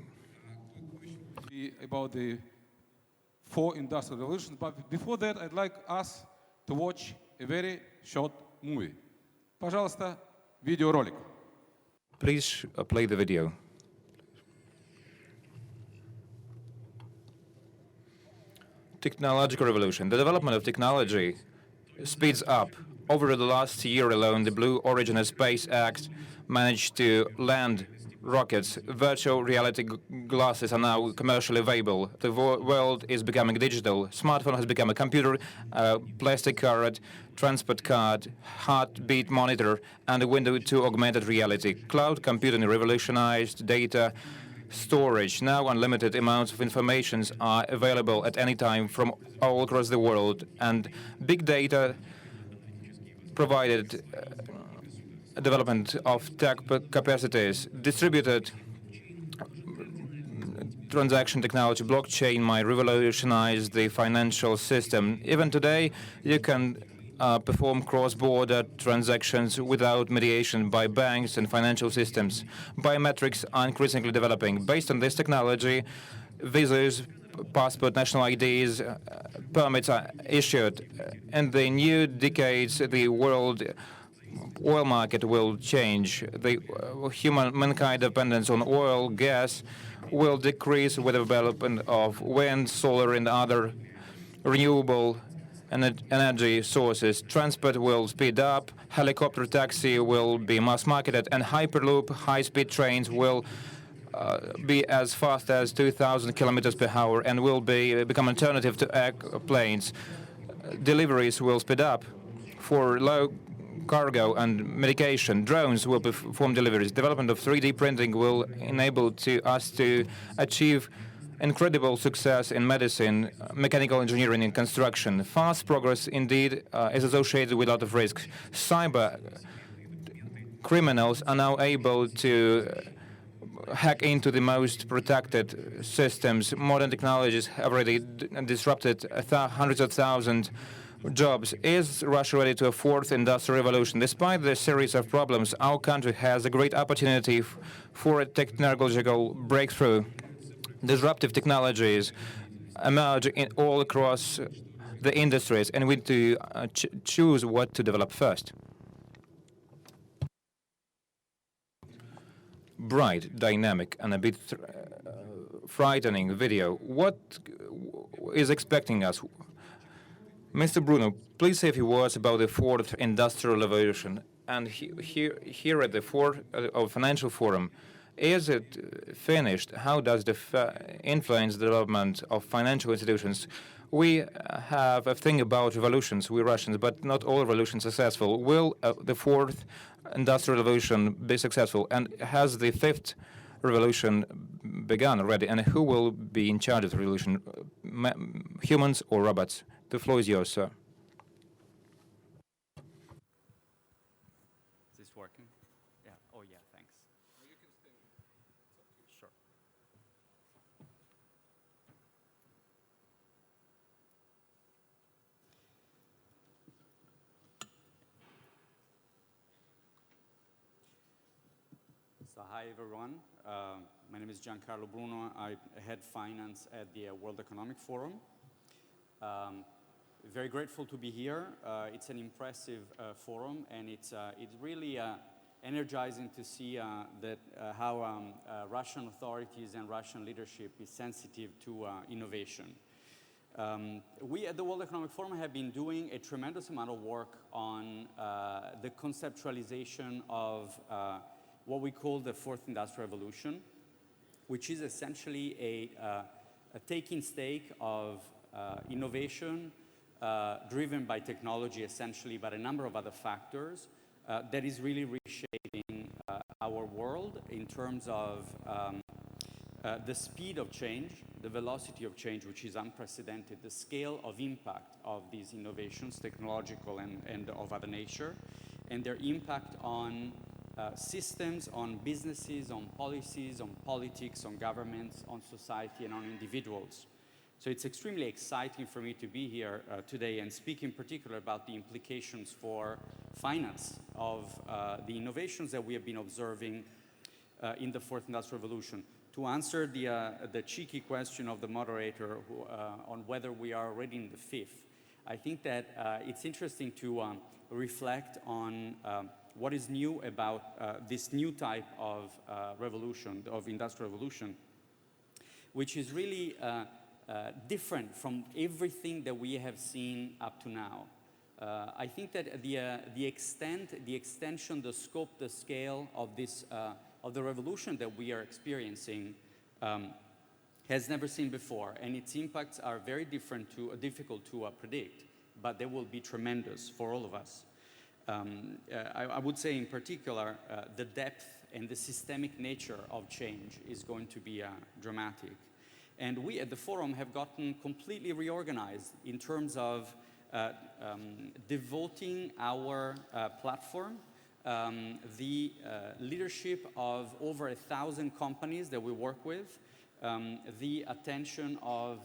About the four industrial revolutions, but before that, I'd like us to watch a very short movie. Пожалуйста, видеоролик. Please play the video. Technological revolution. The development of technology speeds up. Over the last year alone, the Blue Origin Space Act managed to land rockets. Virtual reality glasses are now commercially available. The world is becoming digital. Smartphone has become a computer, a plastic card, transport card, heartbeat monitor, and a window to augmented reality. Cloud computing revolutionized data storage. Now unlimited amounts of information are available at any time from all across the world, and big data provided development of tech capacities. Distributed transaction technology, blockchain might revolutionize the financial system. Even today, you can perform cross-border transactions without mediation by banks and financial systems. Biometrics are increasingly developing. Based on this technology, visas, passport, national IDs, permits are issued. In the new decades, the world oil market will change. The mankind dependence on oil, gas will decrease with the development of wind, solar, and other renewable energy sources. Transport will speed up, helicopter taxi will be mass marketed, and Hyperloop high-speed trains will be as fast as 2,000 kilometers per hour and will become an alternative to airplanes. Deliveries will speed up. For low cargo and medication, drones will perform deliveries. Development of 3D printing will enable us to achieve incredible success in medicine, mechanical engineering, and construction. Fast progress, indeed, is associated with a lot of risks. Cyber criminals are now able to hack into the most protected systems. Modern technologies have already disrupted hundreds of thousands jobs. Is Russia ready to a fourth industrial revolution? Despite the series of problems, our country has a great opportunity for a technological breakthrough. Disruptive technologies emerge all across the industries, and we need to choose what to develop first. Bright, dynamic, and a bit frightening video. What is expecting us? Mr. Bruno, please say a few words about the fourth industrial revolution. And here at the fourth financial forum, is it finished? How does it influence the development of financial institutions? We have a thing about revolutions, we Russians, but not all revolutions are successful. Will the fourth industrial revolution be successful? And has the fifth revolution begun already? And who will be in charge of the revolution, humans or robots? The floor is yours, sir. Is this working? Yeah. Oh, yeah, thanks. Sure. So hi, everyone. My name is Giancarlo Bruno. I head finance at the World Economic Forum. Very grateful to be here. It's an impressive forum, and it's really energizing to see that how Russian authorities and Russian leadership is sensitive to innovation. We at the World Economic Forum have been doing a tremendous amount of work on the conceptualization of what we call the fourth industrial revolution, which is essentially a taking stake of innovation driven by technology, essentially, but a number of other factors that is really reshaping our world in terms of the speed of change, the velocity of change, which is unprecedented, the scale of impact of these innovations, technological and of other nature, and their impact on systems, on businesses, on policies, on politics, on governments, on society, and on individuals. So it's extremely exciting for me to be here today and speak in particular about the implications for finance of the innovations that we have been observing in the fourth industrial revolution. To answer the cheeky question of the moderator on whether we are already in the fifth, I think that it's interesting to reflect on what is new about this new type of revolution, of industrial revolution, which is really different from everything that we have seen up to now. I think that the extension, the scope, the scale of this of the revolution that we are experiencing has never seen before, and its impacts are very difficult to predict, but they will be tremendous for all of us. I would say in particular, the depth and the systemic nature of change is going to be dramatic. And we at the Forum have gotten completely reorganized in terms of devoting our platform, the leadership of over 1,000 companies that we work with, the attention of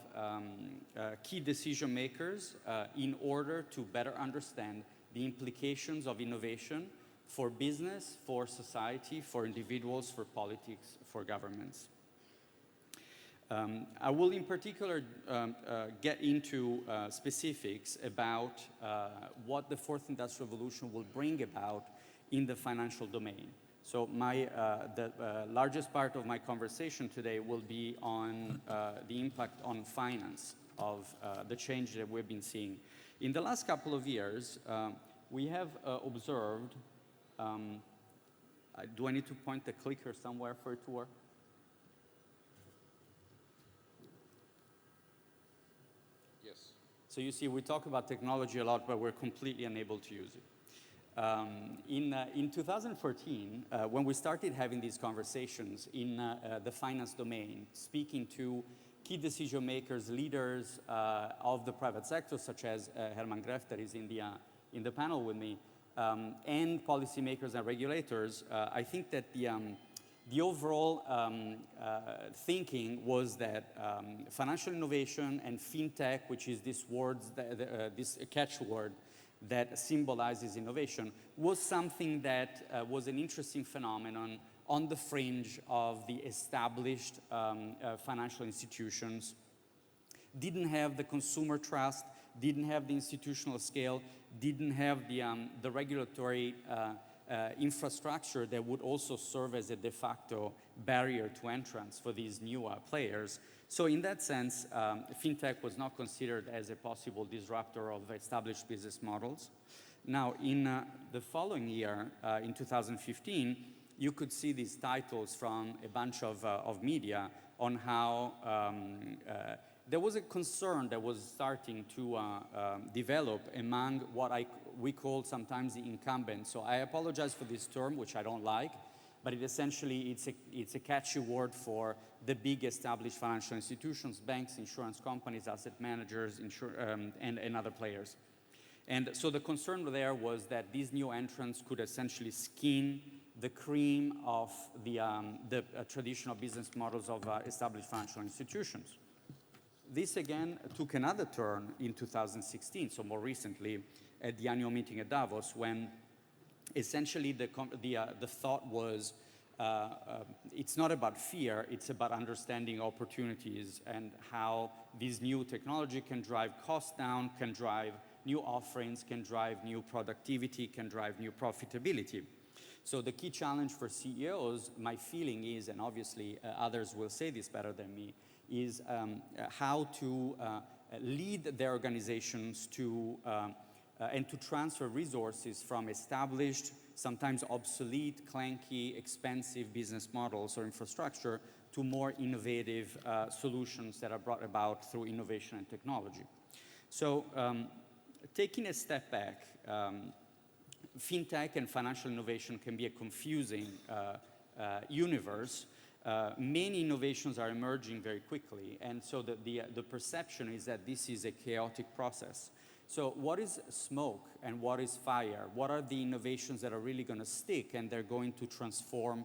key decision makers in order to better understand the implications of innovation for business, for society, for individuals, for politics, for governments. I will in particular get into specifics about what the fourth industrial revolution will bring about in the financial domain. So the largest part of my conversation today will be on the impact on finance of the change that we've been seeing. In the last couple of years, we have observed, do I need to point the clicker somewhere for it to work? So you see, we talk about technology a lot, but we're completely unable to use it. In 2014, when we started having these conversations in the finance domain, speaking to key decision makers, leaders of the private sector, such as Herman Greff, that is in the panel with me, and policymakers and regulators, I think that the overall thinking was that financial innovation and fintech, which is this catchword that symbolizes innovation, was something that was an interesting phenomenon on the fringe of the established financial institutions, didn't have the consumer trust, didn't have the institutional scale, didn't have the regulatory infrastructure that would also serve as a de facto barrier to entrance for these new players. So in that sense, fintech was not considered as a possible disruptor of established business models. Now, in the following year, in 2015, you could see these titles from a bunch of media on how there was a concern that was starting to develop among what we call sometimes the incumbents. So I apologize for this term, which I don't like, but it's a catchy word for the big established financial institutions, banks, insurance companies, asset managers, and other players. And so the concern there was that these new entrants could essentially skin the cream of the traditional business models of established financial institutions. This again took another turn in 2016, so more recently, at the annual meeting at Davos, when essentially the thought was it's not about fear, it's about understanding opportunities and how this new technology can drive costs down, can drive new offerings, can drive new productivity, can drive new profitability. So the key challenge for CEOs, my feeling is, and obviously others will say this better than me, is how to lead their organizations to and to transfer resources from established, sometimes obsolete, clanky, expensive business models or infrastructure to more innovative solutions that are brought about through innovation and technology. So taking a step back, fintech and financial innovation can be a confusing universe. Many innovations are emerging very quickly, and so the perception is that this is a chaotic process. So what is smoke and what is fire? What are the innovations that are really going to stick and they're going to transform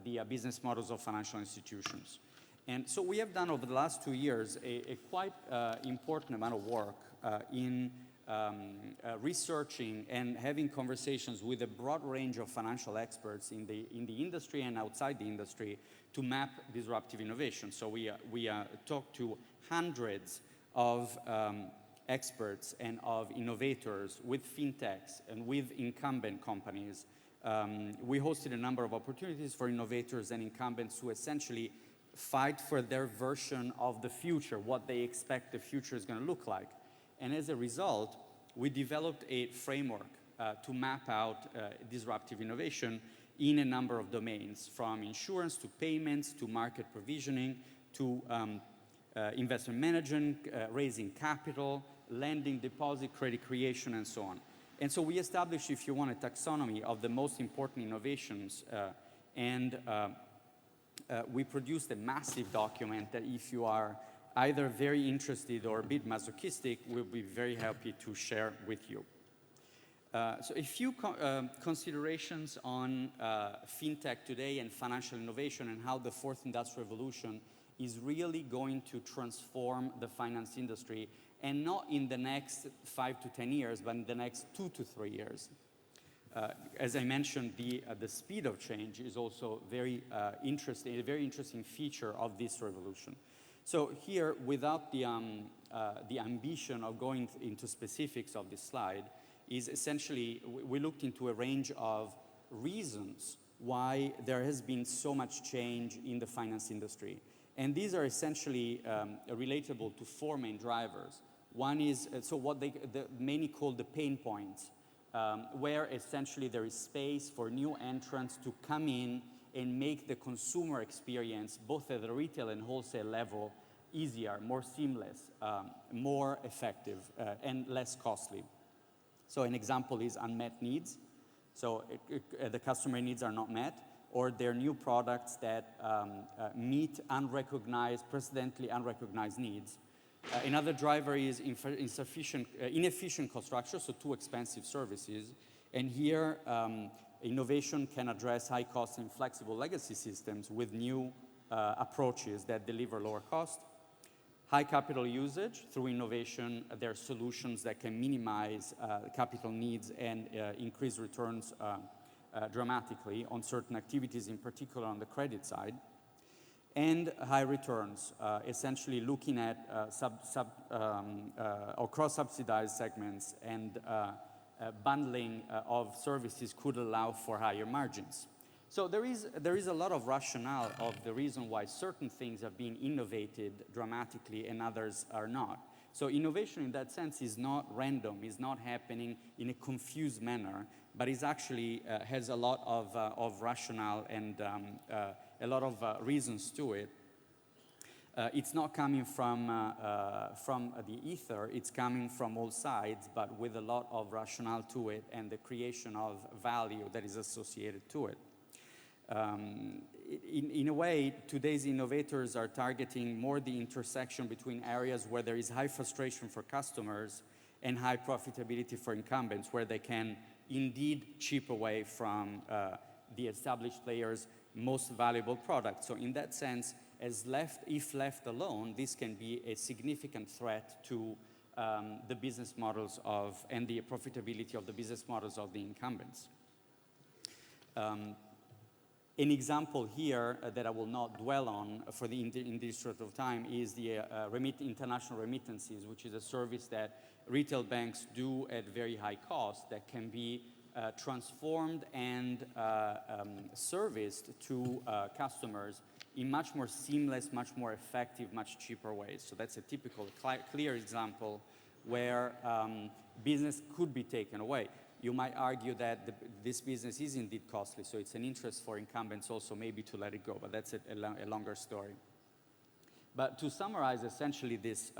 the business models of financial institutions? And so we have done over the last 2 years a quite important amount of work in researching and having conversations with a broad range of financial experts in the industry and outside the industry to map disruptive innovation. So we talked to hundreds of experts and of innovators with fintechs and with incumbent companies. We hosted a number of opportunities for innovators and incumbents to essentially fight for their version of the future, what they expect the future is going to look like. And as a result, we developed a framework to map out disruptive innovation in a number of domains, from insurance to payments to market provisioning to investment management, raising capital, lending, deposit, credit creation, and so on. And so we established, if you want, a taxonomy of the most important innovations, and we produced a massive document that if you are either very interested or a bit masochistic, we'll be very happy to share with you. So a few considerations on fintech today and financial innovation and how the fourth industrial revolution is really going to transform the finance industry, and not in the next 5 to 10 years, but in the next 2 to 3 years. As I mentioned, the speed of change is also very interesting, a very interesting feature of this revolution. So here, without the ambition of going into specifics of this slide, is essentially, we looked into a range of reasons why there has been so much change in the finance industry. And these are essentially relatable to 4 main drivers. One is, so what many call the pain points, where essentially there is space for new entrants to come in and make the consumer experience, both at the retail and wholesale level, easier, more seamless, more effective, and less costly. So an example is unmet needs. So the customer needs are not met, or they're new products that meet unrecognized, precedently unrecognized needs. Another driver is inefficient cost structure, so too expensive services. And here, innovation can address high cost and flexible legacy systems with new approaches that deliver lower cost. High capital usage. Through innovation, there are solutions that can minimize capital needs and increase returns dramatically on certain activities, in particular on the credit side. And high returns, essentially looking at or cross-subsidized segments, and bundling of services could allow for higher margins. So there is a lot of rationale of the reason why certain things have been innovated dramatically and others are not. So innovation in that sense is not random, is not happening in a confused manner, but is actually has a lot of rationale and a lot of reasons to it. It's not coming from the ether, it's coming from all sides, but with a lot of rationale to it and the creation of value that is associated to it. In a way, today's innovators are targeting more the intersection between areas where there is high frustration for customers and high profitability for incumbents, where they can indeed chip away from the established players' most valuable product. So in that sense, if left alone, this can be a significant threat to the business models and the profitability of the business models of the incumbents. An example here that I will not dwell on for the interest of time is the international remittances, which is a service that retail banks do at very high cost that can be transformed and serviced to customers in much more seamless, much more effective, much cheaper ways. So that's a typical clear example where business could be taken away. You might argue that this business is indeed costly, so it's an interest for incumbents also maybe to let it go, but that's a longer story. But to summarize essentially this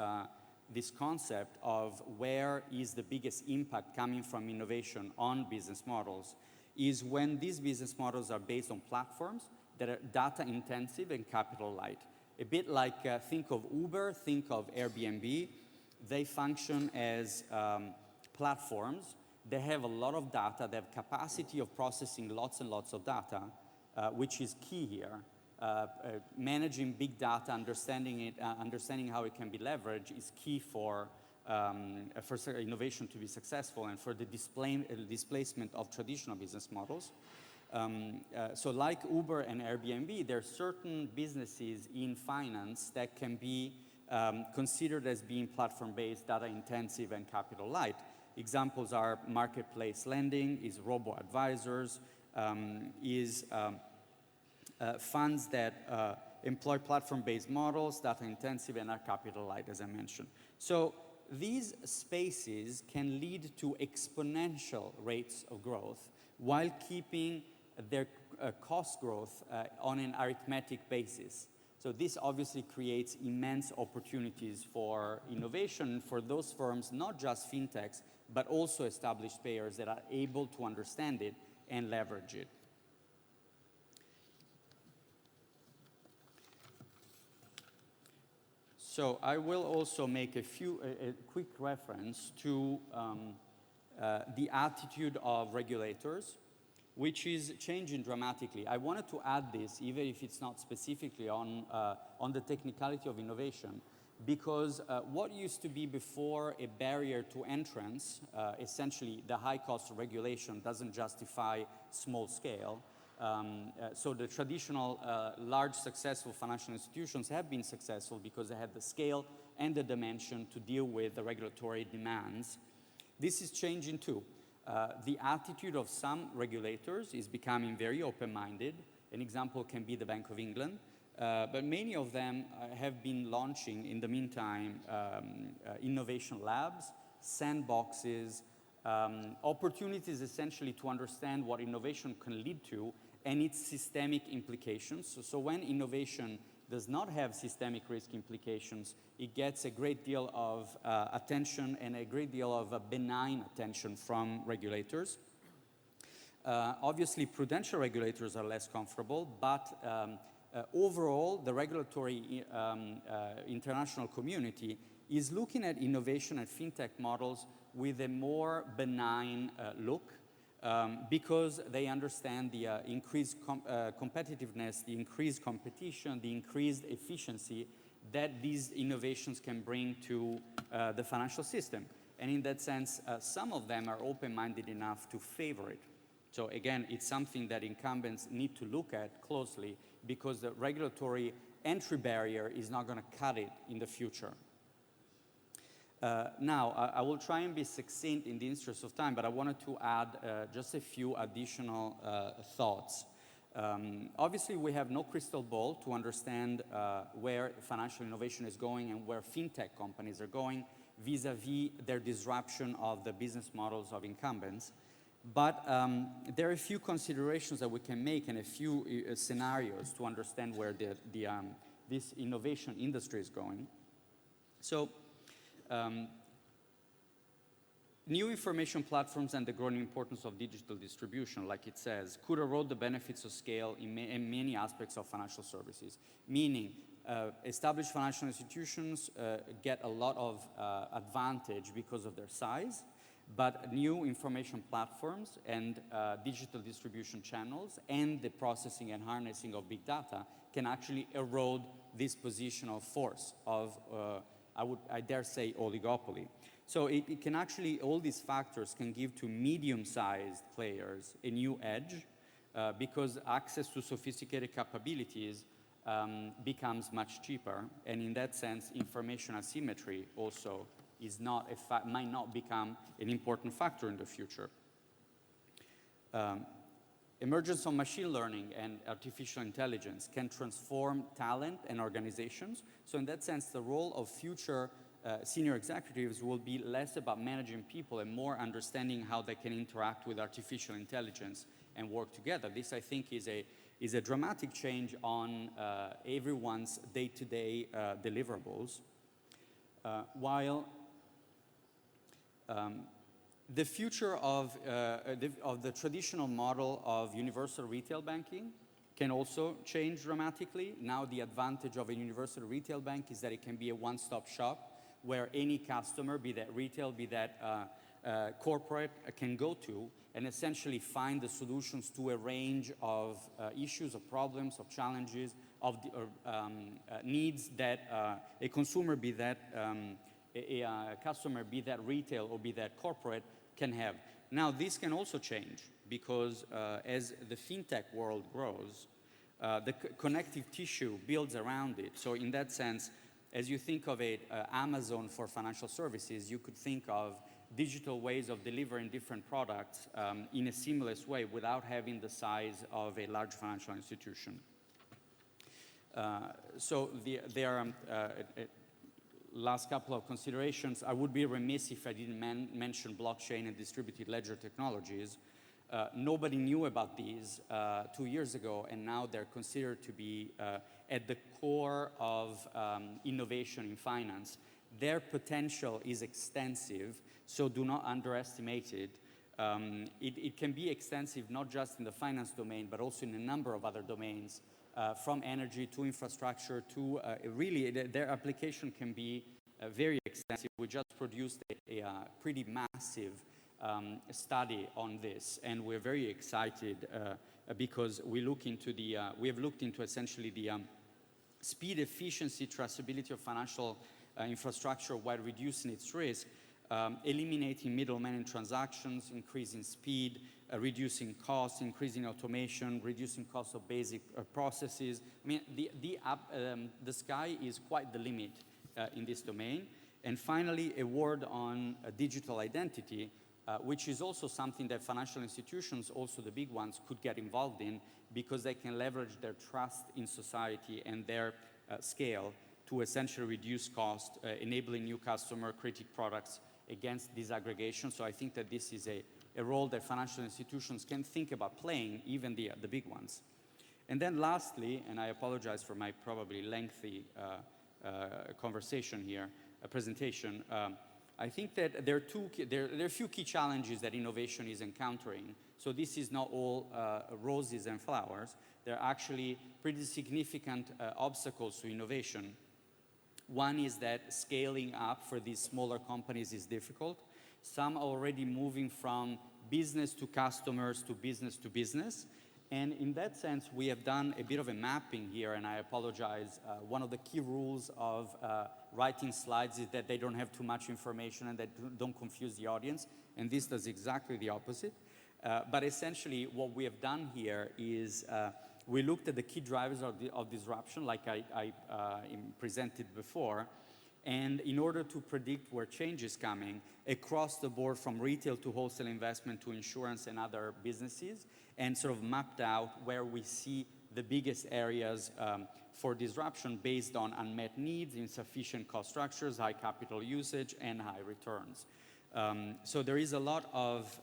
concept of where is the biggest impact coming from innovation on business models is when these business models are based on platforms that are data intensive and capital light. A bit like think of Uber, think of Airbnb. They function as platforms. They have a lot of data. They have capacity of processing lots and lots of data, which is key here. Managing big data, understanding it, understanding how it can be leveraged is key for innovation to be successful and for the displacement of traditional business models. So like Uber and Airbnb, there are certain businesses in finance that can be considered as being platform-based, data-intensive, and capital-light. Examples are marketplace lending, is robo-advisors, funds that employ platform-based models, data-intensive, and are capital-light, as I mentioned. So these spaces can lead to exponential rates of growth while keeping their cost growth on an arithmetic basis. So this obviously creates immense opportunities for innovation for those firms, not just fintechs, but also established players that are able to understand it and leverage it. So I will also make a quick reference to the attitude of regulators, which is changing dramatically. I wanted to add this, even if it's not specifically on the technicality of innovation, because what used to be before a barrier to entrance, essentially the high cost of regulation doesn't justify small scale. So the traditional large successful financial institutions have been successful because they had the scale and the dimension to deal with the regulatory demands. This is changing too. The attitude of some regulators is becoming very open-minded. An example can be the Bank of England, but many of them have been launching, in the meantime, innovation labs, sandboxes, opportunities essentially to understand what innovation can lead to and its systemic implications. So when innovation does not have systemic risk implications, it gets a great deal of attention and a great deal of benign attention from regulators. Obviously, prudential regulators are less comfortable, but overall, the regulatory international community is looking at innovation and fintech models with a more benign look. Because they understand the increased competitiveness, the increased competition, the increased efficiency that these innovations can bring to the financial system. And in that sense, some of them are open-minded enough to favor it. So again, it's something that incumbents need to look at closely because the regulatory entry barrier is not going to cut it in the future. Now, I will try and be succinct in the interest of time, but I wanted to add just a few additional thoughts. Obviously, we have no crystal ball to understand where financial innovation is going and where fintech companies are going vis-a-vis their disruption of the business models of incumbents. But there are a few considerations that we can make and a few scenarios to understand where this innovation industry is going. So, new information platforms and the growing importance of digital distribution, like it says, could erode the benefits of scale in many aspects of financial services, meaning established financial institutions get a lot of advantage because of their size, but new information platforms and digital distribution channels and the processing and harnessing of big data can actually erode this position of force of I dare say, oligopoly. So it can actually, all these factors can give to medium-sized players a new edge because access to sophisticated capabilities becomes much cheaper. And in that sense, information asymmetry also is not might not become an important factor in the future. Emergence of machine learning and artificial intelligence can transform talent and organizations. So in that sense, the role of future senior executives will be less about managing people and more understanding how they can interact with artificial intelligence and work together. This, I think, is a dramatic change on everyone's day-to-day deliverables. While the future of the traditional model of universal retail banking can also change dramatically. Now the advantage of a universal retail bank is that it can be a one-stop shop where any customer, be that retail, be that corporate, can go to and essentially find the solutions to a range of issues, of problems, of challenges, of needs that a consumer, be that a customer, be that retail or be that corporate, can have. Now, this can also change because as the fintech world grows, the connective tissue builds around it. So in that sense, as you think of Amazon for financial services, you could think of digital ways of delivering different products in a seamless way without having the size of a large financial institution. So there are last couple of considerations. I would be remiss if I didn't mention blockchain and distributed ledger technologies. Nobody knew about these 2 years ago, and now they're considered to be at the core of innovation in finance. Their potential is extensive, so do not underestimate it. It can be extensive not just in the finance domain, but also in a number of other domains, from energy to infrastructure to really their application can be very extensive. We just produced a pretty massive study on this, and we're very excited because we have looked into essentially the speed, efficiency, traceability of financial infrastructure while reducing its risk, eliminating middlemen in transactions, increasing speed, reducing costs, increasing automation, reducing costs of basic processes. I mean, the sky is quite the limit in this domain. And finally, a word on digital identity, which is also something that financial institutions, also the big ones, could get involved in because they can leverage their trust in society and their scale to essentially reduce cost, enabling new customer critic products against disaggregation. So I think that this is a role that financial institutions can think about playing, even the big ones. And then lastly, and I apologize for my probably lengthy conversation here, presentation, I think that there are a few key challenges that innovation is encountering. So this is not all roses and flowers. There are actually pretty significant obstacles to innovation. One is that scaling up for these smaller companies is difficult. Some are already moving from business to customers to business. And in that sense, we have done a bit of a mapping here, and I apologize. One of the key rules of writing slides is that they don't have too much information and that don't confuse the audience, and this does exactly the opposite. But essentially, what we have done here is we looked at the key drivers of disruption, like I presented before, and in order to predict where change is coming across the board from retail to wholesale investment to insurance and other businesses, and sort of mapped out where we see the biggest areas for disruption based on unmet needs, insufficient cost structures, high capital usage, and high returns. So there is a lot of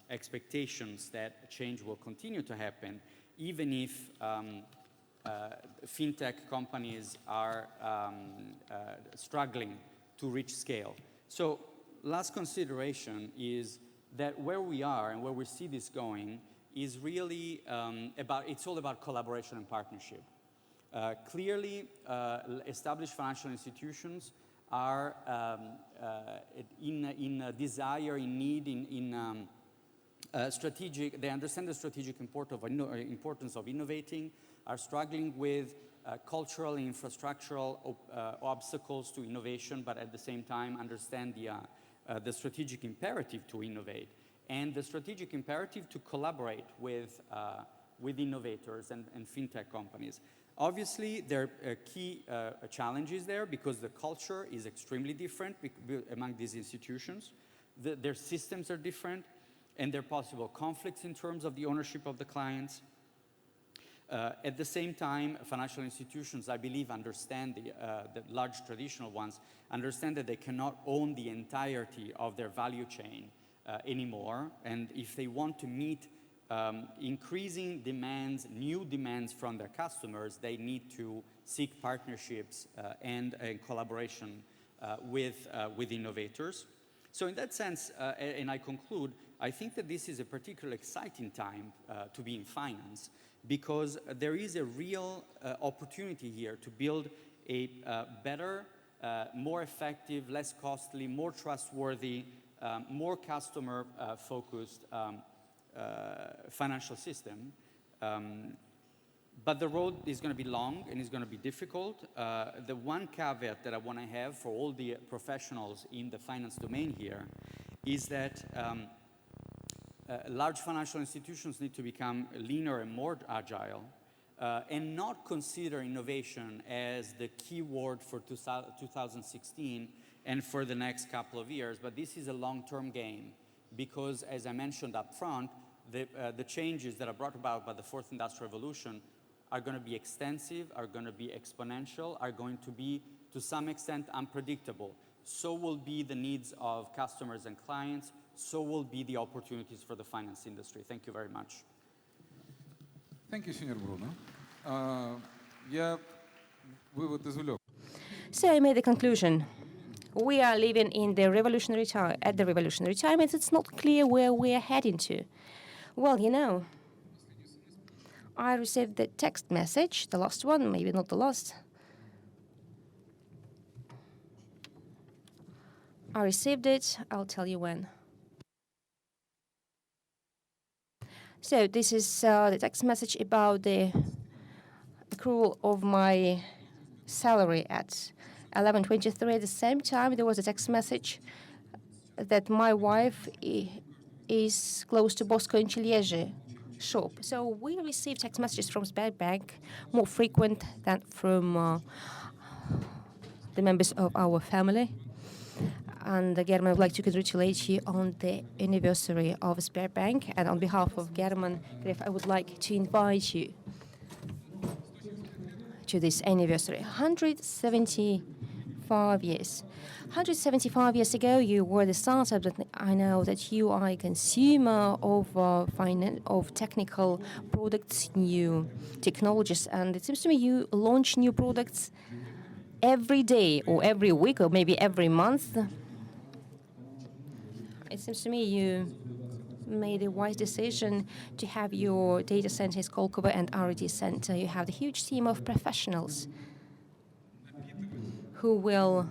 expectations that change will continue to happen, even if fintech companies are struggling to reach scale. So last consideration is that where we are and where we see this going is really it's all about collaboration and partnership. Clearly, established financial institutions are in desire, in need, they understand the strategic importance of innovating, are struggling with cultural and infrastructural obstacles to innovation, but at the same time understand the strategic imperative to innovate and the strategic imperative to collaborate with innovators and fintech companies. Obviously, there are key challenges there because the culture is extremely different among these institutions. Their systems are different, and there are possible conflicts in terms of the ownership of the clients. At the same time, financial institutions, I believe, understand, the large traditional ones, understand that they cannot own the entirety of their value chain anymore. And if they want to meet increasing demands, new demands from their customers, they need to seek partnerships and collaboration with innovators. So in that sense, and I conclude, I think that this is a particularly exciting time to be in finance because there is a real opportunity here to build a better more effective, less costly, more trustworthy, more customer-focused financial system. But the road is going to be long and it's going to be difficult. The one caveat that I want to have for all the professionals in the finance domain here is that large financial institutions need to become leaner and more agile and not consider innovation as the key word for 2016 and for the next couple of years. But this is a long-term game because, as I mentioned up front, the changes that are brought about by the fourth industrial revolution are going to be extensive, are going to be exponential, are going to be, to some extent, unpredictable. So will be the needs of customers and clients, so will be the opportunities for the finance industry. Thank you very much. Thank you, Signor Bruno. Я вывод извлек. So I made the conclusion. We are living in the revolutionary time. At the revolutionary time, it's not clear where we are heading to. Well, you know, I received the text message, the last one, maybe not the last. I received it. I'll tell you when. So this is the text message about the accrual of my salary at 11:23. At the same time, there was a text message that my wife is close to Bosco in Chilieje shop. So we receive text messages from Sberbank more frequent than from the members of our family. And German, I would like to congratulate you on the anniversary of Sberbank. And on behalf of German Gref, I would like to invite you to this anniversary. 175 years. 175 years ago, you were the startup, but I know that you are a consumer of technical products, new technologies, and it seems to me you launch new products every day or every week or maybe every month. It seems to me you made a wise decision to have your data centers, Kolkovo and R&D center. You have a huge team of professionals who will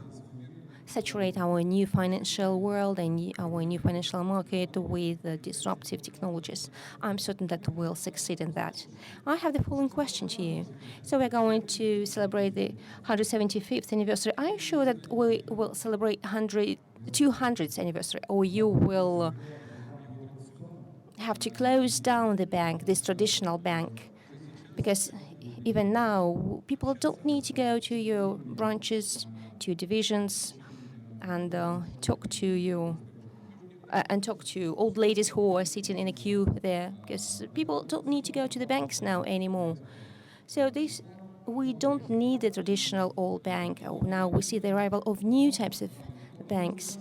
saturate our new financial world and our new financial market with disruptive technologies. I'm certain that we'll succeed in that. I have the following question to you. So we're going to celebrate the 175th anniversary. Are you sure that we will celebrate 200th anniversary, or you will have to close down the bank, this traditional bank? Because even now, people don't need to go to your branches, to your divisions, and talk to you and talk to old ladies who are sitting in a queue there, because people don't need to go to the banks now anymore. So we don't need the traditional old bank. Now we see the arrival of new types of banks.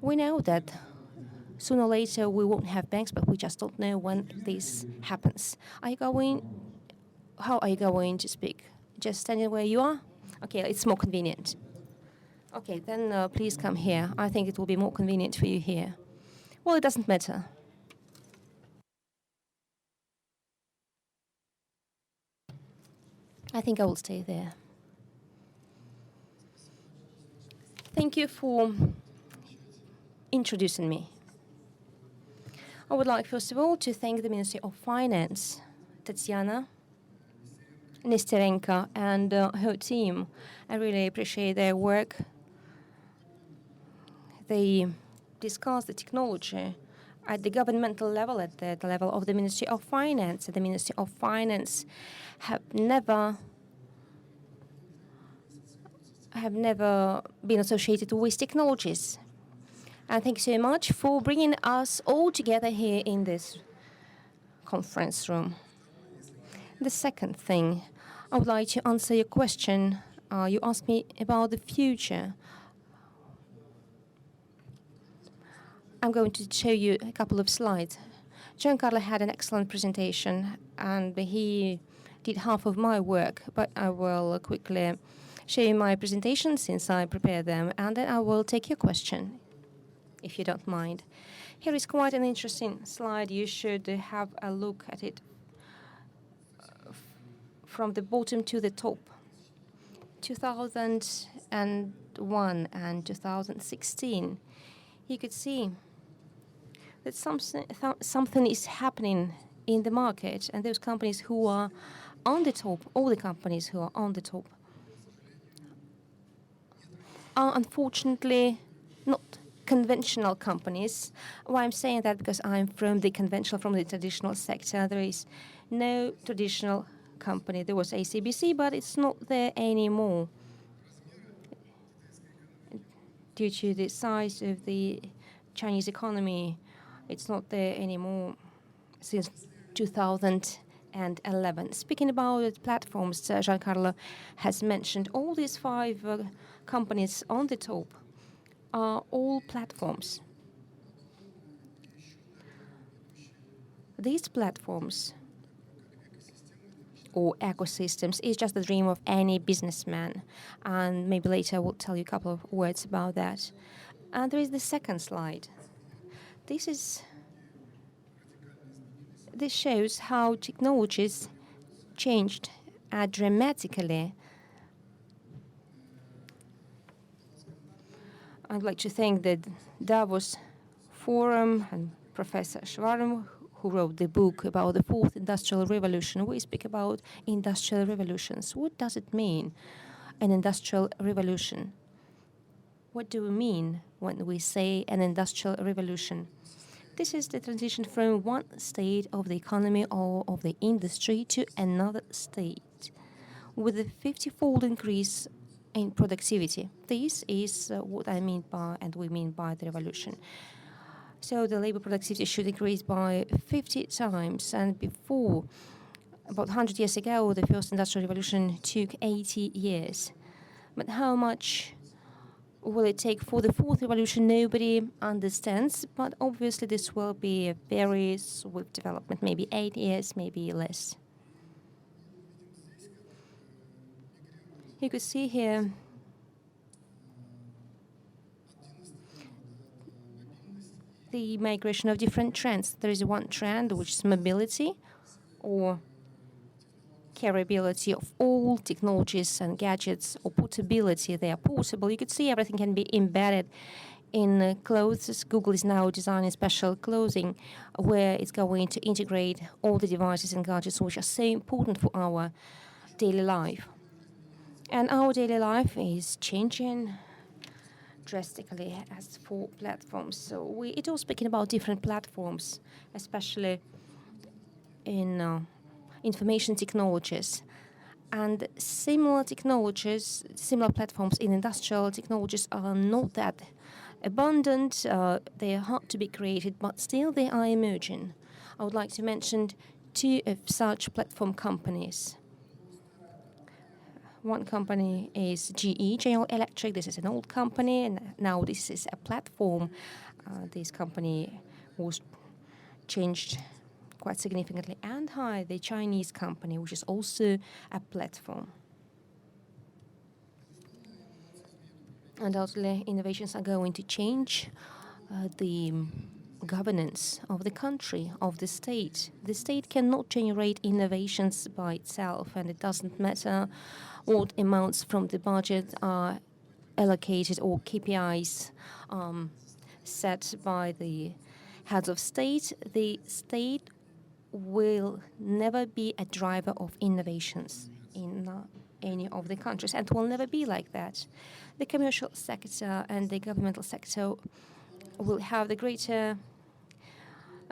We know that sooner or later we won't have banks, but we just don't know when this happens. How are you going to speak? Just standing where you are? Okay, it's more convenient. Okay, then please come here. I think it will be more convenient for you here. Well, it doesn't matter. I think I will stay there. Thank you for introducing me. I would like, first of all, to thank the Ministry of Finance, Tatiana Nesterenko, and her team. I really appreciate their work. They discuss the technology at the governmental level, at the level of the Ministry of Finance. The Ministry of Finance have never been associated with technologies. And thank you so much for bringing us all together here in this conference room. The second thing, I would like to answer your question. You asked me about the future. I'm going to show you a couple of slides. Giancarlo had an excellent presentation, and he did half of my work, but I will quickly show you my presentation since I prepared them, and then I will take your question, if you don't mind. Here is quite an interesting slide. You should have a look at it from the bottom to the top. 2000 2001 and 2016, you could see that something is happening in the market, and those companies who are on the top, all the companies who are on the top, are unfortunately not conventional companies. Why I'm saying that? Because I'm from the traditional sector. There is no traditional company. There was ACBC, but it's not there anymore due to the size of the Chinese economy. It's not there anymore since 2011. Speaking about platforms, Giancarlo has mentioned all these 5 companies on the top are all platforms. These platforms or ecosystems is just the dream of any businessman, and maybe later I will tell you a couple of words about that. And there is the second slide. This shows how technologies changed dramatically. I'd like to thank the Davos Forum and Professor Schwarm, who wrote the book about the 4th Industrial Revolution. We speak about industrial revolutions. What does it mean, an industrial revolution? What do we mean when we say an industrial revolution? This is the transition from one state of the economy or of the industry to another state, with a 50-fold increase in productivity. This is what I mean by, and we mean by, the revolution. So the labor productivity should increase by 50 times, and before, about 100 years ago, the first industrial revolution took 80 years. But how much will it take for the 4th revolution? Nobody understands, but obviously this will be a very swift development, maybe 8 years, maybe less. You could see here the migration of different trends. There is one trend, which is mobility or carryability of all technologies and gadgets, or portability. They are portable. You could see everything can be embedded in clothes. Google is now designing special clothing where it's going to integrate all the devices and gadgets which are so important for our daily life. And our daily life is changing drastically as for platforms. So it was speaking about different platforms, especially in information technologies. And similar technologies, similar platforms in industrial technologies are not that abundant. They are hard to be created, but still they are emerging. I would like to mention 2 of such platform companies. One company is GE, General Electric. This is an old company, and now this is a platform. This company was changed quite significantly. And HAI, the Chinese company, which is also a platform. Undoubtedly, innovations are going to change the governance of the country, of the state. The state cannot generate innovations by itself, and it doesn't matter what amounts from the budget are allocated or KPIs set by the heads of state. The state will never be a driver of innovations in any of the countries, and will never be like that. The commercial sector and the governmental sector will have the greater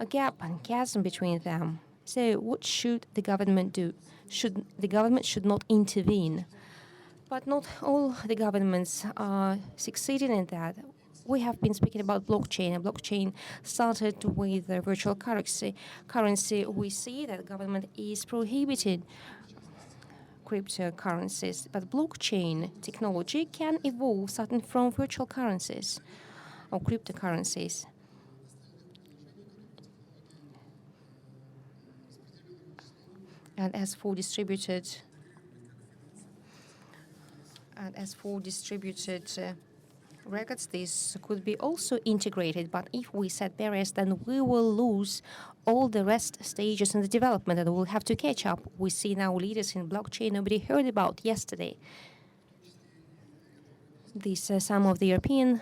gap and chasm between them. So what should the government do? The government should not intervene. But not all the governments are succeeding in that. We have been speaking about blockchain, and blockchain started with virtual currency. We see that the government is prohibiting cryptocurrencies, but blockchain technology can evolve starting from virtual currencies or cryptocurrencies. And as for distributed records, this could be also integrated. But if we set barriers, then we will lose all the rest stages in the development, and we'll have to catch up. We see now leaders in blockchain nobody heard about yesterday. These are some of the European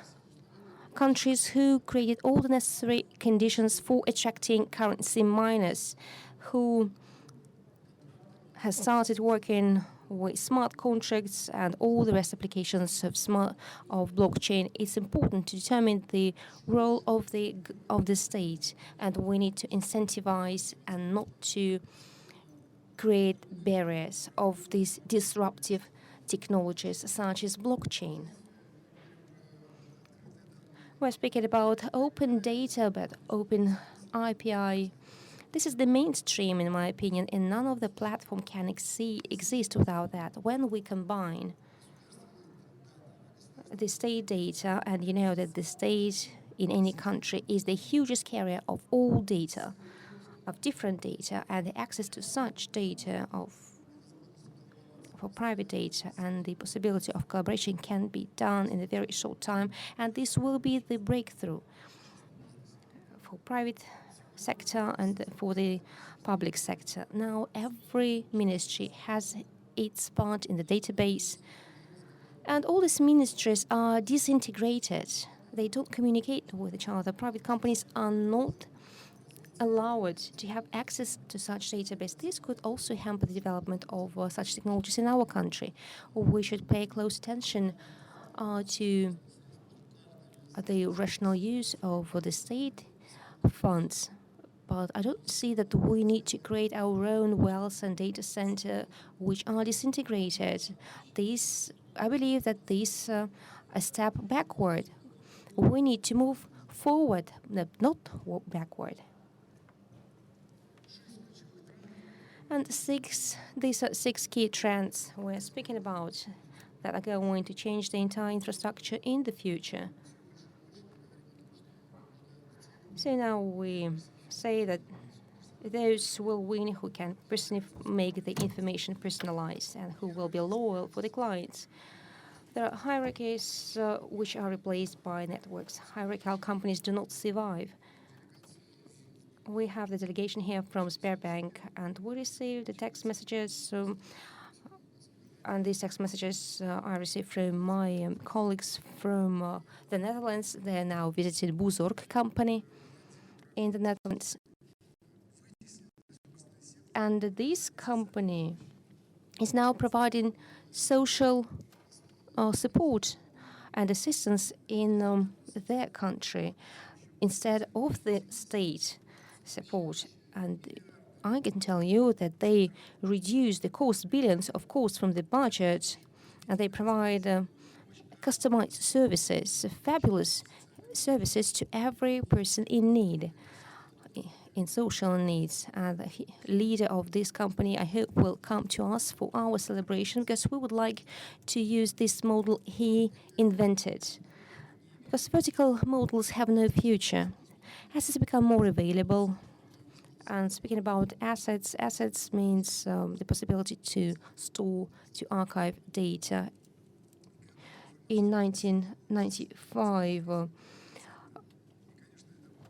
countries who created all the necessary conditions for attracting currency miners, who has started working with smart contracts and all the rest applications of blockchain. It's important to determine the role of the state, and we need to incentivize and not to create barriers of these disruptive technologies such as blockchain. We're speaking about open data, about open API. This is the mainstream, in my opinion, and none of the platform can exist without that. When we combine the state data, and you know that the state in any country is the hugest carrier of all data, of different data, and the access to such data for private data and the possibility of collaboration can be done in a very short time, and this will be the breakthrough for private sector and for the public sector. Now every ministry has its part in the database, and all these ministries are disintegrated. They don't communicate with each other. Private companies are not allowed to have access to such database. This could also hamper the development of such technologies in our country. We should pay close attention to the rational use of the state funds. But I don't see that we need to create our own wells and data center which are disintegrated. I believe that this a step backward. We need to move forward, not walk backward. And these are 6 key trends we're speaking about that are going to change the entire infrastructure in the future. So now we say that those will win who can make the information personalized and who will be loyal for the clients. There are hierarchies which are replaced by networks. Hierarchical companies do not survive. We have the delegation here from Sberbank, and we received the text messages, and these text messages I received from my colleagues from the Netherlands. They are now visiting Buzorg company in the Netherlands. And this company is now providing social support and assistance in their country instead of the state support. And I can tell you that they reduce the cost, billions of costs from the budget, and they provide customized services, fabulous services to every person in need, in social needs. And the leader of this company, I hope, will come to us for our celebration, because we would like to use this model he invented. Because vertical models have no future. Assets become more available. And speaking about assets, assets means the possibility to store, to archive data. In 1995,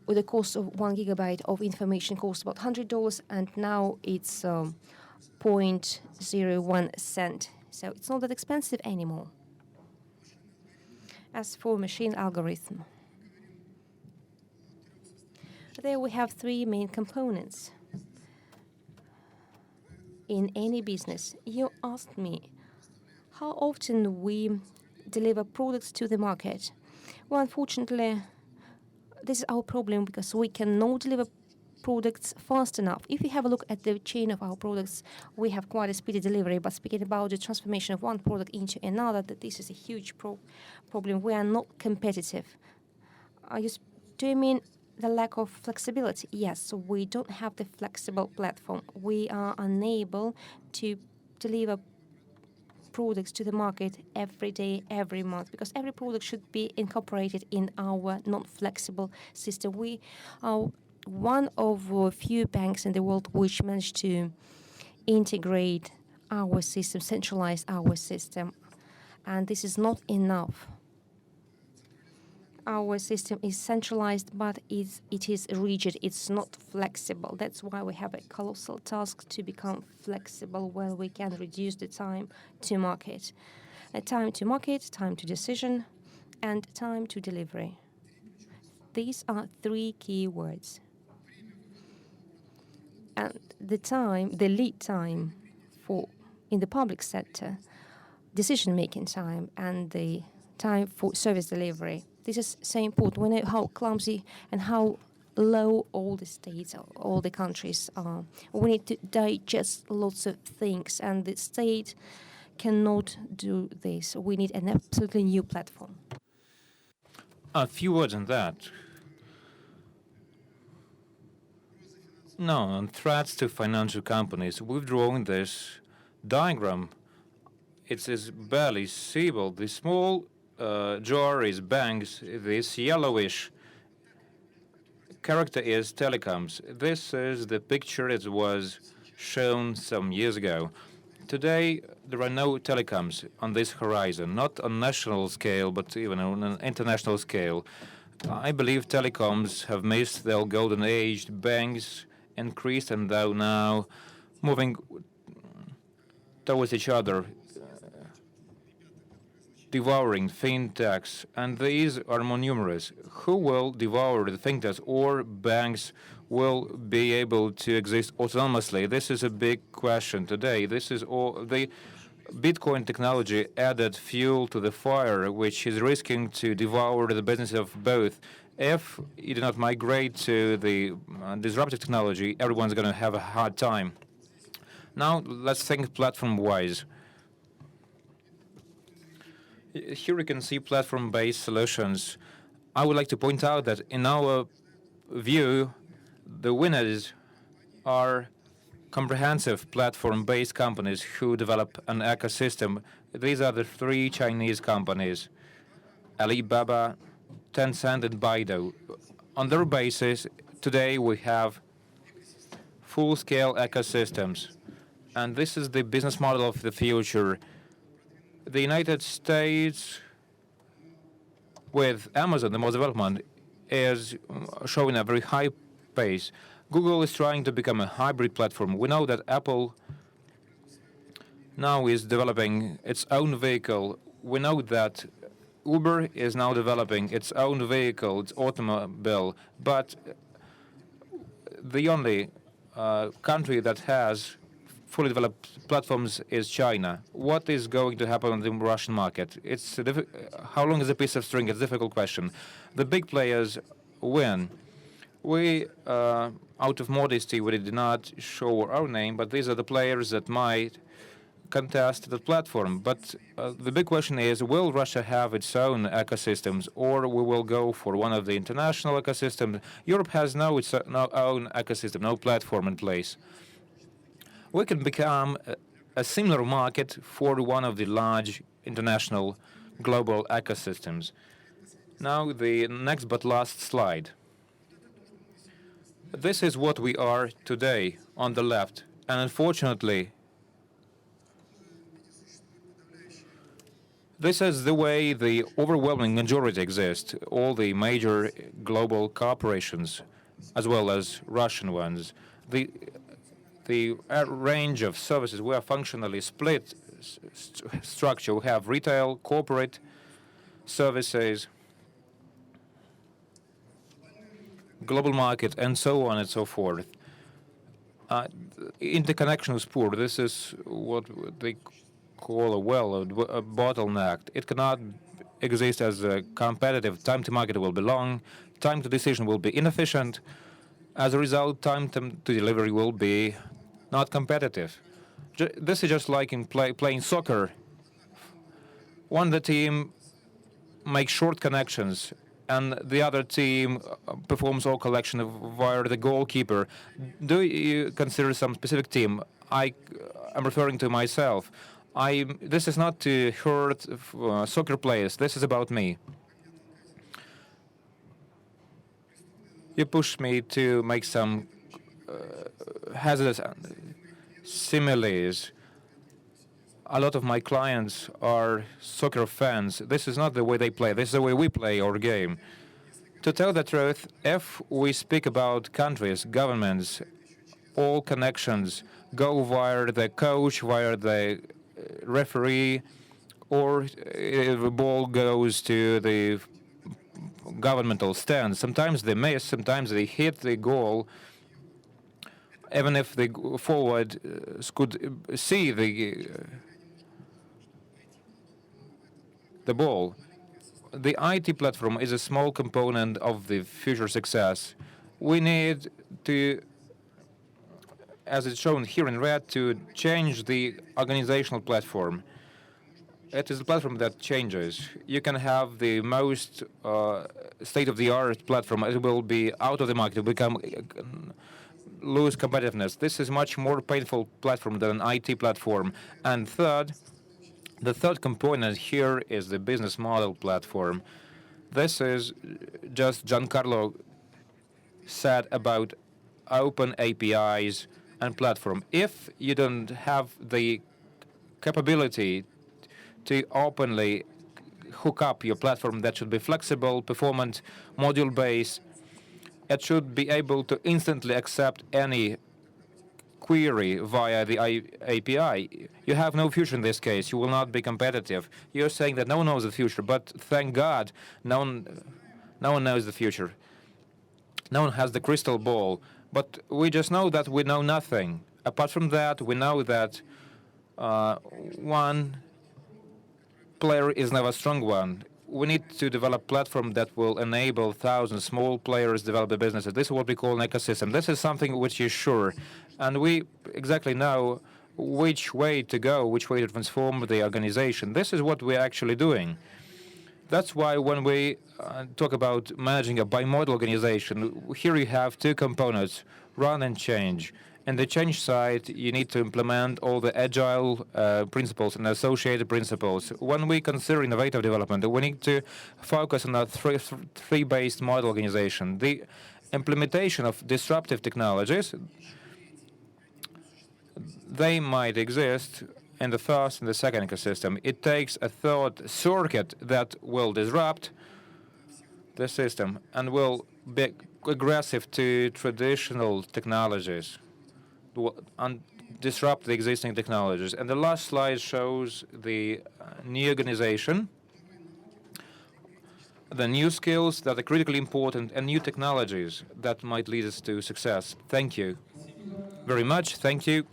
with the cost of 1 gigabyte of information cost about $100, and now it's 0.01 cent. So it's not that expensive anymore. As for machine algorithm, there we have 3 main components. In any business, you asked me how often we deliver products to the market. Well, unfortunately, this is our problem, because we cannot deliver products fast enough. If you have a look at the chain of our products, we have quite a speedy delivery, but speaking about the transformation of one product into another, that this is a huge problem. We are not competitive. Do you mean the lack of flexibility? Yes, so we don't have the flexible platform. We are unable to deliver products to the market every day, every month, because every product should be incorporated in our non-flexible system. We are one of a few banks in the world which managed to integrate our system, centralize our system, and this is not enough. Our system is centralized, but it is rigid. It's not flexible. That's why we have a colossal task to become flexible, where we can reduce the time to market. time to market, time to decision, and time to delivery. These are three key words. And the lead time in the public sector, decision-making time, and the time for service delivery. This is so important. We know how clumsy and how low all the states, all the countries are. We need to digest lots of things, and the state cannot do this. We need an absolutely new platform. A few words on that. Now, on threats to financial companies, we've drawn this diagram. It is barely seeable. The small jar is banks. This yellowish character is telecoms. This is the picture it was shown some years ago. Today, there are no telecoms on this horizon, not on national scale, but even on an international scale. I believe telecoms have missed their golden age. Banks increased and they're now moving towards each other, devouring fintechs, and these are more numerous. Who will devour the fintechs, or banks will be able to exist autonomously? This is a big question today. This is all the Bitcoin technology added fuel to the fire, which is risking to devour the business of both. If you do not migrate to the disruptive technology, everyone's going to have a hard time. Now, let's think platform-wise. Here you can see platform-based solutions. I would like to point out that in our view, the winners are comprehensive platform-based companies who develop an ecosystem. These are the three Chinese companies, Alibaba, Tencent, and Baidu. On their basis, today we have full-scale ecosystems. And this is the business model of the future. The United States, with Amazon, the most development, is showing a very high pace. Google is trying to become a hybrid platform. We know that Apple now is developing its own vehicle. We know that Uber is now developing its own vehicle, its automobile. But the only country that has fully developed platforms is China. What is going to happen on the Russian market? How long is a piece of string? It's a difficult question. The big players win. We, out of modesty, we did not show our name, but these are the players that might contest the platform. But the big question is, will Russia have its own ecosystems, or we will go for one of the international ecosystems? Europe has no own ecosystem, no platform in place. We can become a similar market for one of the large international global ecosystems. Now, the next but last slide. This is what we are today on the left, and unfortunately, this is the way the overwhelming majority exists, all the major global corporations, as well as Russian ones. The range of services, we are functionally split structure. We have retail, corporate services, global market, and so on and so forth. Interconnection is poor. This is what they call a bottleneck. It cannot exist as a competitive. Time to market will be long. Time to decision will be inefficient. As a result, time to delivery will be not competitive. This is just like in playing soccer. One the team makes short connections, and the other team performs all collection via the goalkeeper. Do you consider some specific team? I'm referring to myself. This is not to hurt soccer players. This is about me. You push me to make some hazardous similes. A lot of my clients are soccer fans. This is not the way they play. This is the way we play our game. To tell the truth, if we speak about countries, governments, all connections go via the coach, via the referee, or the ball goes to the governmental stand. Sometimes they miss, sometimes they hit the goal, even if the forward could see the ball. The IT platform is a small component of the future success. We need to, as it's shown here in red, to change the organizational platform. It is a platform that changes. You can have the most state-of-the-art platform. It will be out of the market, lose competitiveness. This is much more painful platform than an IT platform. And third, the third component here is the business model platform. This is just Giancarlo said about open APIs and platform. If you don't have the capability to openly hook up your platform, that should be flexible, performant, module-based, it should be able to instantly accept any query via the API. You have no future in this case. You will not be competitive. You're saying that no one knows the future, but thank God no one knows the future. No one has the crystal ball. But we just know that we know nothing. Apart from that, we know that one player is never a strong one. We need to develop a platform that will enable thousands small players develop their businesses. This is what we call an ecosystem. This is something which is sure. And we exactly know which way to go, which way to transform the organization. This is what we're actually doing. That's why when we talk about managing a bimodal organization, here you have two components, run and change. In the change side, you need to implement all the agile principles and associated principles. When we consider innovative development, we need to focus on a three-based model organization. The implementation of disruptive technologies, they might exist in the first and the second ecosystem. It takes a third circuit that will disrupt the system and will be aggressive to traditional technologies and disrupt the existing technologies. And the last slide shows the new organization, the new skills that are critically important, and new technologies that might lead us to success. Thank you very much. Thank you.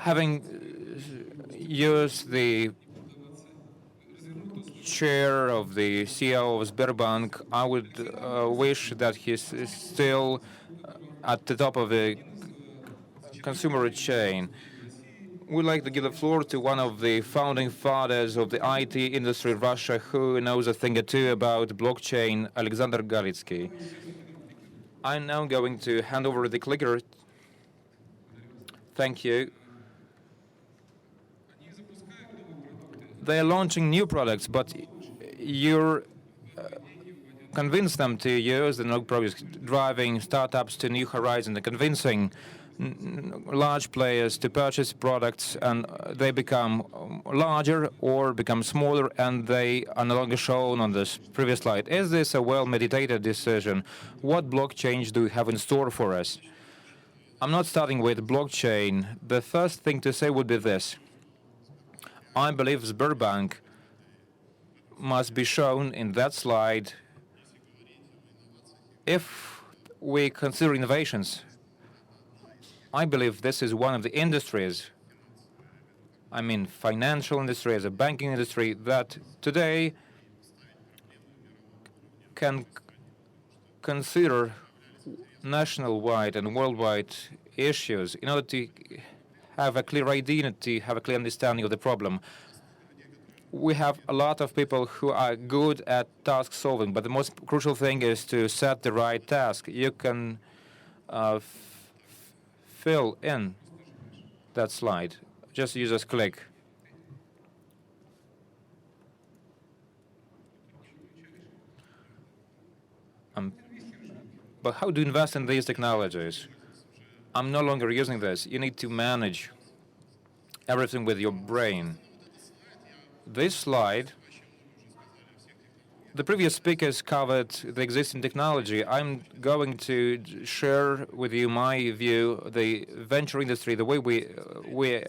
Having used the chair of the CEO of Sberbank, I would wish that he's still at the top of the consumer chain. We'd like to give the floor to one of the founding fathers of the IT industry in Russia, who knows a thing or two about blockchain, Alexander Galitsky. I'm now going to hand over the clicker. Thank you. They are launching new products, but you're convince them to use the new products, driving startups to new horizons, and convincing large players to purchase products, and they become larger or become smaller, and they are no longer shown on this previous slide. Is this a well-meditated decision? What blockchains do we have in store for us? I'm not starting with blockchain. The first thing to say would be this. I believe Sberbank must be shown in that slide. If we consider innovations, I believe this is one of the industries, I mean financial industry, as a banking industry, that today can consider national-wide and worldwide issues in order to have a clear idea, to have a clear understanding of the problem. We have a lot of people who are good at task solving, but the most crucial thing is to set the right task. You can fill in that slide. Just use this click. But how do you invest in these technologies? I'm no longer using this. You need to manage everything with your brain. This slide The previous speakers covered the existing technology. I'm going to share with you my view, the venture industry, the way we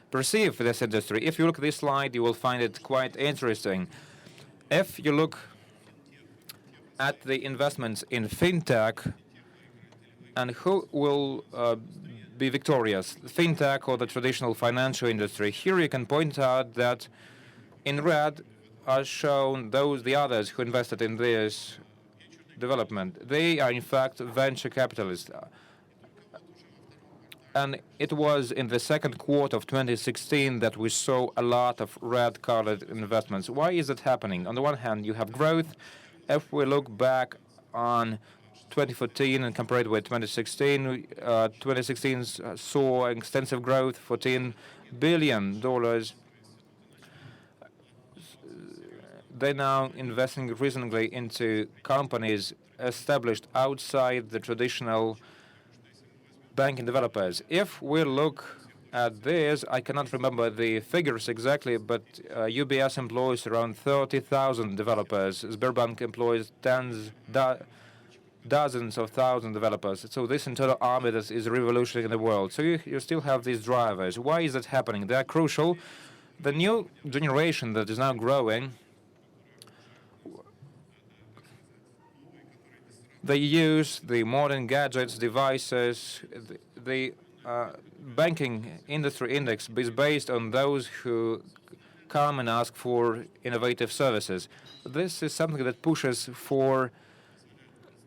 perceive this industry. If you look at this slide, you will find it quite interesting. If you look at the investments in fintech and who will be victorious, fintech or the traditional financial industry, here you can point out that in red are shown the others who invested in this development. They are in fact venture capitalists. And it was in the second quarter of 2016 that we saw a lot of red-colored investments. Why is it happening? On the one hand, you have growth. If we look back on 2014 and compare it with 2016, 2016 saw extensive growth, $14 billion. They're now investing increasingly into companies established outside the traditional banking developers. If we look at this, I cannot remember the figures exactly, but UBS employs around 30,000 developers. Sberbank employs dozens of thousands of developers. So this internal army that is revolutionary in the world. So you still have these drivers. Why is that happening? They are crucial. The new generation that is now growing, they use the modern gadgets, devices. The banking industry index is based on those who come and ask for innovative services. This is something that pushes for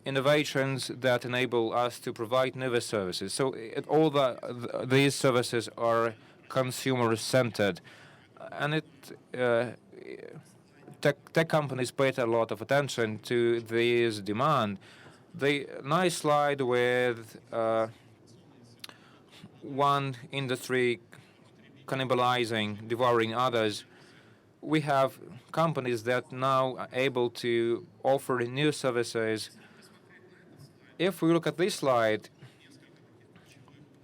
innovations that enable us to provide new services. So these services are consumer-centered, and tech companies paid a lot of attention to this demand. The nice slide with one industry cannibalizing, devouring others. We have companies that now are able to offer new services. If we look at this slide,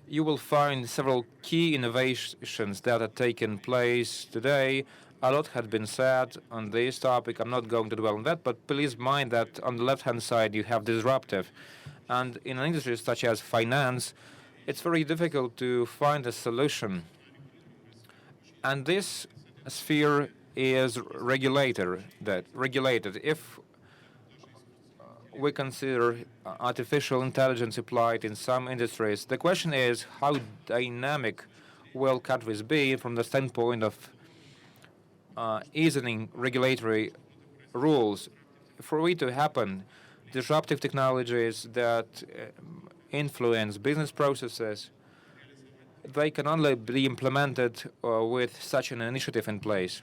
you will find several key innovations that are taking place today. A lot had been said on this topic. I'm not going to dwell on that, but please mind that on the left-hand side you have disruptive. And in an industry such as finance, it's very difficult to find a solution. And this sphere is regulated. If we consider artificial intelligence applied in some industries, the question is how dynamic will countries be from the standpoint of easing regulatory rules. For it to happen, disruptive technologies that influence business processes, they can only be implemented with such an initiative in place.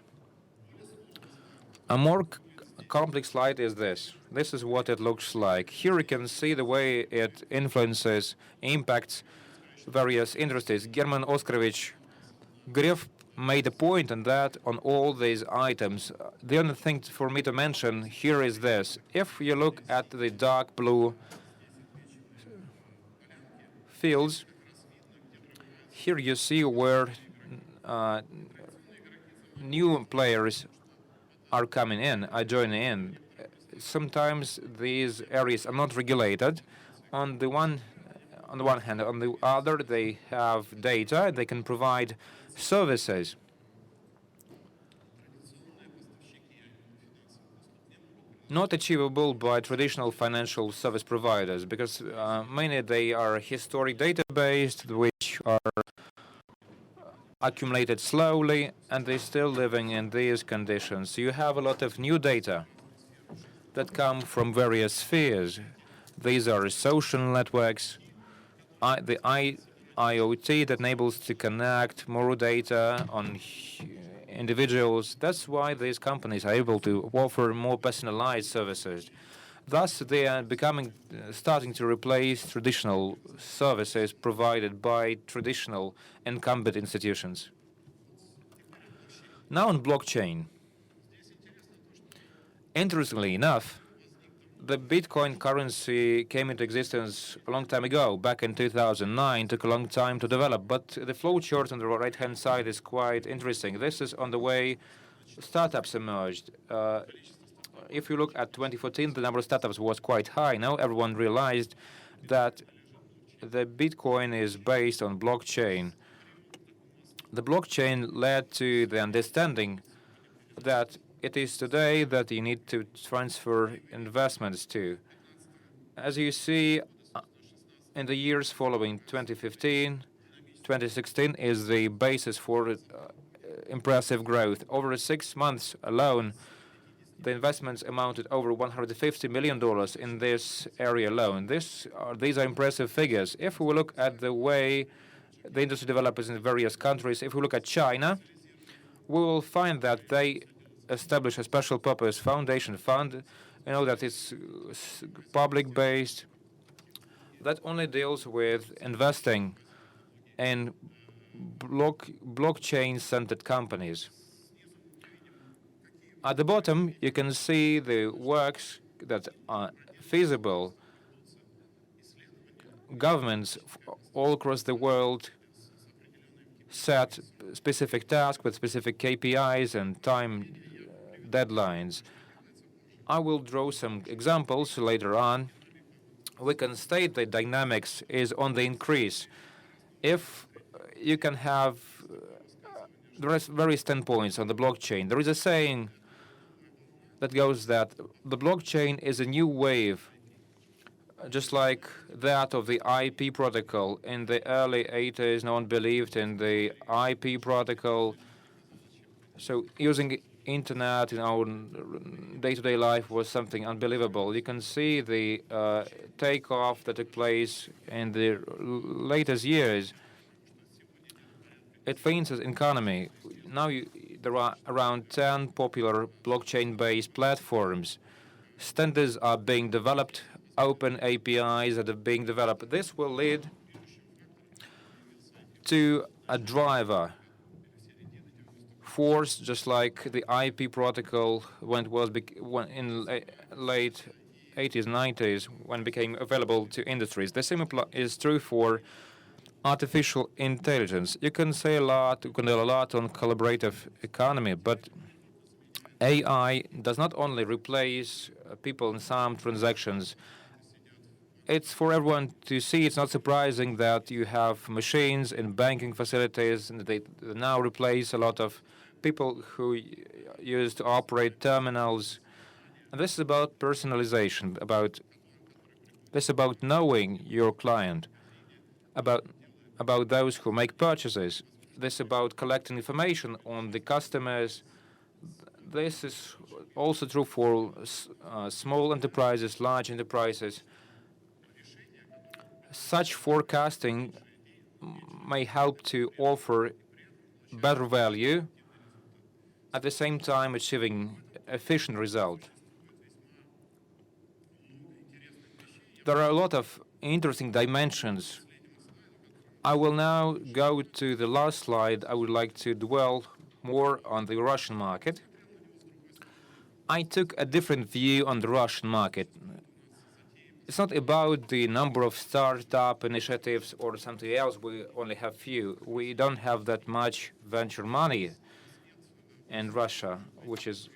A more complex slide is this. This is what it looks like. Here you can see the way it influences, impacts various industries. German Oskarovich Gref made a point on that on all these items. The only thing for me to mention here is this. If you look at the dark blue fields, here you see where new players are coming in, are joining in. Sometimes these areas are not regulated. On the one hand, on the other, they have data. They can provide services. Not achievable by traditional financial service providers, because mainly they are historic database which are accumulated slowly, and they're still living in these conditions. You have a lot of new data that come from various spheres. These are social networks, the IoT that enables to connect more data on individuals. That's why these companies are able to offer more personalized services. Thus, they are starting to replace traditional services provided by traditional incumbent institutions. Now on blockchain. Interestingly enough, the Bitcoin currency came into existence a long time ago, back in 2009. Took a long time to develop, but the flowchart on the right-hand side is quite interesting. This is on the way startups emerged. if you look at 2014, the number of startups was quite high. Now everyone realized that the Bitcoin is based on blockchain. The blockchain led to the understanding that it is today that you need to transfer investments to. As you see, in the years following 2015, 2016 is the basis for impressive growth. Over 6 months alone, the investments amounted over $150 million in this area alone. These are impressive figures. If we look at the way the industry develops in various countries, if we look at China, we will find that they establish a special purpose foundation fund, that it's public-based, that only deals with investing in blockchain-centered companies. At the bottom, you can see the works that are feasible. Governments all across the world set specific tasks with specific KPIs and time deadlines. I will draw some examples later on. We can state that dynamics is on the increase. If you can have various standpoints on the blockchain, there is a saying that goes that the blockchain is a new wave, just like that of the IP protocol. In the early 80s, no one believed in the IP protocol. So using internet in our day-to-day life was something unbelievable. You can see the takeoff that took place in the latest years. It faints economy. Now there are around 10 popular blockchain-based platforms. Standards are being developed, open APIs that are being developed. This will lead to a driver force, just like the IP protocol when in late 80s, 90s, when it became available to industries. The same is true for artificial intelligence. You can say a lot, you can do a lot on collaborative economy, but AI does not only replace people in some transactions. It's for everyone to see. It's not surprising that you have machines in banking facilities, and they now replace a lot of people who used to operate terminals. And this is about personalization, about knowing your client, about those who make purchases. This is about collecting information on the customers. This is also true for small enterprises, large enterprises. Such forecasting may help to offer better value, at the same time achieving efficient result. There are a lot of interesting dimensions. I will now go to the last slide. I would like to dwell more on the Russian market. I took a different view on the Russian market. It's not about the number of startup initiatives or something else. We only have few. We don't have that much venture money in Russia, which is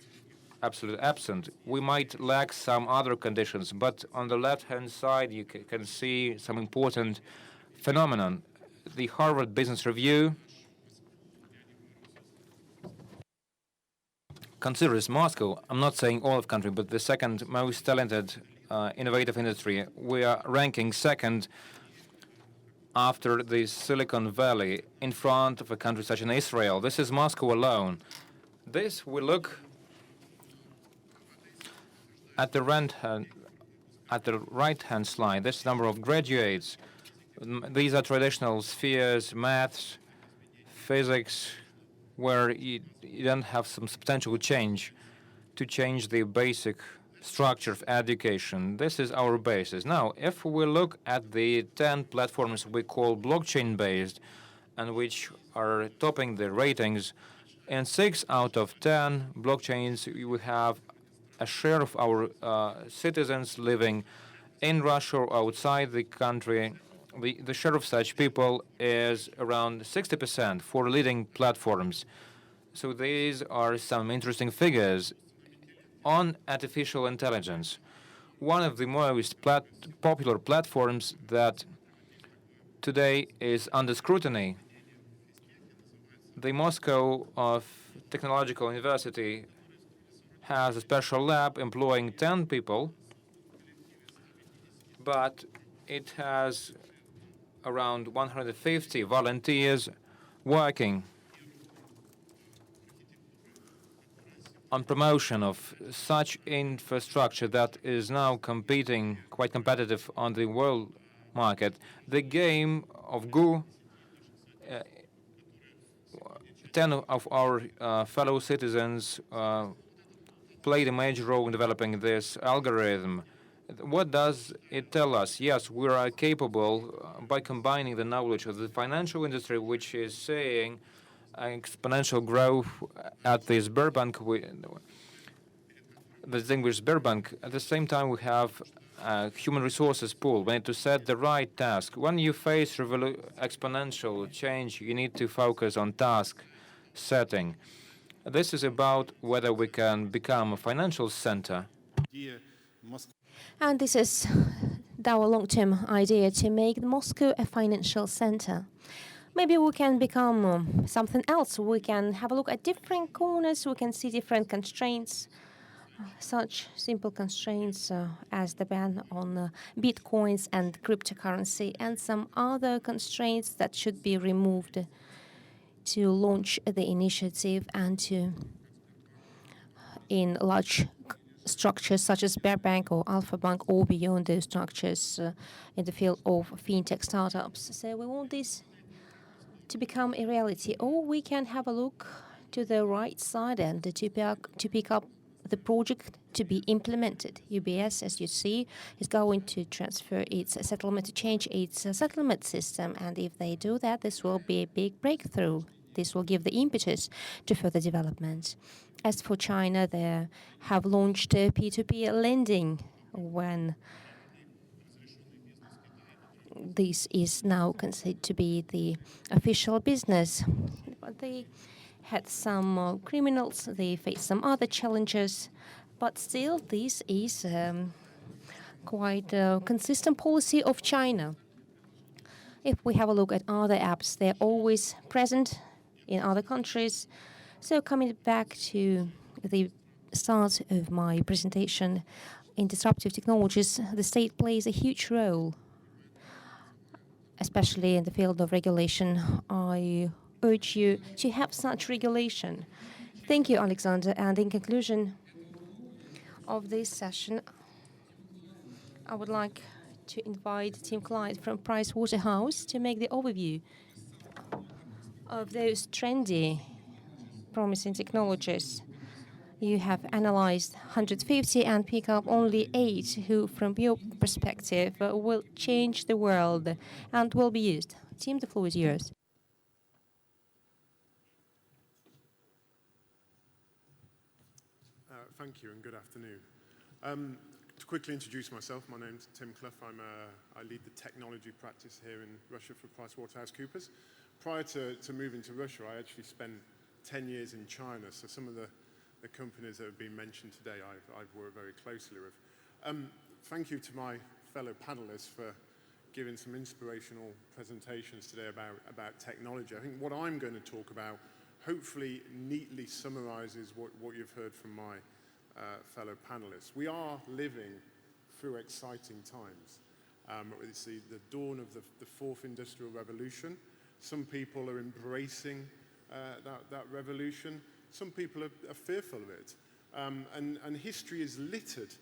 absolutely absent. We might lack some other conditions, but on the left-hand side, you can see some important phenomenon. The Harvard Business Review considers Moscow, I'm not saying all of country, but the second most talented innovative industry. We are ranking second after the Silicon Valley, in front of a country such as Israel. This is Moscow alone. This we look at the right-hand slide. This number of graduates. These are traditional spheres, maths, physics, where you don't have some substantial change to change the basic structure of education. This is our basis. Now, if we look at the 10 platforms we call blockchain-based and which are topping the ratings, in 6 out of 10 blockchains, we have a share of our citizens living in Russia or outside the country. The share of such people is around 60% for leading platforms. So these are some interesting figures. on artificial intelligence. One of the most popular platforms that today is under scrutiny. The Moscow of Technological University has a special lab employing 10 people, but it has around 150 volunteers working on promotion of such infrastructure that is now competing, quite competitive on the world market. The game of Go, 10 of our fellow citizens played a major role in developing this algorithm. What does it tell us? Yes, we are capable, by combining the knowledge of the financial industry, which is saying exponential growth at the Sberbank, the distinguished Sberbank. At the same time, we have a human resources pool. We need to set the right task. When you face exponential change, you need to focus on task setting. This is about whether we can become a financial center. And this is our long-term idea, to make Moscow a financial center. Maybe we can become something else. We can have a look at different corners. We can see different constraints, such simple constraints as the ban on bitcoins and cryptocurrency, and some other constraints that should be removed to launch the initiative and to, in large structures such as Sberbank or Alpha Bank, or beyond those structures in the field of fintech startups. So we want this to become a reality, or we can have a look to the right side and to pick up the project to be implemented. UBS, as you see, is going to transfer its settlement, to change its settlement system, and if they do that, this will be a big breakthrough. This will give the impetus to further development. As for China, they have launched P2P lending when this is now considered to be the official business. But they had some criminals, they faced some other challenges, but still this is quite a consistent policy of China. If we have a look at other apps, they're always present in other countries. So coming back to the start of my presentation, in disruptive technologies, the state plays a huge role, especially in the field of regulation. I urge you to have such regulation. Thank you, Alexander. And in conclusion of this session, I would like to invite Tim Clyde from Pricewaterhouse to make the overview of those trendy, promising technologies. You have analyzed 150 and pick up only 8 who, from your perspective, will change the world and will be used. Tim, the floor is yours. Thank you and good afternoon. To quickly introduce myself, my name's Tim Clough. I lead the technology practice here in Russia for PricewaterhouseCoopers. Prior to moving to Russia, I actually spent 10 years in China, so some of the companies that have been mentioned today I've worked very closely with. Thank you to my fellow panelists for giving some inspirational presentations today about technology. I think what I'm going to talk about hopefully neatly summarizes what you've heard from my fellow panelists. We are living through exciting times. It's the dawn of the fourth industrial revolution. Some people are embracing that revolution. Some people are fearful of it. And history is littered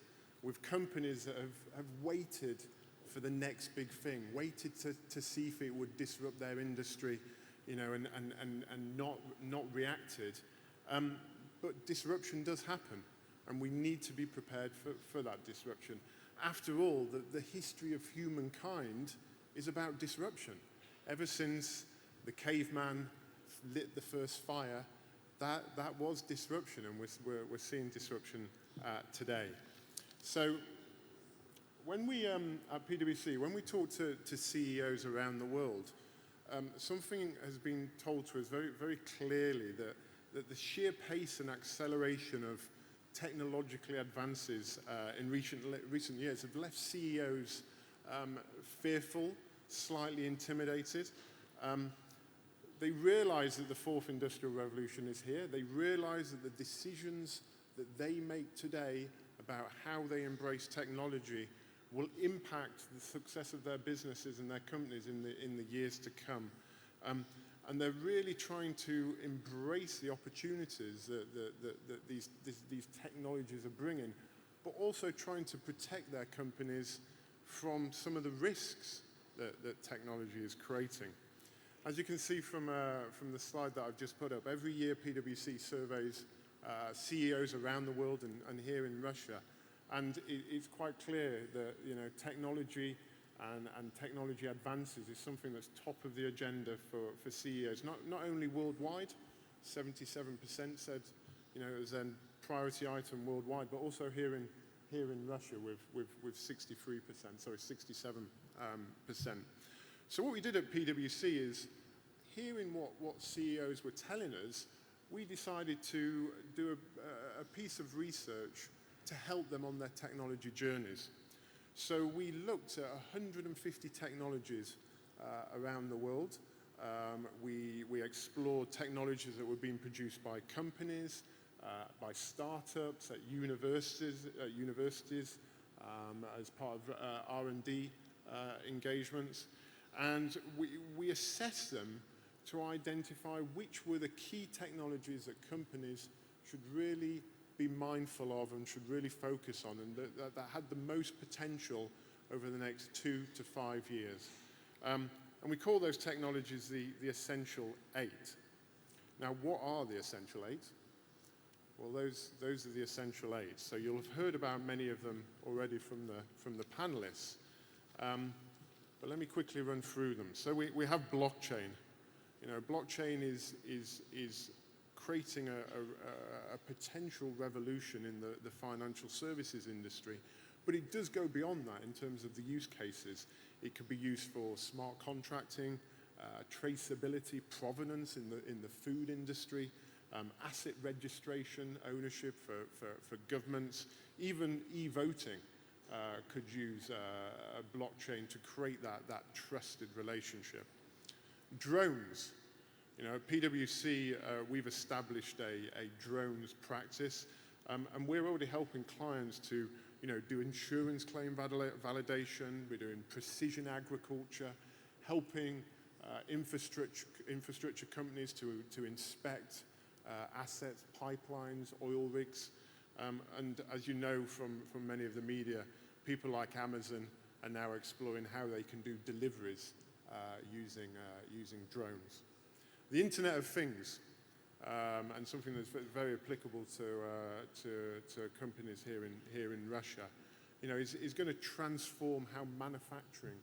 with companies that have waited for the next big thing, waited to see if it would disrupt their industry, and not reacted. But disruption does happen, and we need to be prepared for that disruption. After all, the history of humankind is about disruption. Ever since the caveman lit the first fire, that was disruption, and we're seeing disruption today. So when we, at PwC, when we talk to CEOs around the world, something has been told to us very, very clearly, that the sheer pace and acceleration of technological advances in recent years have left CEOs fearful, slightly intimidated. They realize that the fourth industrial revolution is here. They realize that the decisions that they make today about how they embrace technology will impact the success of their businesses and their companies in the years to come. And they're really trying to embrace the opportunities that these technologies are bringing, but also trying to protect their companies from some of the risks that technology is creating. As you can see from the slide that I've just put up, every year PwC surveys CEOs around the world and here in Russia, and it's quite clear that technology and technology advances is something that's top of the agenda for CEOs, not only worldwide, 77% said it was a priority item worldwide, but also here in Russia with 63%, sorry, 67%. So what we did at PwC is, hearing what CEOs were telling us, we decided to do a piece of research to help them on their technology journeys. So we looked at 150 technologies around the world. We explored technologies that were being produced by companies, by startups, at universities as part of R&D engagements. And we assessed them to identify which were the key technologies that companies should really be mindful of and should really focus on, and that had the most potential over the next 2 to 5 years. And we call those technologies the Essential 8. Now, what are the Essential 8? Well, those are the Essential 8. So you'll have heard about many of them already from the panelists. But let me quickly run through them. So we have blockchain. Blockchain is creating a potential revolution in the financial services industry, but it does go beyond that in terms of the use cases. It could be used for smart contracting, traceability, provenance in the food industry, asset registration, ownership for governments, even e-voting could use a blockchain to create that trusted relationship. Drones. At PwC, we've established a drones practice, and we're already helping clients to do insurance claim validation. We're doing precision agriculture, helping infrastructure companies to inspect assets, pipelines, oil rigs. And as you know from many of the media, people like Amazon are now exploring how they can do deliveries using drones. The Internet of Things, and something that's very applicable to companies here in Russia, is going to transform how manufacturing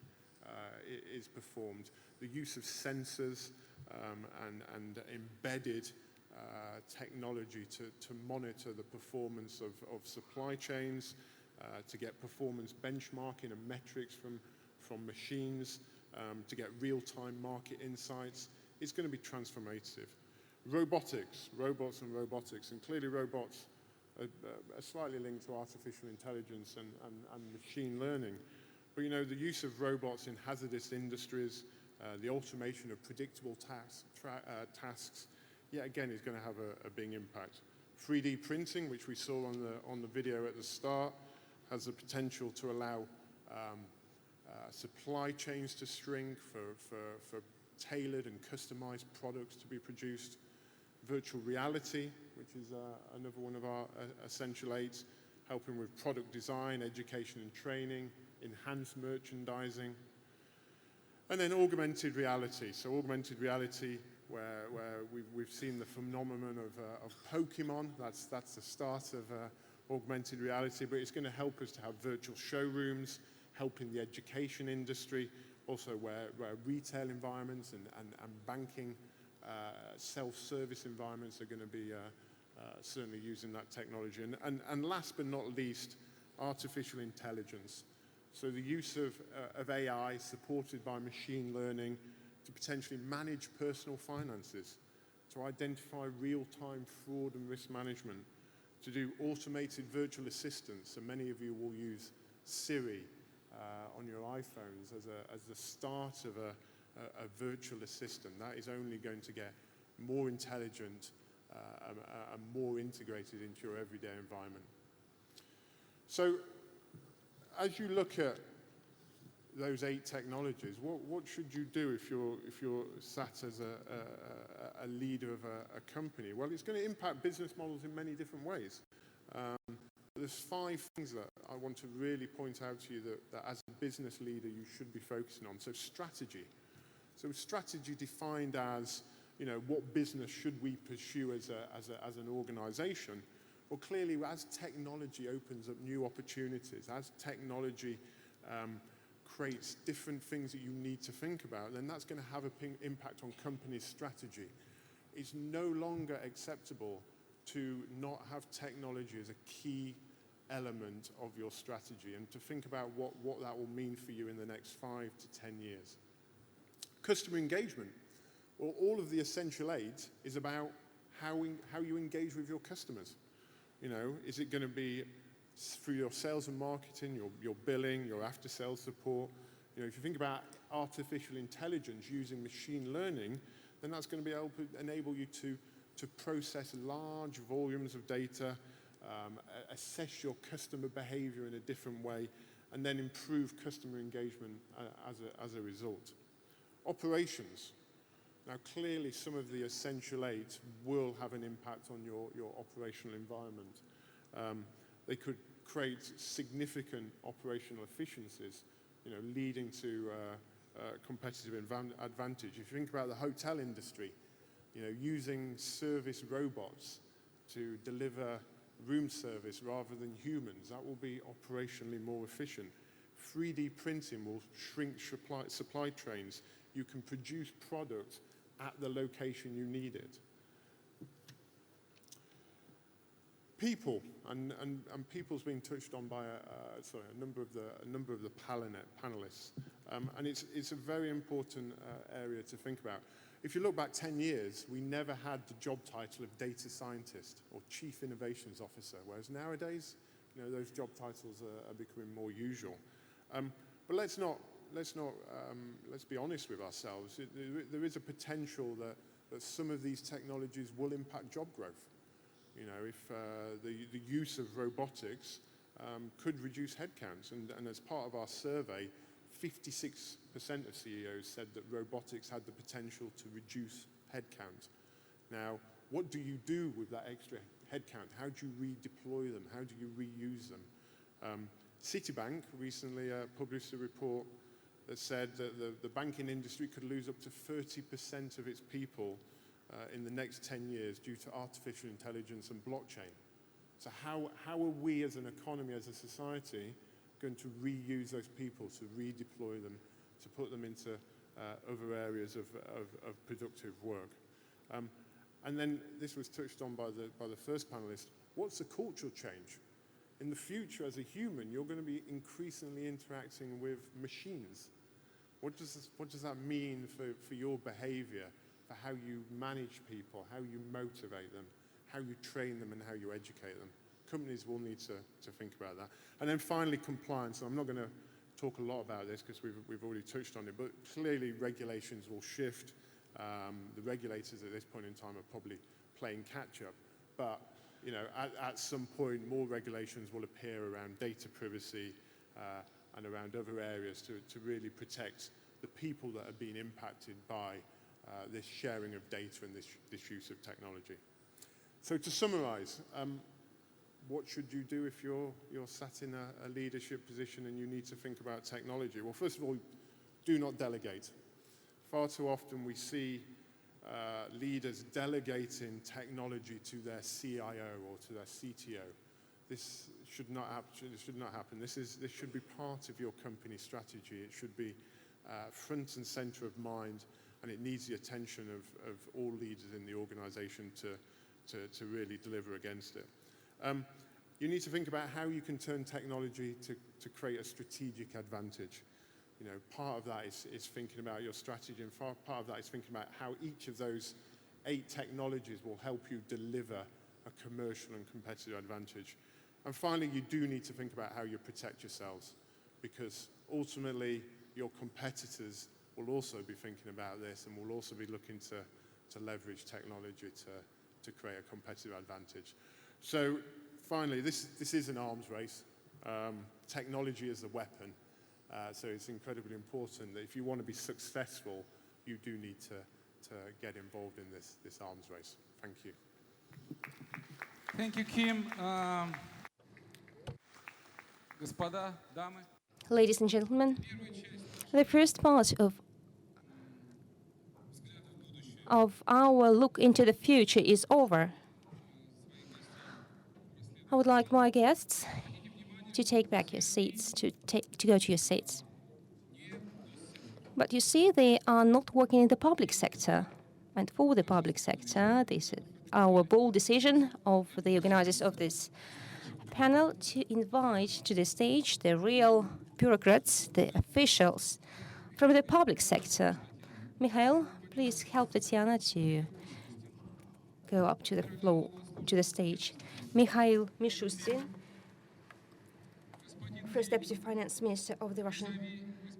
is performed. The use of sensors and embedded technology to monitor the performance of supply chains, to get performance benchmarking and metrics from machines, to get real-time market insights. It's going to be transformative. Robots and robotics, and clearly robots are slightly linked to artificial intelligence and machine learning. But the use of robots in hazardous industries, the automation of predictable tasks, yet again, is going to have a big impact. 3D printing, which we saw on the video at the start, has the potential to allow supply chains to shrink for tailored and customized products to be produced. Virtual reality, which is another one of our Essential 8s, helping with product design, education and training, enhanced merchandising. And then augmented reality. So augmented reality, where we've seen the phenomenon of Pokemon. That's the start of augmented reality, but it's going to help us to have virtual showrooms, helping the education industry, also where retail environments and banking self-service environments are going to be certainly using that technology. And last but not least, artificial intelligence. So the use of AI supported by machine learning to potentially manage personal finances, to identify real-time fraud and risk management, to do automated virtual assistants. So many of you will use Siri on your iPhones as the start of a virtual assistant. That is only going to get more intelligent and more integrated into your everyday environment. So as you look at those 8 technologies, what should you do if you're sat as a leader of a company? Well, it's going to impact business models in many different ways. There's 5 things that I want to really point out to you that as a business leader you should be focusing on. So strategy. So strategy defined as, you know, what business should we pursue as an organization? Well, clearly, as technology opens up new opportunities, as technology creates different things that you need to think about, then that's going to have an impact on companies' strategy. It's no longer acceptable to not have technology as a key element of your strategy and to think about what that will mean for you in the next 5 to 10 years. Customer engagement. Well, all of the essential 8 is about how you engage with your customers. You know, is it going to be through your sales and marketing, your billing, your after-sales support? You know, if you think about artificial intelligence using machine learning, then that's going to be able to enable you to process large volumes of data, assess your customer behavior in a different way, and then improve customer engagement as a result. Operations. Now, clearly, some of the essential 8 will have an impact on your operational environment. They could create significant operational efficiencies, you know, leading to competitive advantage. If you think about the hotel industry, you know, using service robots to deliver room service rather than humans, that will be operationally more efficient. 3D printing will shrink supply chains. You can produce product at the location you need it. People, and people's been touched on by a number of the panelists, and it's a very important area to think about. If you look back 10 years, we never had the job title of data scientist or chief innovations officer, whereas nowadays, you know, those job titles are becoming more usual. But let's be honest with ourselves. There is a potential that some of these technologies will impact job growth. You know, if the use of robotics could reduce headcounts, and as part of our survey, 56% of CEOs said that robotics had the potential to reduce headcount. Now, what do you do with that extra headcount? How do you redeploy them? How do you reuse them? Citibank recently published a report that said that the banking industry could lose up to 30% of its people in the next 10 years due to artificial intelligence and blockchain. So how are we as an economy, as a society, going to reuse those people, to redeploy them, to put them into other areas of productive work? And then this was touched on by the first panelist. What's the cultural change? In the future, as a human, you're going to be increasingly interacting with machines. What does that mean for your behavior, for how you manage people, how you motivate them, how you train them, and how you educate them? Companies will need to think about that. And then finally, compliance. I'm not going to talk a lot about this because we've already touched on it, but clearly regulations will shift. The regulators at this point in time are probably playing catch-up. But you know, at some point, more regulations will appear around data privacy and around other areas to really protect the people that are being impacted by this sharing of data and this use of technology. So to summarize, what should you do if you're sat in a leadership position and you need to think about technology? Well, first of all, do not delegate. Far too often we see leaders delegating technology to their CIO or to their CTO. This should not happen. This should be part of your company strategy. It should be front and center of mind, and it needs the attention of all leaders in the organization to really deliver against it. You need to think about how you can turn technology to create a strategic advantage. You know, part of that is thinking about your strategy, and part of that is thinking about how each of those 8 technologies will help you deliver a commercial and competitive advantage. And finally, you do need to think about how you protect yourselves, because ultimately your competitors will also be thinking about this and will also be looking to leverage technology to create a competitive advantage. So finally, this is an arms race. Technology is a weapon. So it's incredibly important that if you want to be successful, you do need to get involved in this arms race. Thank you. Thank you, Kim. Господа, дамы. Ladies and gentlemen, the first part of our look into the future is over. I would like my guests to take back your seats, to go to your seats. But you see, they are not working in the public sector. And for the public sector, this is our bold decision of the organizers of this panel to invite to the stage the real bureaucrats, the officials from the public sector. Mikhail, please help Tatiana to go up to the floor, to the stage. Mikhail Mishustin, First Deputy Finance Minister of the Russian.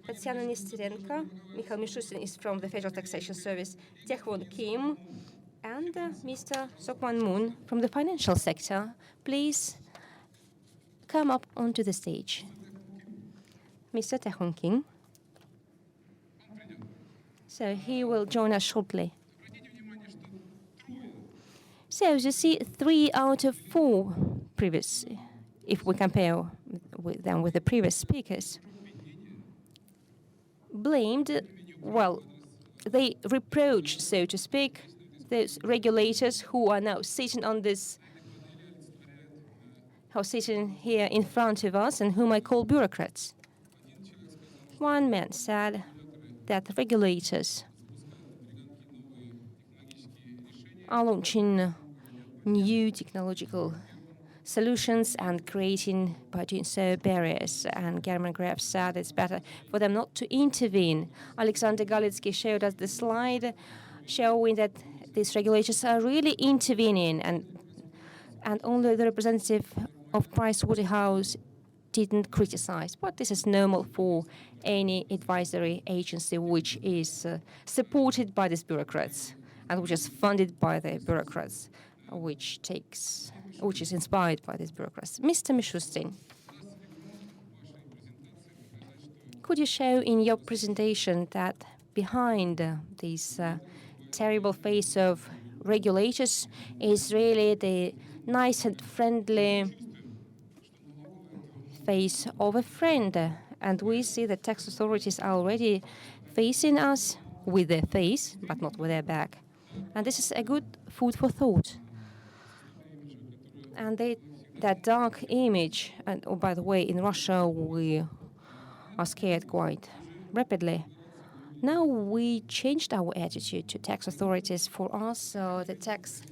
Tatiana Nesterenko. Mikhail Mishustin is from the Federal Taxation Service. Taehwon Kim and Mr. Sokwan Moon from the financial sector. Please come up onto the stage. Mr. Taehwon Kim. So he will join us shortly. So you see, 3 out of 4 previous, if we compare with them with the previous speakers, blamed, well, they reproached, so to speak, those regulators who are now sitting on this, who are sitting here in front of us and whom I call bureaucrats. One man said that the regulators are launching new technological solutions and creating, by doing so, barriers. And German Graf said it's better for them not to intervene. Alexander Galitsky showed us the slide showing that these regulators are really intervening, and only the representative of Pricewaterhouse didn't criticize. But this is normal for any advisory agency which is supported by these bureaucrats and which is funded by the bureaucrats, which is inspired by these bureaucrats. Mr. Mishustin, could you show in your presentation that behind this terrible face of regulators is really the nice and friendly face of a friend? And we see that tax authorities are already facing us with their face, but not with their back. And this is a good food for thought. And that dark image, and oh, by the way, in Russia we are scared quite rapidly. Now we changed our attitude to tax authorities. For us, the tax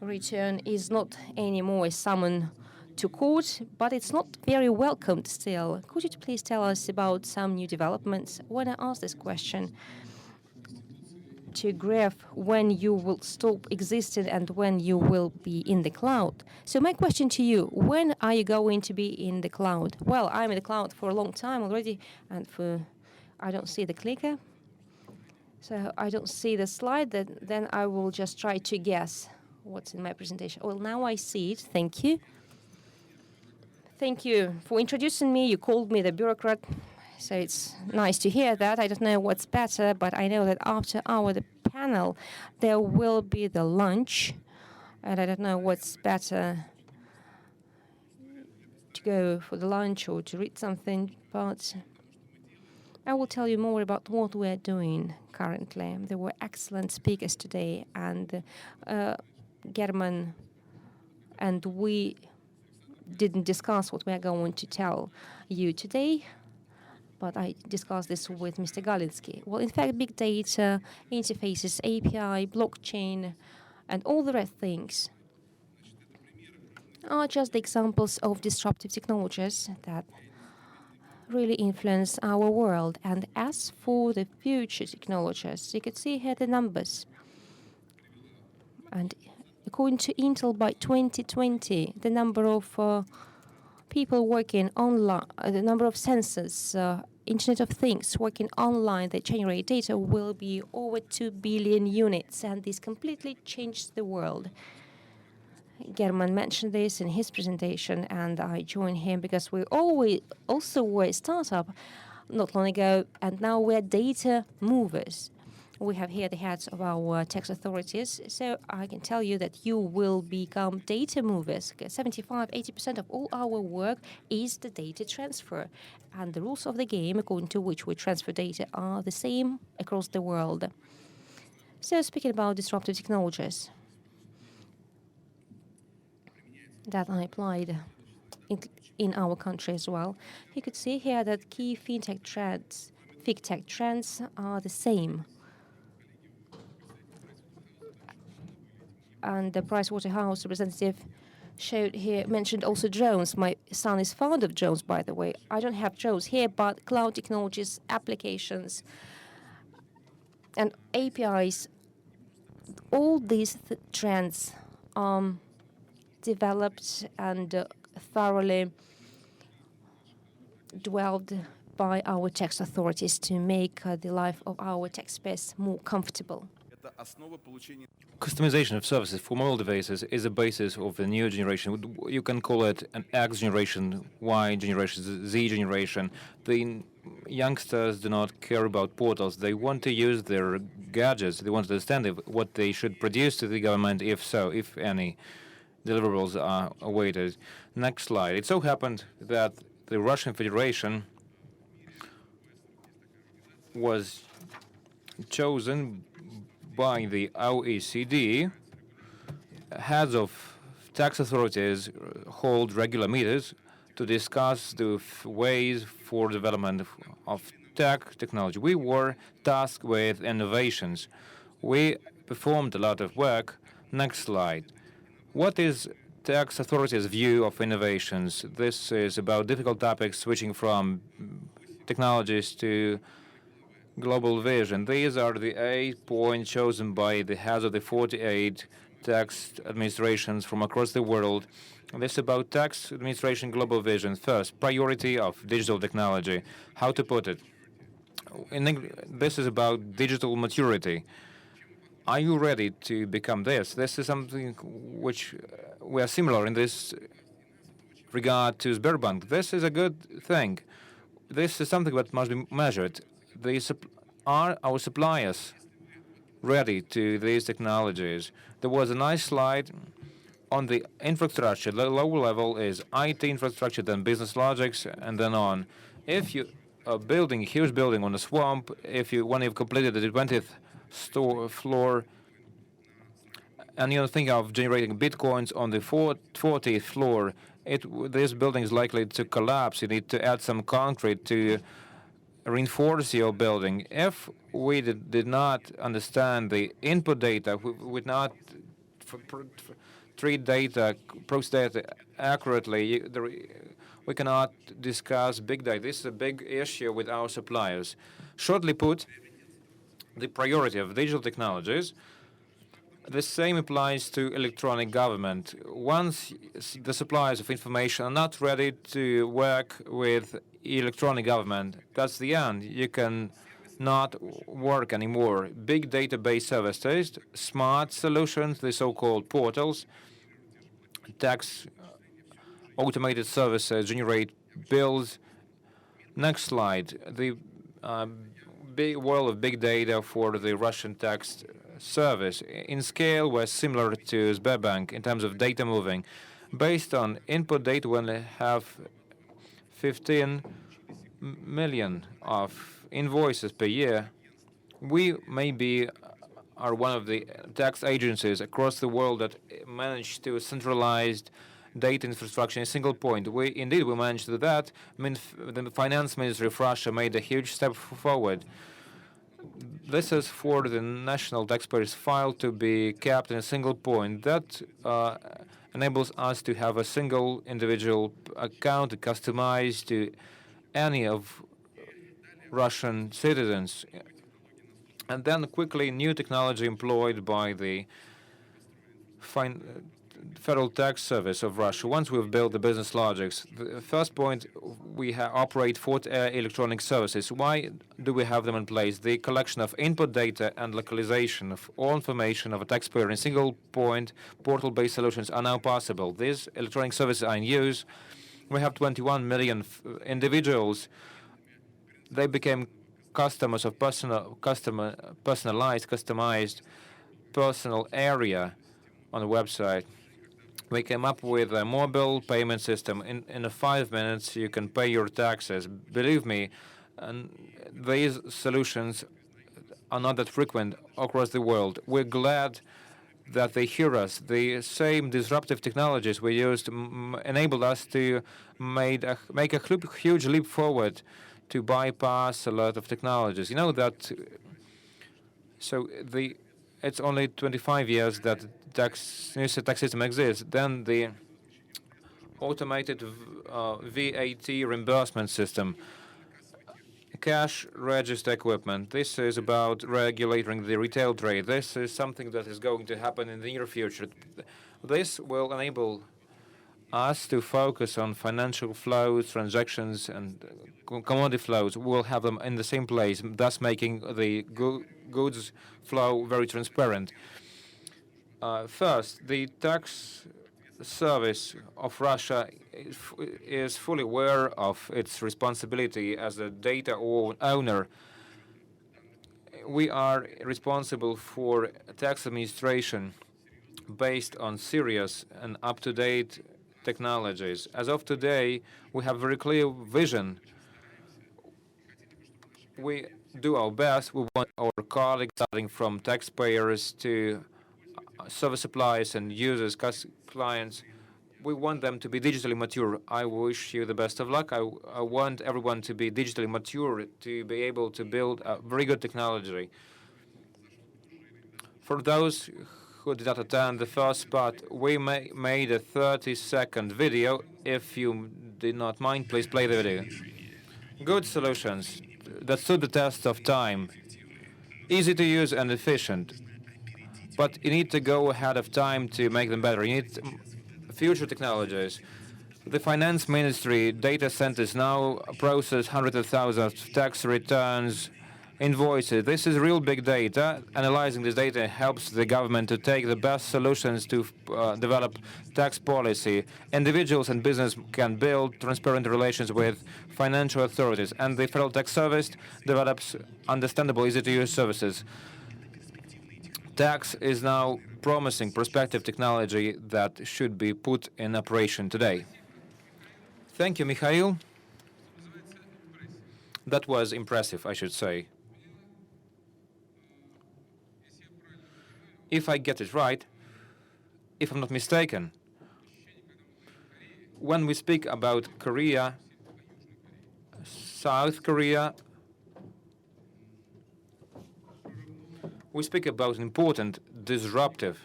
return is not anymore a summon to court, but it's not very welcomed still. Could you please tell us about some new developments? When I asked this question to Graf, when you will stop existing and when you will be in the cloud. So my question to you, when are you going to be in the cloud? Well, I'm in the cloud for a long time already, and I don't see the clicker. So I don't see the slide, then I will just try to guess what's in my presentation. Well, now I see it. Thank you. Thank you for introducing me. You called me the bureaucrat, so it's nice to hear that. I don't know what's better, but I know that after the panel, there will be the lunch, and I don't know what's better to go for the lunch or to read something, but I will tell you more about what we're doing currently. There were excellent speakers today, and German, and we didn't discuss what we're going to tell you today, but I discussed this with Mr. Galitsky. Well, in fact, big data, interfaces, API, blockchain, and all the rest things are just examples of disruptive technologies that really influence our world. And as for the future technologies, you can see here the numbers. And According to Intel, by 2020, the number of people working online, the number of sensors, Internet of Things working online that generate data will be over 2 billion units, and this completely changed the world. German mentioned this in his presentation, and I join him because we also were a startup not long ago, and now we're data movers. We have here the heads of our tax authorities, so I can tell you that you will become data movers. 75-80% of all our work is the data transfer, and the rules of the game according to which we transfer data are the same across the world. So speaking about disruptive technologies that I applied in our country as well, you could see here that key fintech trends are the same. And the Pricewaterhouse representative mentioned also drones. My son is fond of drones, by the way. I don't have drones here, but cloud technologies, applications, and APIs, all these trends developed and thoroughly dwelled by our tax authorities to make the life of our taxpayers more comfortable. Customization of services for mobile devices is a basis of the new generation. You can call it an X generation, Y generation, Z generation. The youngsters do not care about portals. They want to use their gadgets. They want to understand what they should produce to the government, if so, if any deliverables are awaited. Next slide. It so happened that the Russian Federation was chosen by the OECD. Heads of tax authorities hold regular meetings to discuss the ways for development of technology. We were tasked with innovations. We performed a lot of work. Next slide. What is tax authorities' view of innovations? This is about difficult topics switching from technologies to global vision. These are the 8 points chosen by the heads of the 48 tax administrations from across the world. This is about tax administration global vision. First, priority of digital technology. How to put it? This is about digital maturity. Are you ready to become this? This is something which we are similar in this regard to Sberbank. This is a good thing. This is something that must be measured. Are our suppliers ready to these technologies? There was a nice slide on the infrastructure. The lower level is IT infrastructure, then business logics, and then on. If you are building a huge building on a swamp, when you've completed the 20th floor, and you think of generating bitcoins on the 40th floor, this building is likely to collapse. You need to add some concrete to reinforce your building. If we did not understand the input data, we would not treat data, process data accurately. We cannot discuss big data. This is a big issue with our suppliers. Shortly put, the priority of digital technologies, the same applies to electronic government. Once the suppliers of information are not ready to work with electronic government, that's the end. You can not work anymore. Big database services, smart solutions, the so-called portals, tax automated services generate bills. Next slide. The big world of big data for the Russian tax service. In scale, we're similar to Sberbank in terms of data moving. Based on input data, we only have 15 million of invoices per year. We maybe are one of the tax agencies across the world that managed to centralize data infrastructure in a single point. We managed to do that. I mean, the finance ministry of Russia made a huge step forward. This is for the national taxpayers' file to be kept in a single point. That enables us to have a single individual account customized to any of Russian citizens. And then quickly new technology employed by the Federal Tax Service of Russia. Once we've built the business logics, the first point, we operate 4 electronic services. Why do we have them in place? The collection of input data and localization of all information of a taxpayer in a single point portal-based solutions are now possible. These electronic services are in use. We have 21 million individuals. They became customers of customized personal area on the website. We came up with a mobile payment system. In 5 minutes, you can pay your taxes. Believe me, and these solutions are not that frequent across the world. We're glad that they hear us. The same disruptive technologies we used enabled us to make a huge leap forward to bypass a lot of technologies. You know that. So it's only 25 years that new tax system exists. Then the automated VAT reimbursement system, cash register equipment. This is about regulating the retail trade. This is something that is going to happen in the near future. This will enable us to focus on financial flows, transactions, and commodity flows. We'll have them in the same place, thus making the goods flow very transparent. First, the tax service of Russia is fully aware of its responsibility as a data owner. We are responsible for tax administration based on serious and up-to-date technologies. As of today, we have very clear vision. We do our best. We want our colleagues, starting from taxpayers to service suppliers and users, clients, we want them to be digitally mature. I wish you the best of luck. I want everyone to be digitally mature, to be able to build a very good technology. For those who did not attend the first part, we made a 30-second video. If you did not mind, please play the video. Good solutions that stood the test of time, easy to use and efficient. But you need to go ahead of time to make them better. You need future technologies. The finance ministry data centers now process hundreds of thousands of tax returns, invoices. This is real big data. Analyzing this data helps the government to take the best solutions to develop tax policy. Individuals and business can build transparent relations with financial authorities, and the Federal Tax Service develops understandable, easy-to-use services. Tax is now promising prospective technology that should be put in operation today. Thank you, Mikhail. That was impressive, I should say. If I get it right, if I'm not mistaken, when we speak about Korea, South Korea, we speak about an important disruptive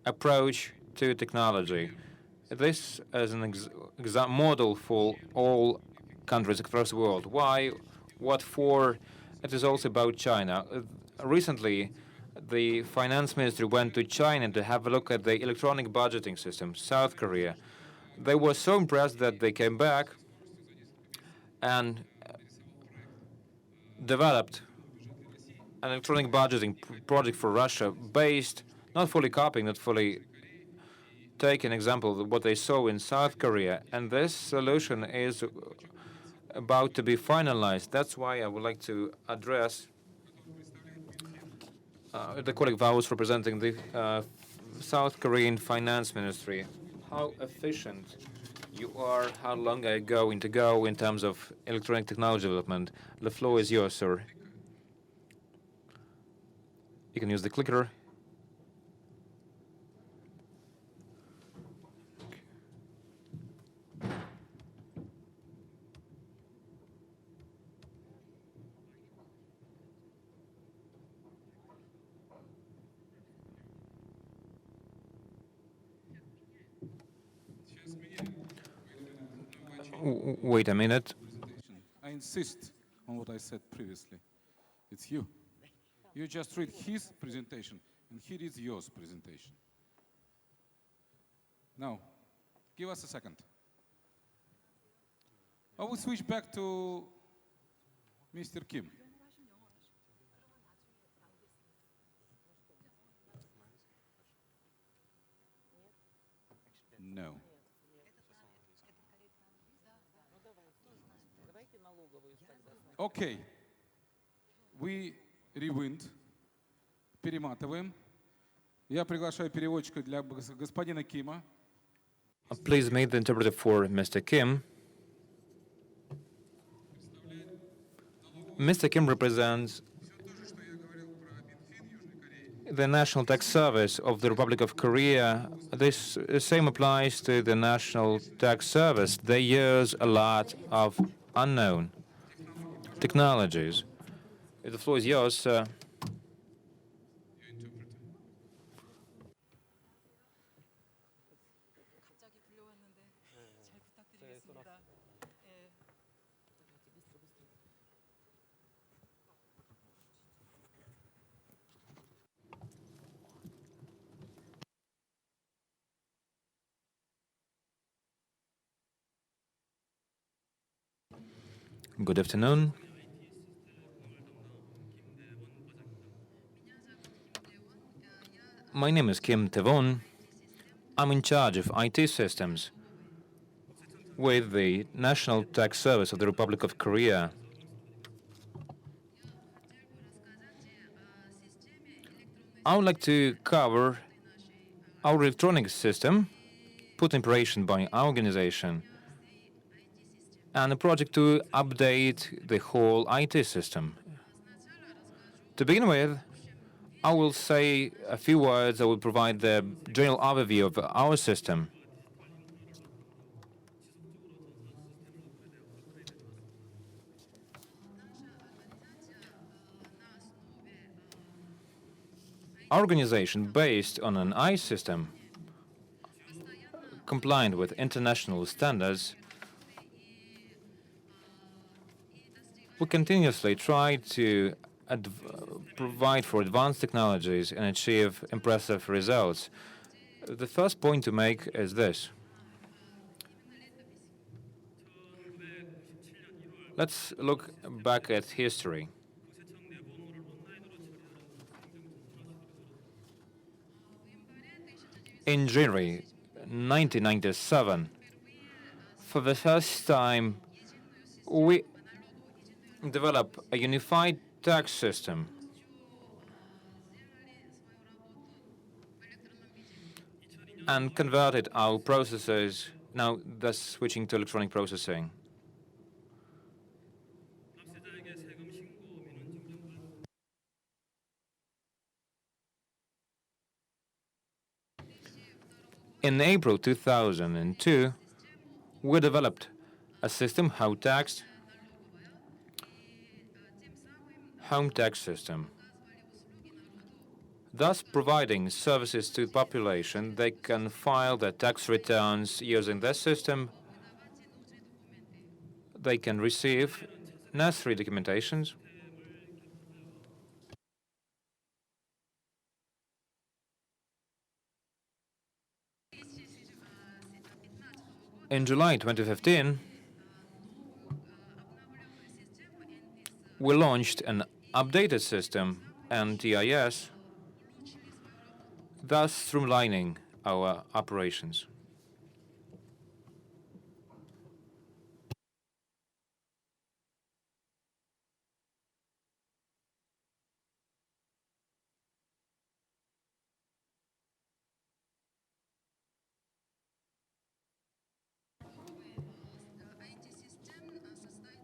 approach to technology. This is an model for all countries across the world. Why? What for? It is also about China. Recently, the finance ministry went to China to have a look at the electronic budgeting system, South Korea. They were so impressed that they came back and developed an electronic budgeting project for Russia based, not fully copying, not fully take an example of what they saw in South Korea. And this solution is about to be finalized. That's why I would like to address the colleague of ours representing the South Korean finance ministry. How efficient you are, how long are you going to go in terms of electronic technology development? The floor is yours, sir. You can use the clicker. Wait a minute. I insist on what I said previously. It's you. You just read his presentation, and he reads yours presentation. No. Give us a second. I will switch back to Mr. Kim. No. Okay. We rewind. Перематываем. Я приглашаю переводчика для господина Кима. Please meet the interpreter for Mr. Kim. Mr. Kim represents the National Tax Service of the Republic of Korea. This same applies to the National Tax Service. They use a lot of unknown technologies. The floor is yours, sir. Good afternoon. My name is Kim Tae-won. I'm in charge of IT systems with the National Tax Service of the Republic of Korea. I would like to cover our electronic system put in operation by our organization and a project to update the whole IT system. To begin with, I will say a few words. I will provide the general overview of our system. Our organization, based on an I system compliant with international standards, we continuously try to provide for advanced technologies and achieve impressive results. The first point to make is this. Let's look back at history. In January 1997, for the first time, we developed a unified tax system. And converted our processes, now thus switching to electronic processing. In April 2002, we developed a system, home tax system, thus providing services to the population. They can file their tax returns using this system. They can receive necessary documentations. In July 2015, we launched an updated system, NTIS, thus streamlining our operations.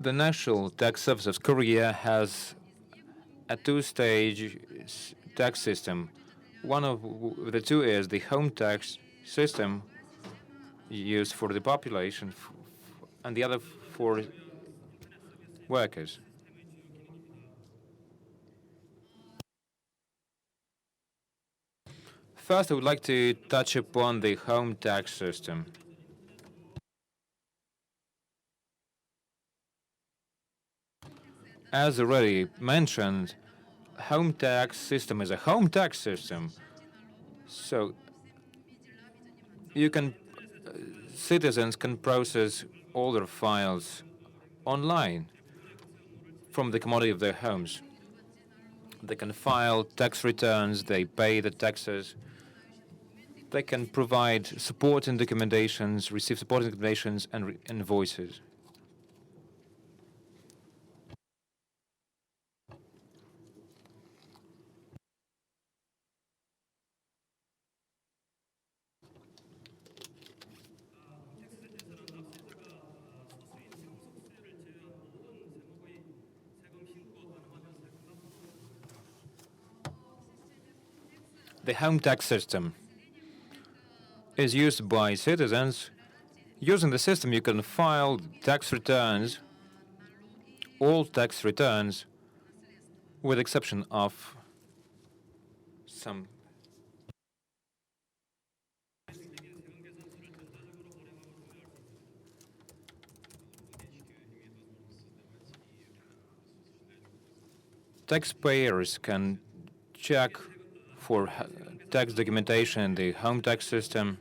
The National Tax Service of Korea has a two-stage tax system. One of the two is the home tax system used for the population, and the other for workers. First, I would like to touch upon the home tax system. As already mentioned, home tax system is a home tax system. So citizens can process all their files online from the commodity of their homes. They can file tax returns, they pay the taxes, they can provide supporting documentations, receive supporting documentations and invoices. The home tax system is used by citizens. Using the system, you can file tax returns, all tax returns, with exception of some. Taxpayers can check for tax documentation in the home tax system.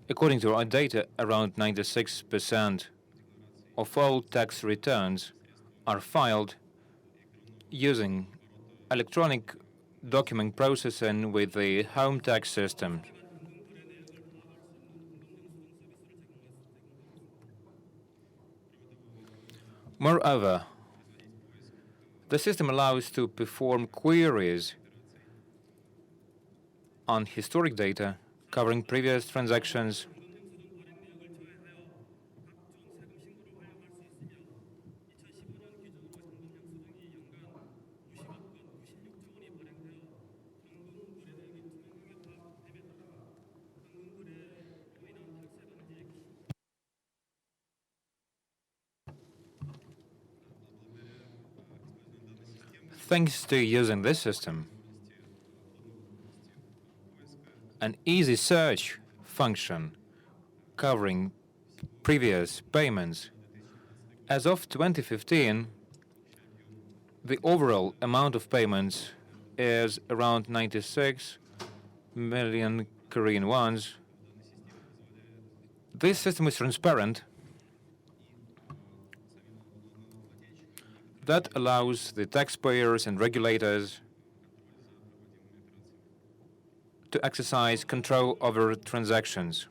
According to our data, around 96% of all tax returns are filed using electronic document processing with the home tax system. Moreover, the system allows to perform queries on historic data covering previous transactions, thanks to using this system. An easy search function covering previous payments. As of 2015, the overall amount of payments is around 96 million Korean wons. This system is transparent. That allows the taxpayers and regulators to exercise control over transactions.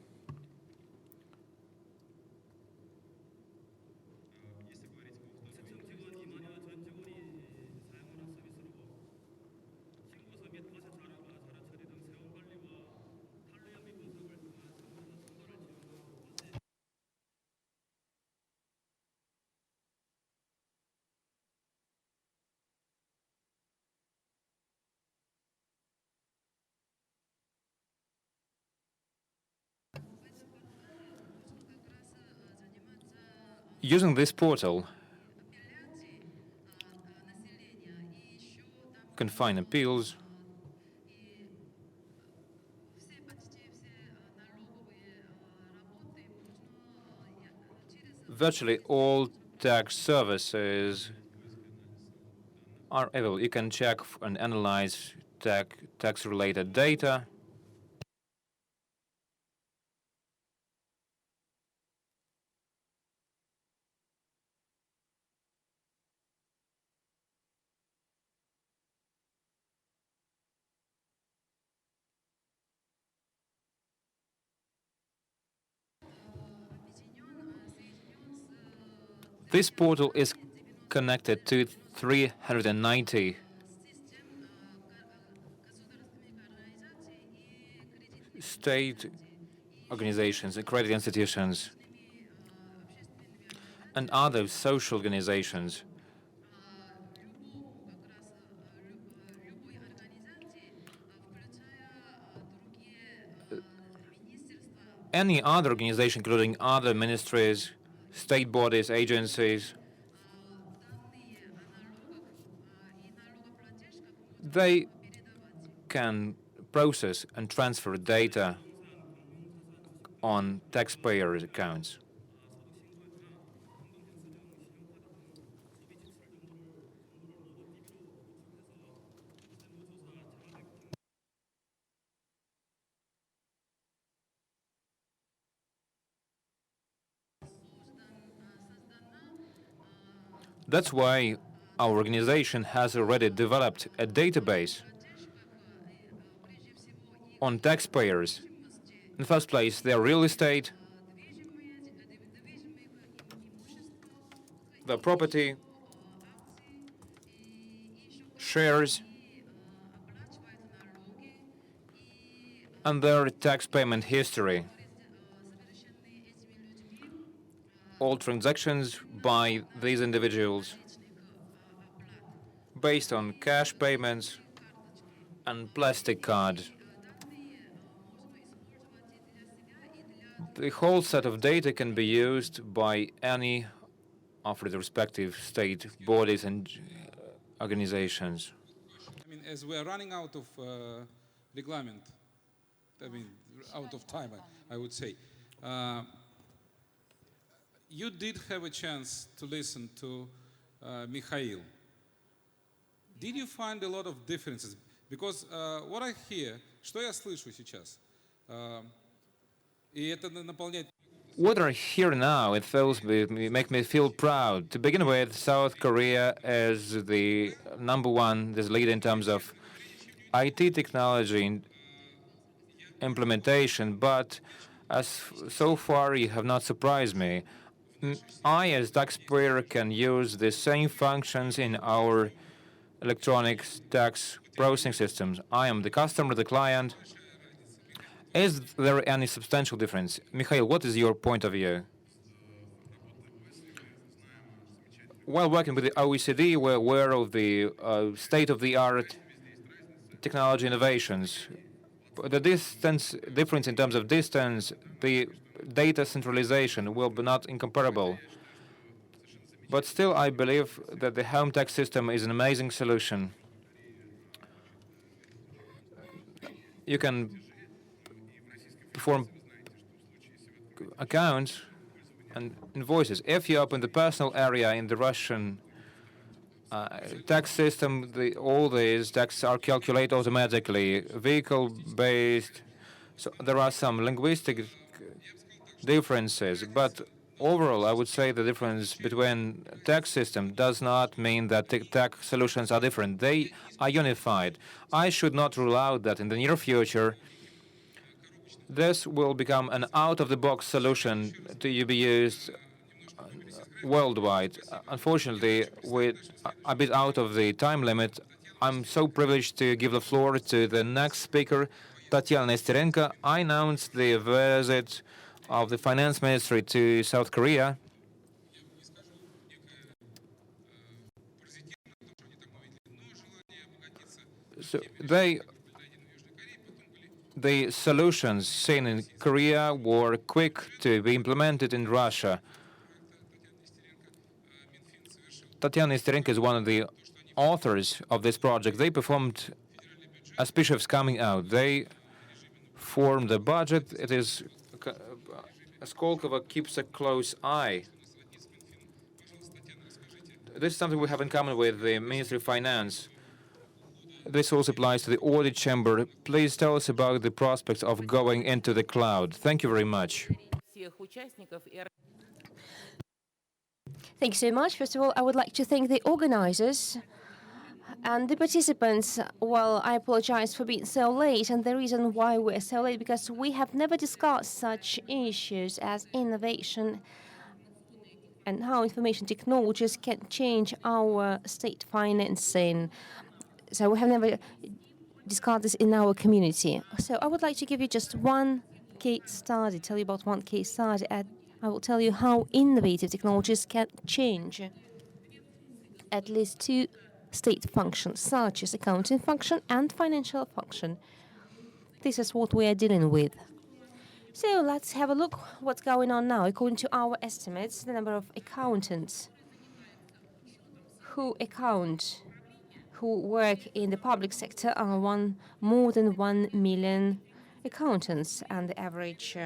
Using this portal, you can find appeals, virtually all tax services are available. You can check and analyze tax-related data. This portal is connected to 390 state organizations, accredited institutions, and other social organizations. Any other organization, including other ministries, state bodies, agencies, they can process and transfer data on taxpayer accounts. That's why our organization has already developed a database on taxpayers. In the first place, their real estate, their property, shares, and their tax payment history. All transactions by these individuals based on cash payments and plastic cards. The whole set of data can be used by any of the respective state bodies and organizations. I mean, as we are running out of reglement, out of time, I would say, you did have a chance to listen to Mikhail. Did you find a lot of differences? Because what I hear, что я слышу сейчас, и это наполняет. What I hear now, it make me feel proud. To begin with, South Korea is the #1, this leader in terms of IT technology implementation, but so far you have not surprised me. I, as taxpayer, can use the same functions in our electronic tax processing systems. I am the customer, the client. Is there any substantial difference? Mikhail, what is your point of view? While working with the OECD, we're aware of the state-of-the-art technology innovations. The difference in terms of distance, the data centralization will be not incomparable. But still, I believe that the home tax system is an amazing solution. You can perform accounts and invoices. If you open the personal area in the Russian tax system, all these taxes are calculated automatically, vehicle-based. So there are some linguistic differences, but overall, I would say the difference between tax system does not mean that the tax solutions are different. They are unified. I should not rule out that in the near future, this will become an out-of-the-box solution to be used worldwide. Unfortunately, we're a bit out of the time limit. I'm so privileged to give the floor to the next speaker, Tatiana Nesterenko. I announced the visit of the finance ministry to South Korea. So the solutions seen in Korea were quick to be implemented in Russia. Tatiana Nesterenko is one of the authors of this project. They performed as bishops coming out. They formed a budget. It is Skolkova keeps a close eye. This is something we have in common with the Ministry of Finance. This also applies to the audit chamber. Please tell us about the prospects of going into the cloud. Thank you very much. Thank you so much. First of all, I would like to thank the organizers and the participants. Well, I apologize for being so late, and the reason why we're so late because we have never discussed such issues as innovation and how information technologies can change our state financing. So we have never discussed this in our community. So I would like to give you just one case study, tell you about one case study, and I will tell you how innovative technologies can change at least two state functions, such as accounting function and financial function. This is what we are dealing with. So let's have a look what's going on now. According to our estimates, the number of accountants who work in the public sector are more than 1 million accountants, and the average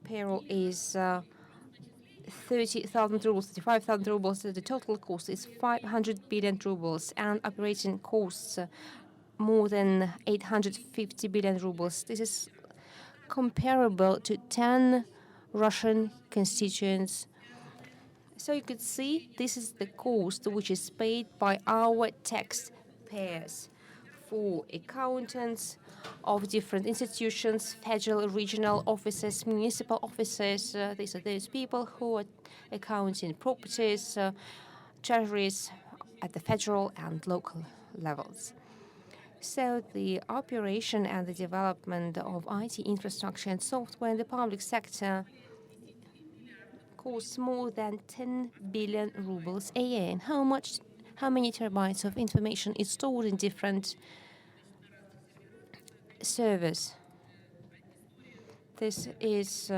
payroll is 30,000 rubles, 35,000 rubles. The total cost is 500 billion rubles, and operating costs more than 850 billion rubles. This is comparable to 10 Russian constituents So you could see this is the cost which is paid by our taxpayers for accountants of different institutions, federal, regional offices, municipal offices. These are those people who are accounting properties, treasuries at the federal and local levels. So the operation and the development of IT infrastructure and software in the public sector costs more than 10 billion rubles a year. And how many terabytes of information is stored in different servers? This is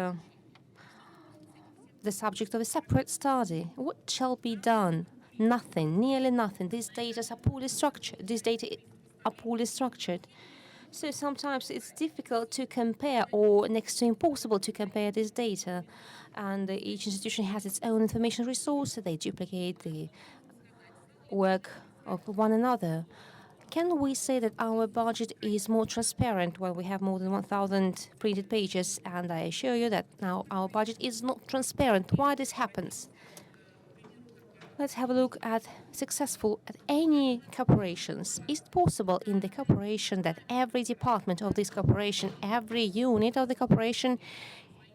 the subject of a separate study. What shall be done? Nothing, nearly nothing. These data are poorly structured. So sometimes it's difficult to compare, or next to impossible to compare this data. And each institution has its own information resource. They duplicate the work of one another. Can we say that our budget is more transparent when we have more than 1,000 printed pages? And I assure you that now our budget is not transparent. Why this happens? Let's have a look at any corporations. Is it possible in the corporation that every department of this corporation, every unit of the corporation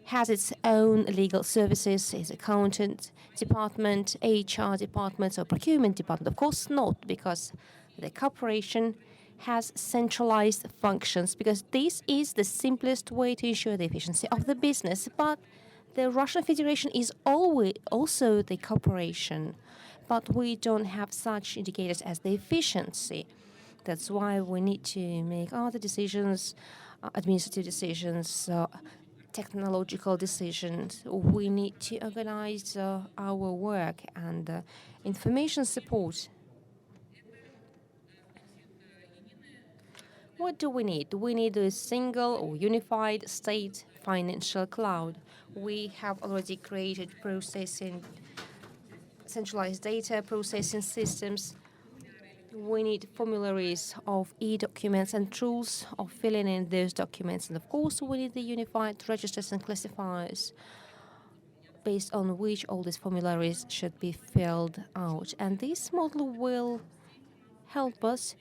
has its own legal services, its accountant department, HR department, or procurement department? Of course not, because the corporation has centralized functions, because this is the simplest way to ensure the efficiency of the business. But the Russian Federation is always also the corporation, but we don't have such indicators as the efficiency. That's why we need to make other decisions, administrative decisions, technological decisions. We need to organize our work and information support. What do we need? We need a single or unified state financial cloud. We have already created centralized data processing systems. We need formularies of e-documents and tools of filling in those documents. And of course, we need the unified registers and classifiers based on which all these formularies should be filled out. And this model will help us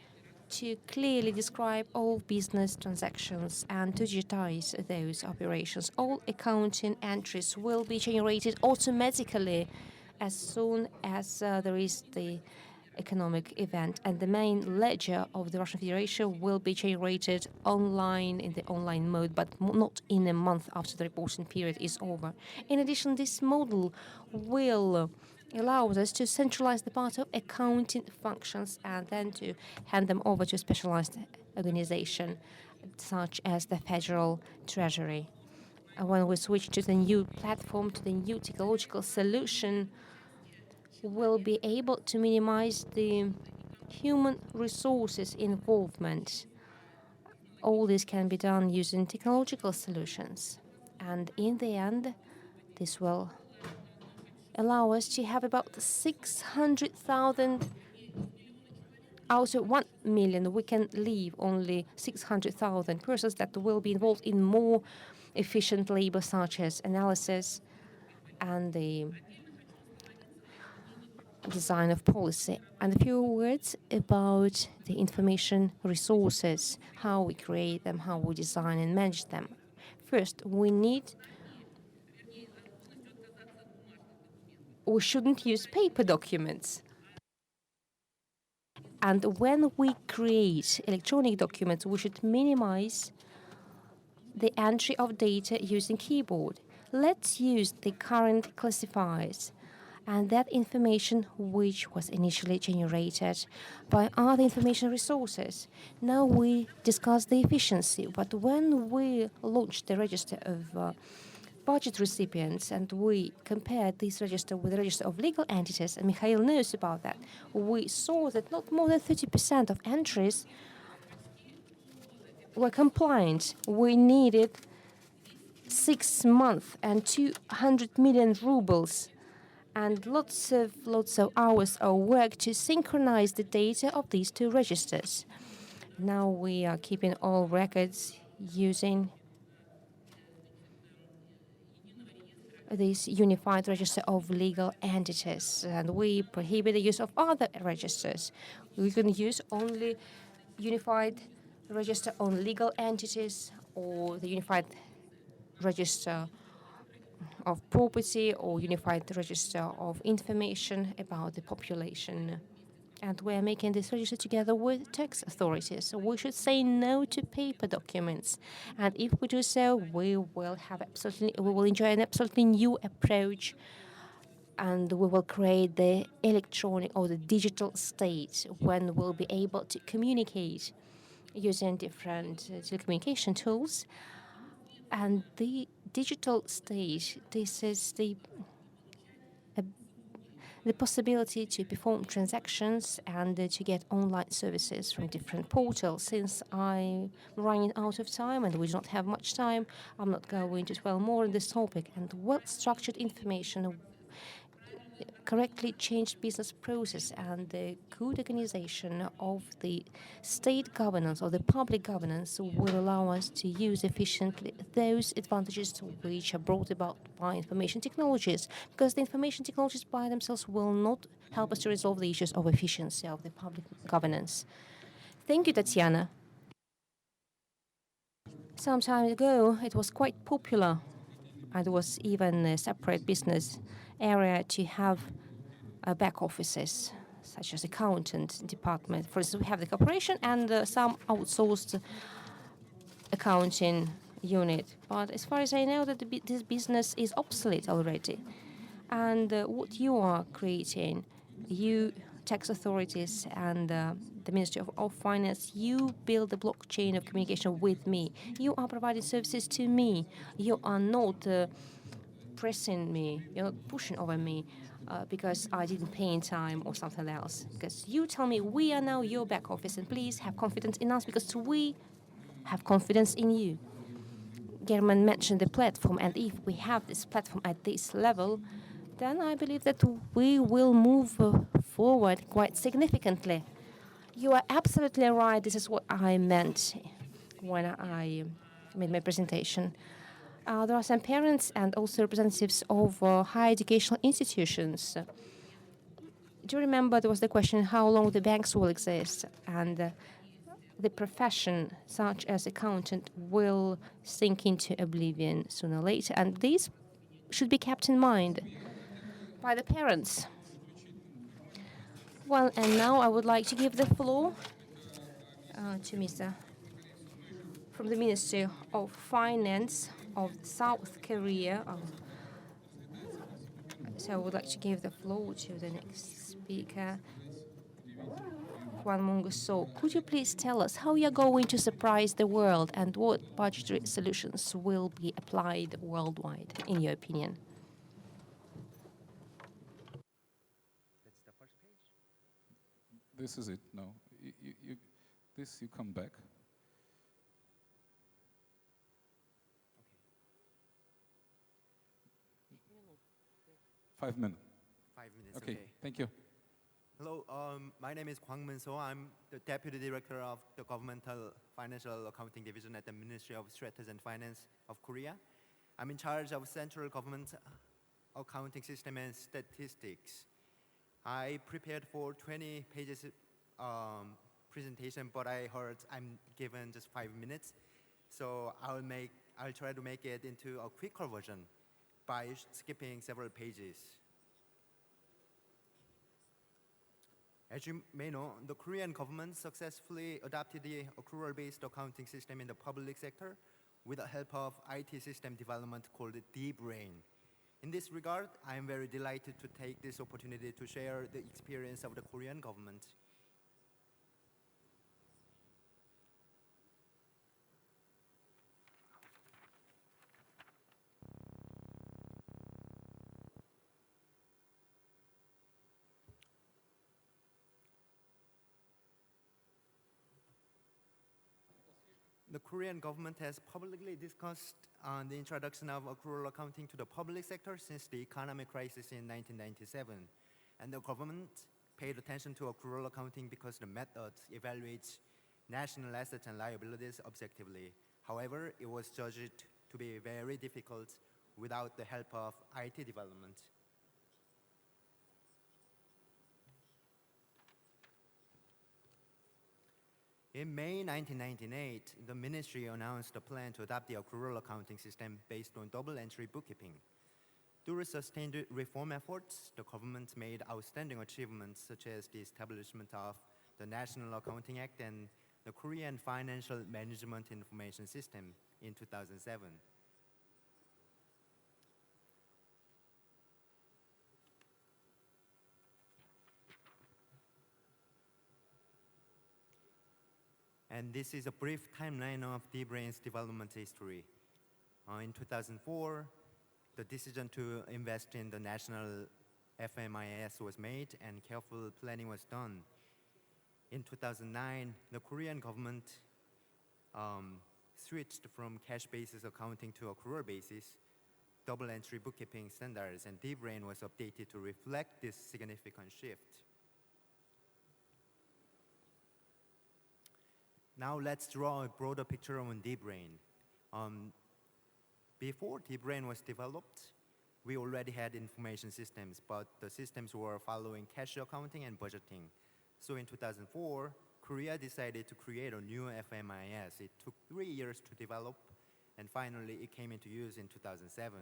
to clearly describe all business transactions and to digitize those operations. All accounting entries will be generated automatically as soon as there is the economic event, and the main ledger of the Russian Federation will be generated online in the online mode, but not in a month after the reporting period is over. In addition, this model will allow us to centralize the part of accounting functions and then to hand them over to a specialized organization, such as the Federal Treasury. And when we switch to the new platform, to the new technological solution, we'll be able to minimize the human resources involvement. All this can be done using technological solutions. And in the end, this will allow us to have about 600,000 out of 1 million. We can leave only 600,000 persons that will be involved in more efficient labor, such as analysis and the design of policy. And a few words about the information resources, how we create them, how we design and manage them. First, we shouldn't use paper documents. And when we create electronic documents, we should minimize the entry of data using keyboard. Let's use the current classifiers and that information which was initially generated by other information resources. Now we discuss the efficiency, but when we launched the register of budget recipients and we compared this register with the register of legal entities, and Mikhail knows about that, we saw that not more than 30% of entries were compliant. We needed 6 months and 200 million rubles and lots of hours of work to synchronize the data of these two registers. Now we are keeping all records using this unified register of legal entities, and we prohibit the use of other registers. We can use only unified register on legal entities or the unified register of property or unified register of information about the population. And we're making this register together with tax authorities. So we should say no to paper documents. And if we do so, we will enjoy an absolutely new approach, and we will create the electronic or the digital state when we'll be able to communicate using different telecommunication tools. And the digital state, this is the possibility to perform transactions and to get online services from different portals. Since I'm running out of time and we do not have much time, I'm not going to dwell more on this topic. And well-structured information, correctly changed business process, and the good organization of the state governance or the public governance will allow us to use efficiently those advantages which are brought about by information technologies, because the information technologies by themselves will not help us to resolve the issues of efficiency of the public governance. Thank you, Tatiana. Some time ago, it was quite popular, and there was even a separate business area to have back offices, such as accountant department. For instance, we have the corporation and some outsourced accounting unit. But as far as I know, that this business is obsolete already. And what you are creating, you tax authorities and the Ministry of Finance, you build the blockchain of communication with me. You are providing services to me. You are not pressing me, you're not pushing over me because I didn't pay in time or something else. Because you tell me we are now your back office, and please have confidence in us because we have confidence in you. German mentioned the platform, and if we have this platform at this level, then I believe that we will move forward quite significantly. You are absolutely right. This is what I meant when I made my presentation. There are some parents and also representatives of higher educational institutions. Do you remember there was the question how long the banks will exist? And the profession, such as accountant, will sink into oblivion sooner or later. And these should be kept in mind by the parents. Well, and now I would like to give the floor to Mr. from the Ministry of Finance of South Korea. So I would like to give the floor to the next speaker, Juan Munguso. Could you please tell us how you're going to surprise the world and what budgetary solutions will be applied worldwide, in your opinion? That's the first page. This is it. No, you come back. 5 minutes. 5 minutes. Okay. Thank you. Hello, my name is Kwang Min-so. I'm the Deputy Director of the Governmental Financial Accounting Division at the Ministry of Strategy and Finance of Korea. I'm in charge of central government accounting system and statistics. I prepared for 20 pages presentation, but I heard I'm given just 5 minutes. So I'll try to make it into a quicker version by skipping several pages. As you may know, the Korean government successfully adopted the accrual-based accounting system in the public sector with the help of IT system development called Deep Brain. In this regard, I am very delighted to take this opportunity to share the experience of the Korean government. The Korean government has publicly discussed the introduction of accrual accounting to the public sector since the economic crisis in 1997. And the government paid attention to accrual accounting because the method evaluates national assets and liabilities objectively. However, it was judged to be very difficult without the help of IT development. In May 1998, the ministry announced a plan to adopt the accrual accounting system based on double entry bookkeeping. Through sustained reform efforts, the government made outstanding achievements such as the establishment of the National Accounting Act and the Korean Financial Management Information System in 2007. And this is a brief timeline of D-Brain's development history. In 2004, the decision to invest in the national FMIS was made and careful planning was done. In 2009, the Korean government switched from cash basis accounting to accrual basis, double entry bookkeeping standards, and D-Brain was updated to reflect this significant shift. Now let's draw a broader picture on D-Brain. Before D-Brain was developed, we already had information systems, but the systems were following cash accounting and budgeting. So in 2004, Korea decided to create a new FMIS. It took 3 years to develop, and finally it came into use in 2007.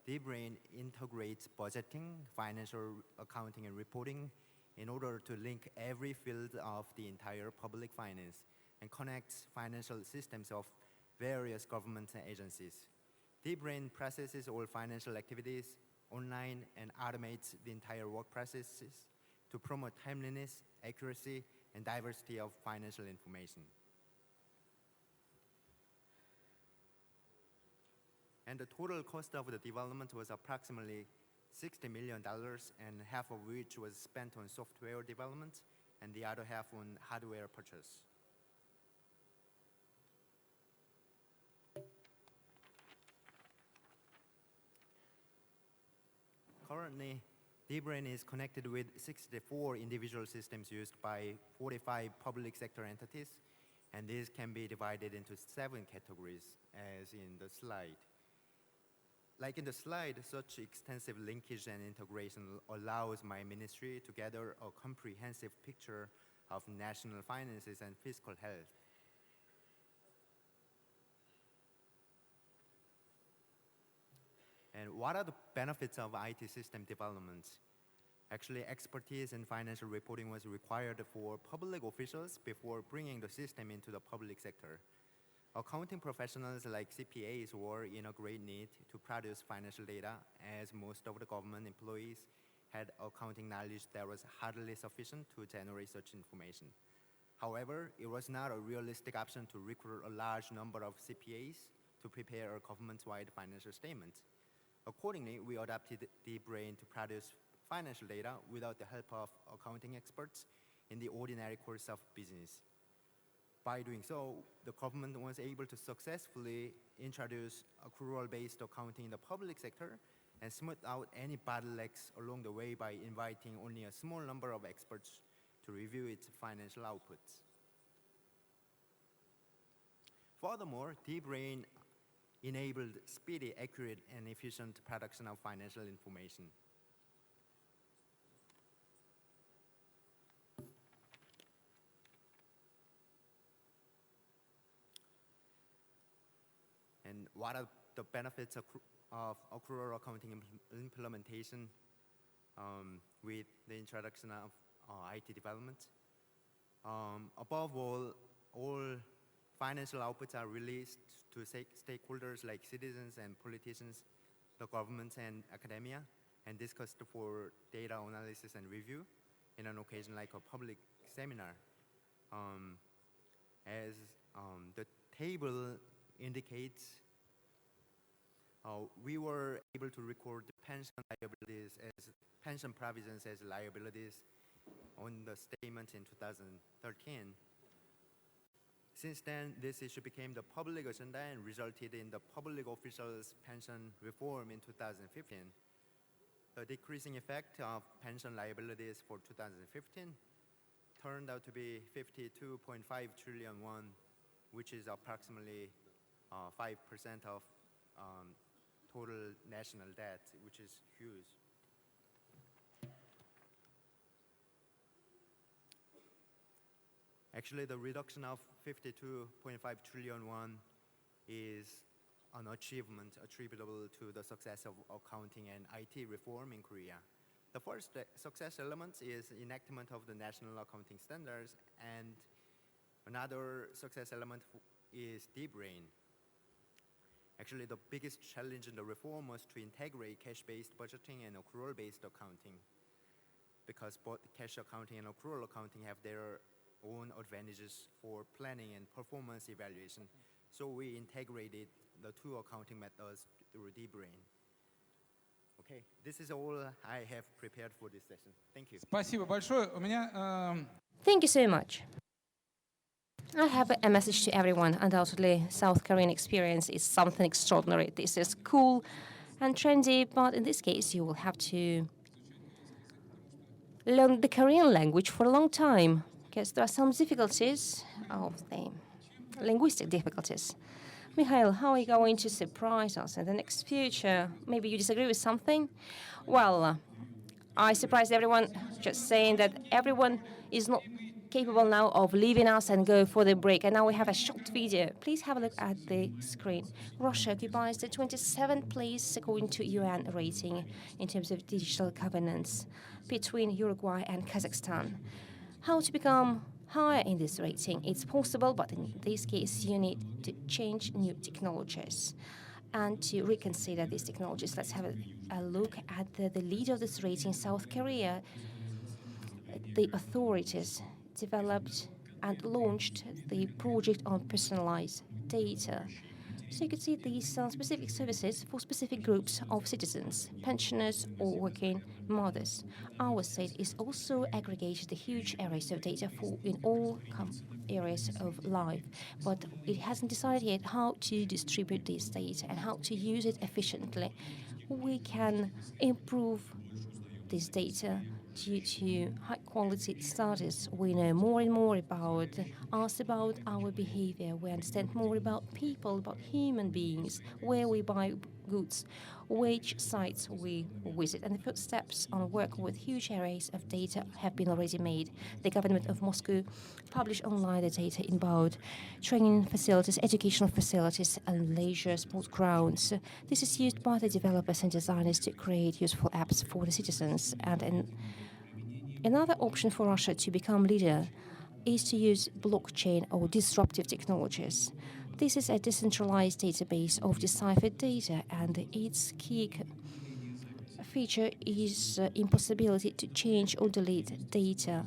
D-Brain integrates budgeting, financial accounting, and reporting in order to link every field of the entire public finance and connects financial systems of various governments and agencies. D-Brain processes all financial activities online and automates the entire work processes to promote timeliness, accuracy, and diversity of financial information. And the total cost of the development was approximately $60 million, and half of which was spent on software development and the other half on hardware purchase. Currently, D-Brain is connected with 64 individual systems used by 45 public sector entities, and these can be divided into 7 categories, as in the slide. Like in the slide, such extensive linkage and integration allows my ministry to gather a comprehensive picture of national finances and fiscal health. And what are the benefits of IT system development? Actually, expertise in financial reporting was required for public officials before bringing the system into the public sector. Accounting professionals like CPAs were in a great need to produce financial data, as most of the government employees had accounting knowledge that was hardly sufficient to generate such information. However, it was not a realistic option to recruit a large number of CPAs to prepare a government-wide financial statement. Accordingly, we adopted D-Brain to produce financial data without the help of accounting experts in the ordinary course of business. By doing so, the government was able to successfully introduce accrual-based accounting in the public sector and smooth out any bottlenecks along the way by inviting only a small number of experts to review its financial outputs. Furthermore, D-Brain enabled speedy, accurate, and efficient production of financial information. And what are the benefits of accrual accounting implementation with the introduction of IT development? Above all financial outputs are released to stakeholders like citizens and politicians, the government and academia, and discussed for data analysis and review in an occasion like a public seminar. As the table indicates, we were able to record the pension provisions as liabilities on the statement in 2013. Since then, this issue became the public agenda and resulted in the public officials' pension reform in 2015. The decreasing effect of pension liabilities for 2015 turned out to be 52.5 trillion won, which is approximately 5% of total national debt, which is huge. Actually, the reduction of 52.5 trillion won is an achievement attributable to the success of accounting and IT reform in Korea. The first success element is enactment of the national accounting standards, and another success element is deep brain. Actually, the biggest challenge in the reform was to integrate cash-based budgeting and accrual-based accounting, because both cash accounting and accrual accounting have their own advantages for planning and performance evaluation. So we integrated the two accounting methods through deep brain. Okay, this is all I have prepared for this session. Thank you. Спасибо большое. У меня Thank you so much. I have a message to everyone. Undoubtedly, South Korean experience is something extraordinary. This is cool and trendy, but in this case, you will have to learn the Korean language for a long time, because there are some difficulties of the linguistic difficulties. Mikhail, how are you going to surprise us in the next future? Maybe you disagree with something? Well, I surprised everyone just saying that everyone is not capable now of leaving us and go for the break. And now we have a short video. Please have a look at the screen. Russia occupies the 27th place according to UN rating in terms of digital governance between Uruguay and Kazakhstan. How to become higher in this rating? It's possible, but in this case, you need to change new technologies and to reconsider these technologies. Let's have a look at the leader of this rating, South Korea. The authorities developed and launched the project on personalized data. So you can see these specific services for specific groups of citizens, pensioners or working mothers. Our state is also aggregated the huge arrays of data in all areas of life, but it hasn't decided yet how to distribute this data and how to use it efficiently. We can improve this data due to high-quality studies. We know more and more about us, about our behavior. We understand more about people, about human beings, where we buy goods, which sites we visit. And the first steps on work with huge arrays of data have been already made. The government of Moscow published online the data about training facilities, educational facilities, and leisure sport grounds. This is used by the developers and designers to create useful apps for the citizens. And another option for Russia to become leader is to use blockchain or disruptive technologies. This is a decentralized database of deciphered data, and its key feature is impossibility to change or delete data.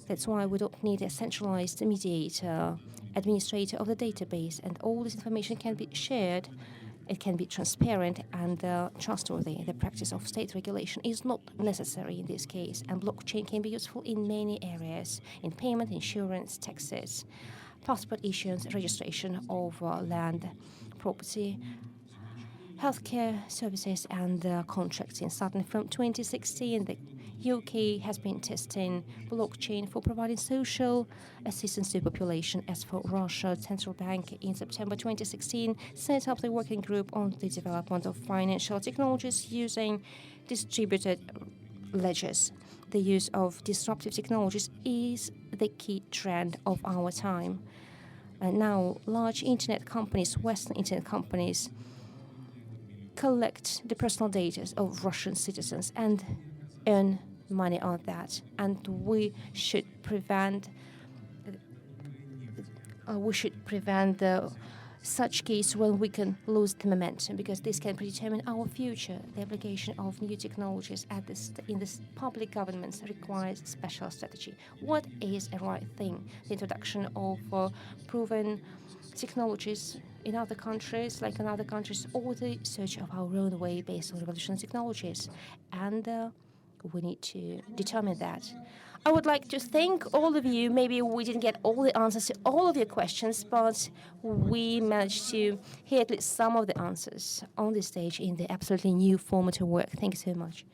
That's why we don't need a centralized mediator, administrator of the database, and all this information can be shared. It can be transparent and trustworthy. The practice of state regulation is not necessary in this case, and blockchain can be useful in many areas, in payment, insurance, taxes, passport issuance, registration of land, property, healthcare services, and contracting. Starting from 2016, the UK has been testing blockchain for providing social assistance to the population. As for Russia, Central Bank in September 2016 set up the working group on the development of financial technologies using distributed ledgers. The use of disruptive technologies is the key trend of our time. And now, large internet companies, Western internet companies, collect the personal data of Russian citizens and earn money on that. And we should prevent such case when we can lose the momentum, because this can predetermine our future. The application of new technologies in this public governments requires special strategy. What is a right thing? The introduction of proven technologies in other countries, like in other countries, or the search of our own way based on revolutionary technologies. And we need to determine that. I would like to thank all of you. Maybe we didn't get all the answers to all of your questions, but we managed to hear at least some of the answers on this stage in the absolutely new format of work. Thank you so much.